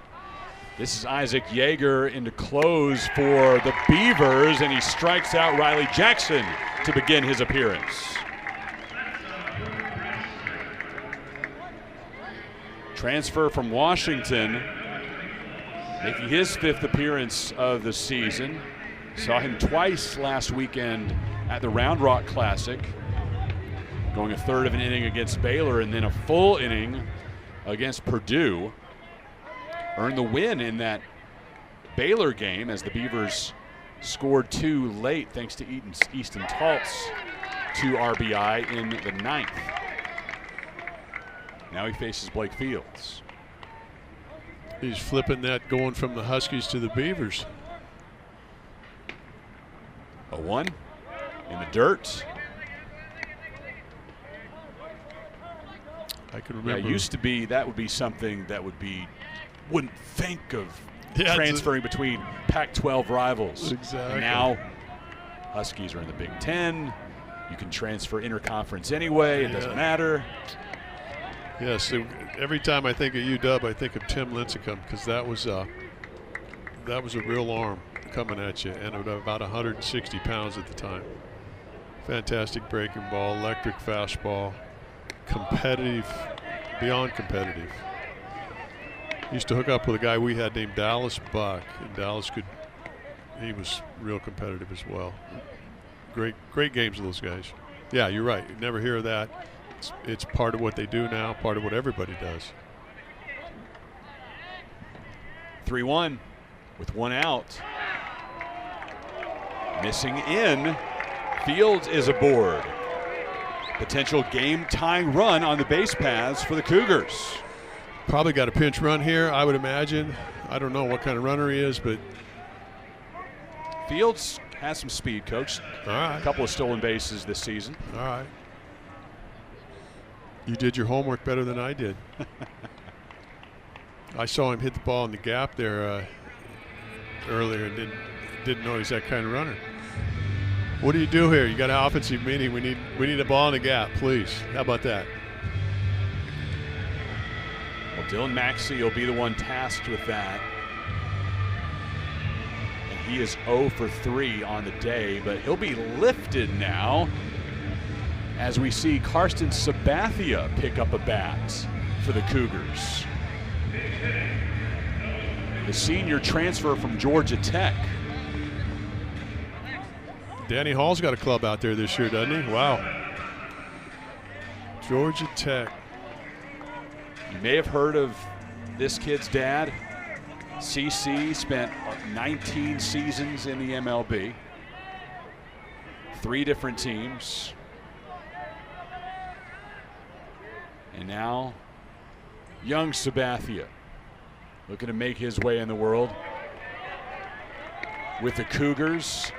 This is Isaac Yeager into close for the Beavers, and he strikes out Riley Jackson to begin his appearance. Transfer from Washington, making his 5th appearance of the season. Saw him twice last weekend at the Round Rock Classic, going a 1/3 of an inning against Baylor and then a full inning against Purdue. Earned the win in that Baylor game as the Beavers scored 2 late thanks to Easton Talt's 2 RBI in the 9th. Now he faces Blake Fields. He's flipping that, going from the Huskies to the Beavers. 0-1 in the dirt. I can remember. Yeah, it used to be that would be something that wouldn't think of transferring between Pac-12 rivals. Exactly. And now Huskies are in the Big Ten. You can transfer interconference anyway. It doesn't matter. Yes, every time I think of UW, I think of Tim Lincecum, because that was a real arm coming at you, and about 160 pounds at the time. Fantastic breaking ball, electric fastball, competitive, beyond competitive. Used to hook up with a guy we had named Dallas Buck, and Dallas he was real competitive as well. Great games with those guys. Yeah, you're right. You never hear of that. It's part of what they do now, part of what everybody does. 3-1 with one out. Missing in. Fields is aboard. Potential game-tying run on the base paths for the Cougars. Probably got a pinch run here, I would imagine. I don't know what kind of runner he is, but Fields has some speed, Coach. All right. A couple of stolen bases this season. All right. You did your homework better than I did. I saw him hit the ball in the gap there earlier and didn't know he's that kind of runner. What do you do here? You got an offensive meeting. We need a ball in the gap, please. How about that? Well, Dylan Maxey will be the one tasked with that. And he is 0 for 3 on the day, but he'll be lifted now as we see Karsten Sabathia pick up a bat for the Cougars. The senior transfer from Georgia Tech. Danny Hall's got a club out there this year, doesn't he? Wow. Georgia Tech. You may have heard of this kid's dad. CC spent 19 seasons in the MLB. 3 different teams. And now, young Sabathia looking to make his way in the world with the Cougars.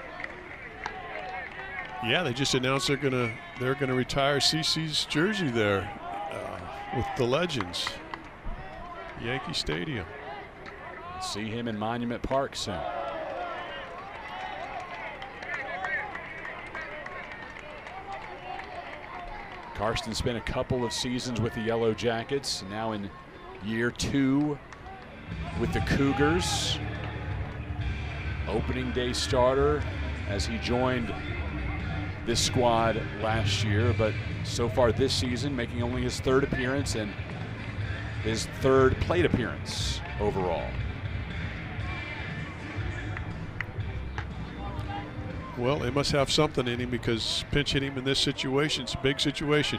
Yeah, they just announced they're gonna retire CC's jersey there with the legends. Yankee Stadium. See him in Monument Park soon. Karsten spent a couple of seasons with the Yellow Jackets, now in year 2 with the Cougars. Opening day starter as he joined this squad last year, but so far this season making only his 3rd appearance and his 3rd plate appearance overall. Well, they must have something in him because pinch hitting him in this situation, it's a big situation.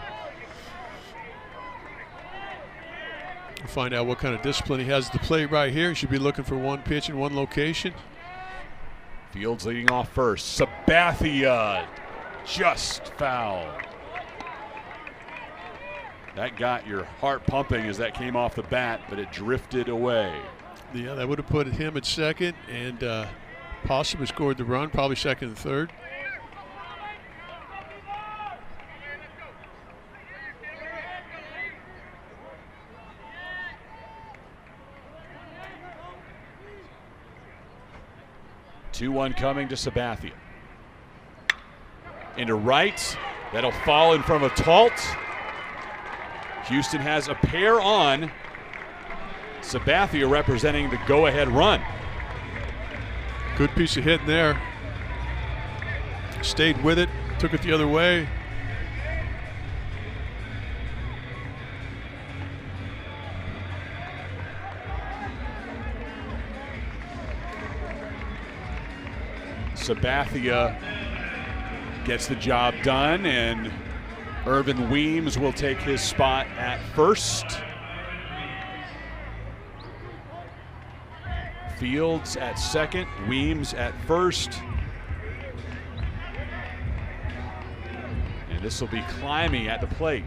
We'll find out what kind of discipline he has at the plate right here. He should be looking for one pitch in one location. Fields leading off first. Sabathia just foul. That got your heart pumping as that came off the bat, but it drifted away. Yeah, that would have put him at second and possibly scored the run, probably second and third. Two-one coming to Sabathia. Into right. That'll fall in front of Talt. Houston has a pair on. Sabathia representing the go-ahead run. Good piece of hitting there. Stayed with it, took it the other way. Sabathia gets the job done, and Irvin Weems will take his spot at first. Fields at second, Weems at first. And this will be Climby at the plate.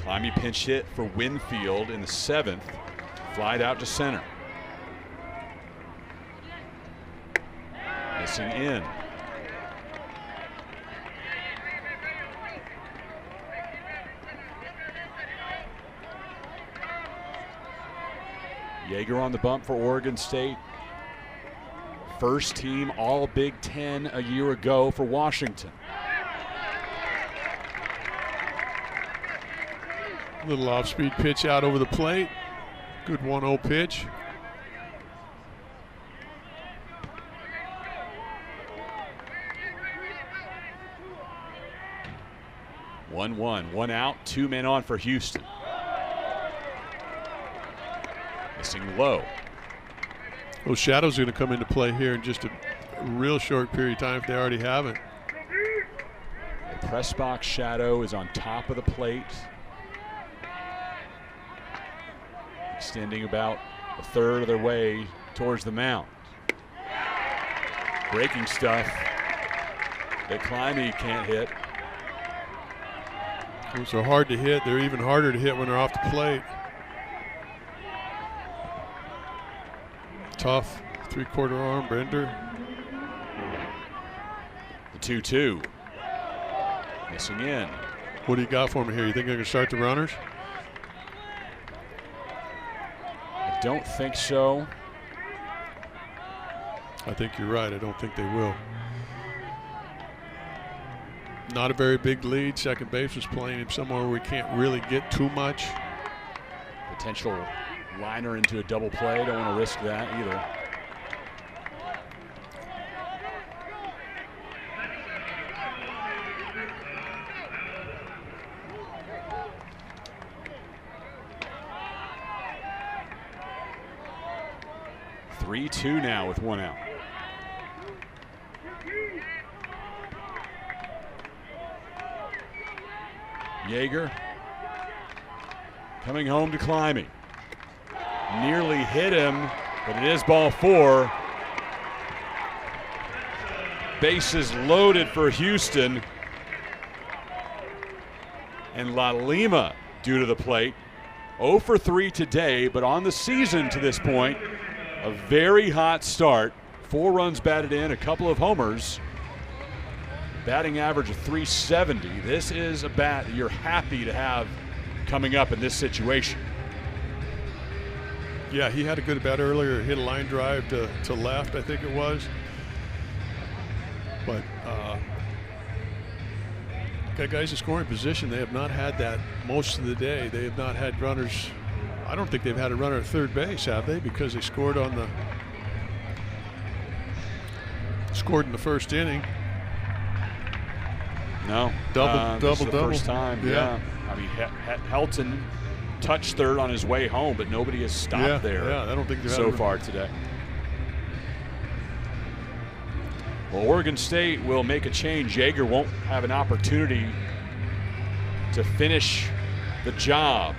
Climby pinch hit for Winfield in the 7th. Flied out to center. Missing in. Yeager on the bump for Oregon State. First team All Big Ten a year ago for Washington. Little off-speed pitch out over the plate. Good 1-0 pitch. One out, 2 men on for Houston. Missing low. Those shadows are going to come into play here in just a real short period of time if they already haven't. Press box shadow is on top of the plate, extending about a third of their way towards the mound. Breaking stuff that Climby can't hit. Those are hard to hit. They're even harder to hit when they're off the plate. Tough 3/4 arm bender. The 2-2. Missing in. What do you got for me here? You think they're going to start the runners? I don't think so. I think you're right. I don't think they will. Not a very big lead. Second base was playing him somewhere where we can't really get too much. Potential liner into a double play. Don't want to risk that either. Three-two now with one out. Yeager coming home to Climby. Nearly hit him, but it is ball 4. Bases loaded for Houston. And La Lima due to the plate. 0 for 3 today, but on the season to this point, a very hot start. 4 runs batted in, a couple of homers. Batting average of .370. This is a bat that you're happy to have coming up in this situation. Yeah, he had a good bat earlier. Hit a line drive to left, I think it was. But got guys in scoring position. They have not had that most of the day. They have not had runners. I don't think they've had a runner at third base, have they? Because they scored in the first inning. No. Double. First time. Yeah. I mean, Helton touched third on his way home, but nobody has stopped there. Yeah, I don't think so far today. Well, Oregon State will make a change. Yeager won't have an opportunity to finish the job.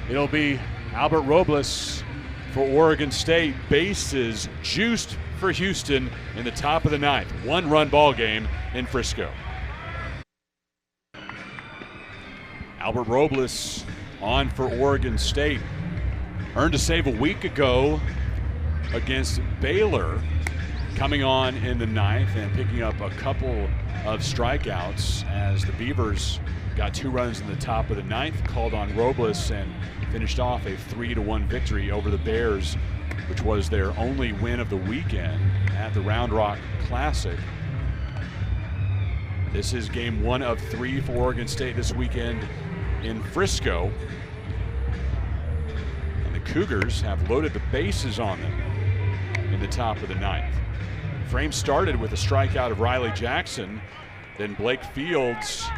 It'll be Albert Robles for Oregon State. Bases juiced for Houston in the top of the 9th. 1-run ball game in Frisco. Albert Robles on for Oregon State. Earned a save a week ago against Baylor, coming on in the 9th and picking up a couple of strikeouts as the Beavers got 2 runs in the top of the 9th, called on Robles and finished off a 3-1 victory over the Bears, which was their only win of the weekend at the Round Rock Classic. This is game 1 of 3 for Oregon State this weekend in Frisco. And the Cougars have loaded the bases on them in the top of the 9th. Frame started with a strikeout of Riley Jackson. Then Blake Fields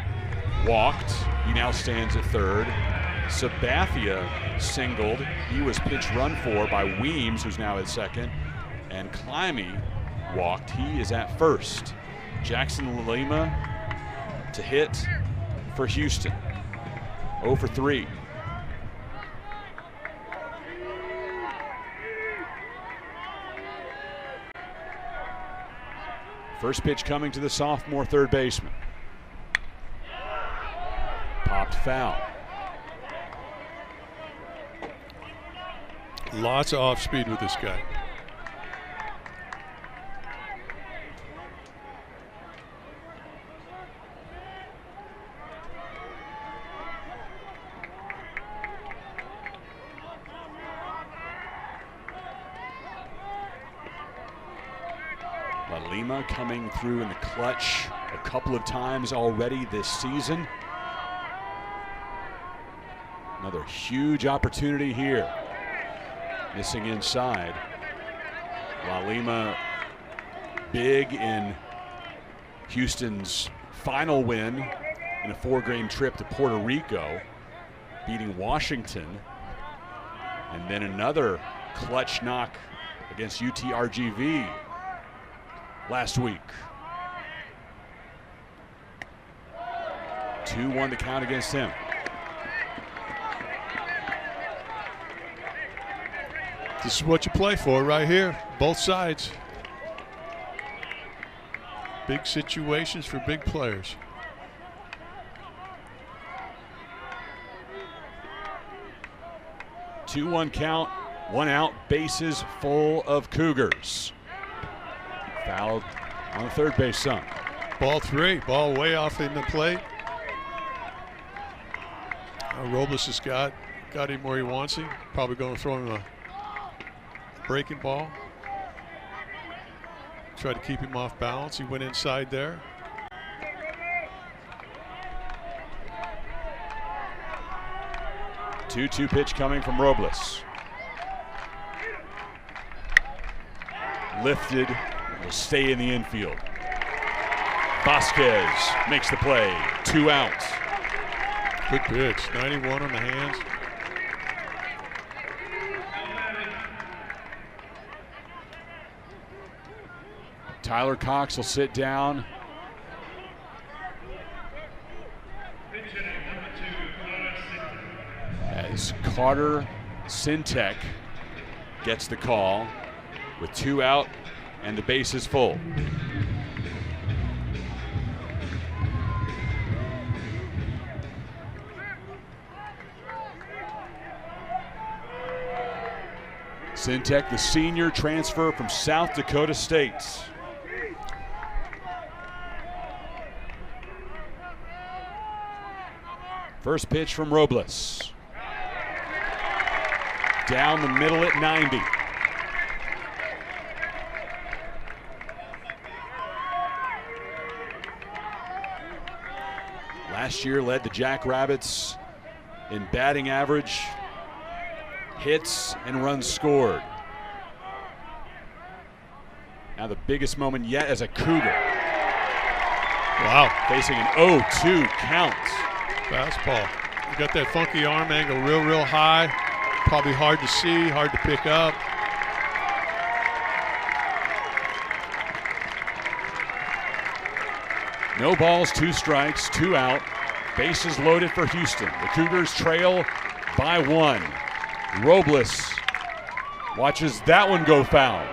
walked. He now stands at third. Sabathia singled. He was pitch run for by Weems, who's now at second. And Climby walked. He is at first. Jackson Lima to hit for Houston. 0 for 3. First pitch coming to the sophomore third baseman. Popped foul. Lots of off speed with this guy. La Lima coming through in the clutch a couple of times already this season. Another huge opportunity here. Missing inside. La Lima big in Houston's final win in a 4-game trip to Puerto Rico, beating Washington. And then another clutch knock against UTRGV last week. 2-1 the count against him. This is what you play for right here, both sides. Big situations for big players. Two-one count, 1 out, bases full of Cougars. Fouled on the third base stump. Ball 3, ball way off in the plate. Robles has got him where he wants him. Probably going to throw him a breaking ball. Try to keep him off balance. He went inside there. Two pitch coming from Robles. Lifted, will stay in the infield. Vasquez makes the play, 2 outs. Good pitch, 91 on the hands. Tyler Cox will sit down. As Carter Sintek gets the call with 2 out and the bases full. Sintek, the senior transfer from South Dakota State. First pitch from Robles. Down the middle at 90. Last year led the Jackrabbits in batting average, hits, and runs scored. Now the biggest moment yet as a Cougar. Wow. Facing an 0-2 count. Fastball. You got that funky arm angle real high. Probably hard to see, hard to pick up. No balls, 2 strikes, 2 out. Bases loaded for Houston. The Cougars trail by 1. Robles watches that one go foul.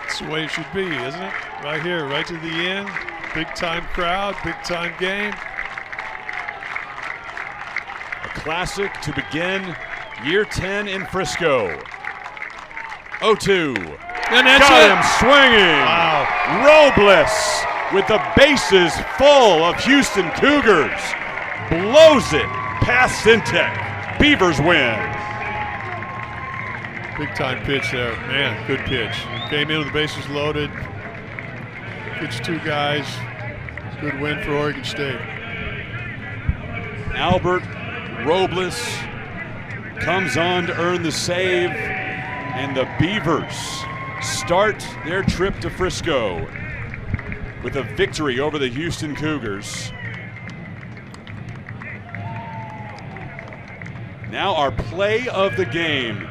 That's the way it should be, isn't it? Right here, right to the end. Big time crowd, big time game. A classic to begin year 10 in Frisco. 0-2. And that's Got it. him swinging. Wow. Robles with the bases full of Houston Cougars. Blows it past Sintek. Beavers win. Big time pitch there. Man, good pitch. Came in with the bases loaded. Pitched 2 guys. Good win for Oregon State. Albert Robles comes on to earn the save, and the Beavers start their trip to Frisco with a victory over the Houston Cougars. Now our play of the game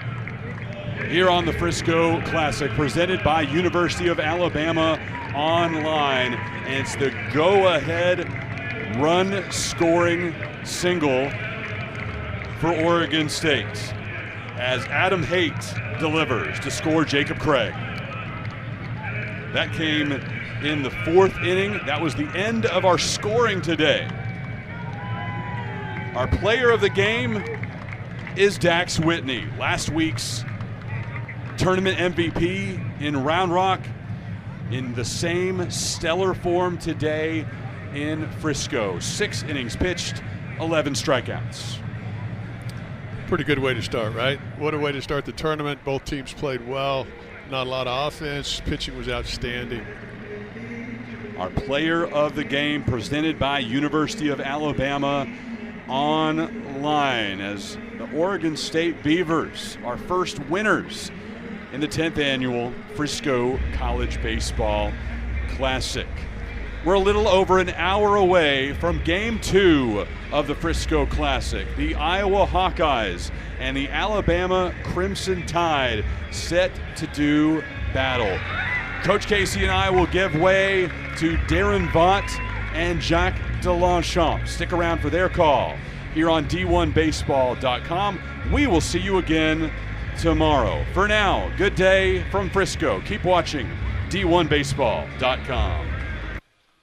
here on the Frisco Classic, presented by University of Alabama Online, and it's the go-ahead run-scoring single for Oregon State as Adam Haight delivers to score Jacob Craig. That came in the 4th inning. That was the end of our scoring today. Our player of the game is Dax Whitney, last week's tournament MVP in Round Rock, in the same stellar form today in Frisco. 6 innings pitched, 11 strikeouts. Pretty good way to start, right? What a way to start the tournament. Both teams played well. Not a lot of offense. Pitching was outstanding. Our player of the game presented by University of Alabama Online, as the Oregon State Beavers, our first winners in the 10th annual Frisco College Baseball Classic. We're a little over an hour away from Game 2 of the Frisco Classic. The Iowa Hawkeyes and the Alabama Crimson Tide set to do battle. Coach Casey and I will give way to Darren Vaught and Jacques Delanchamp. Stick around for their call here on D1Baseball.com. We will see you again tomorrow. For now, good day from Frisco. Keep watching D1Baseball.com.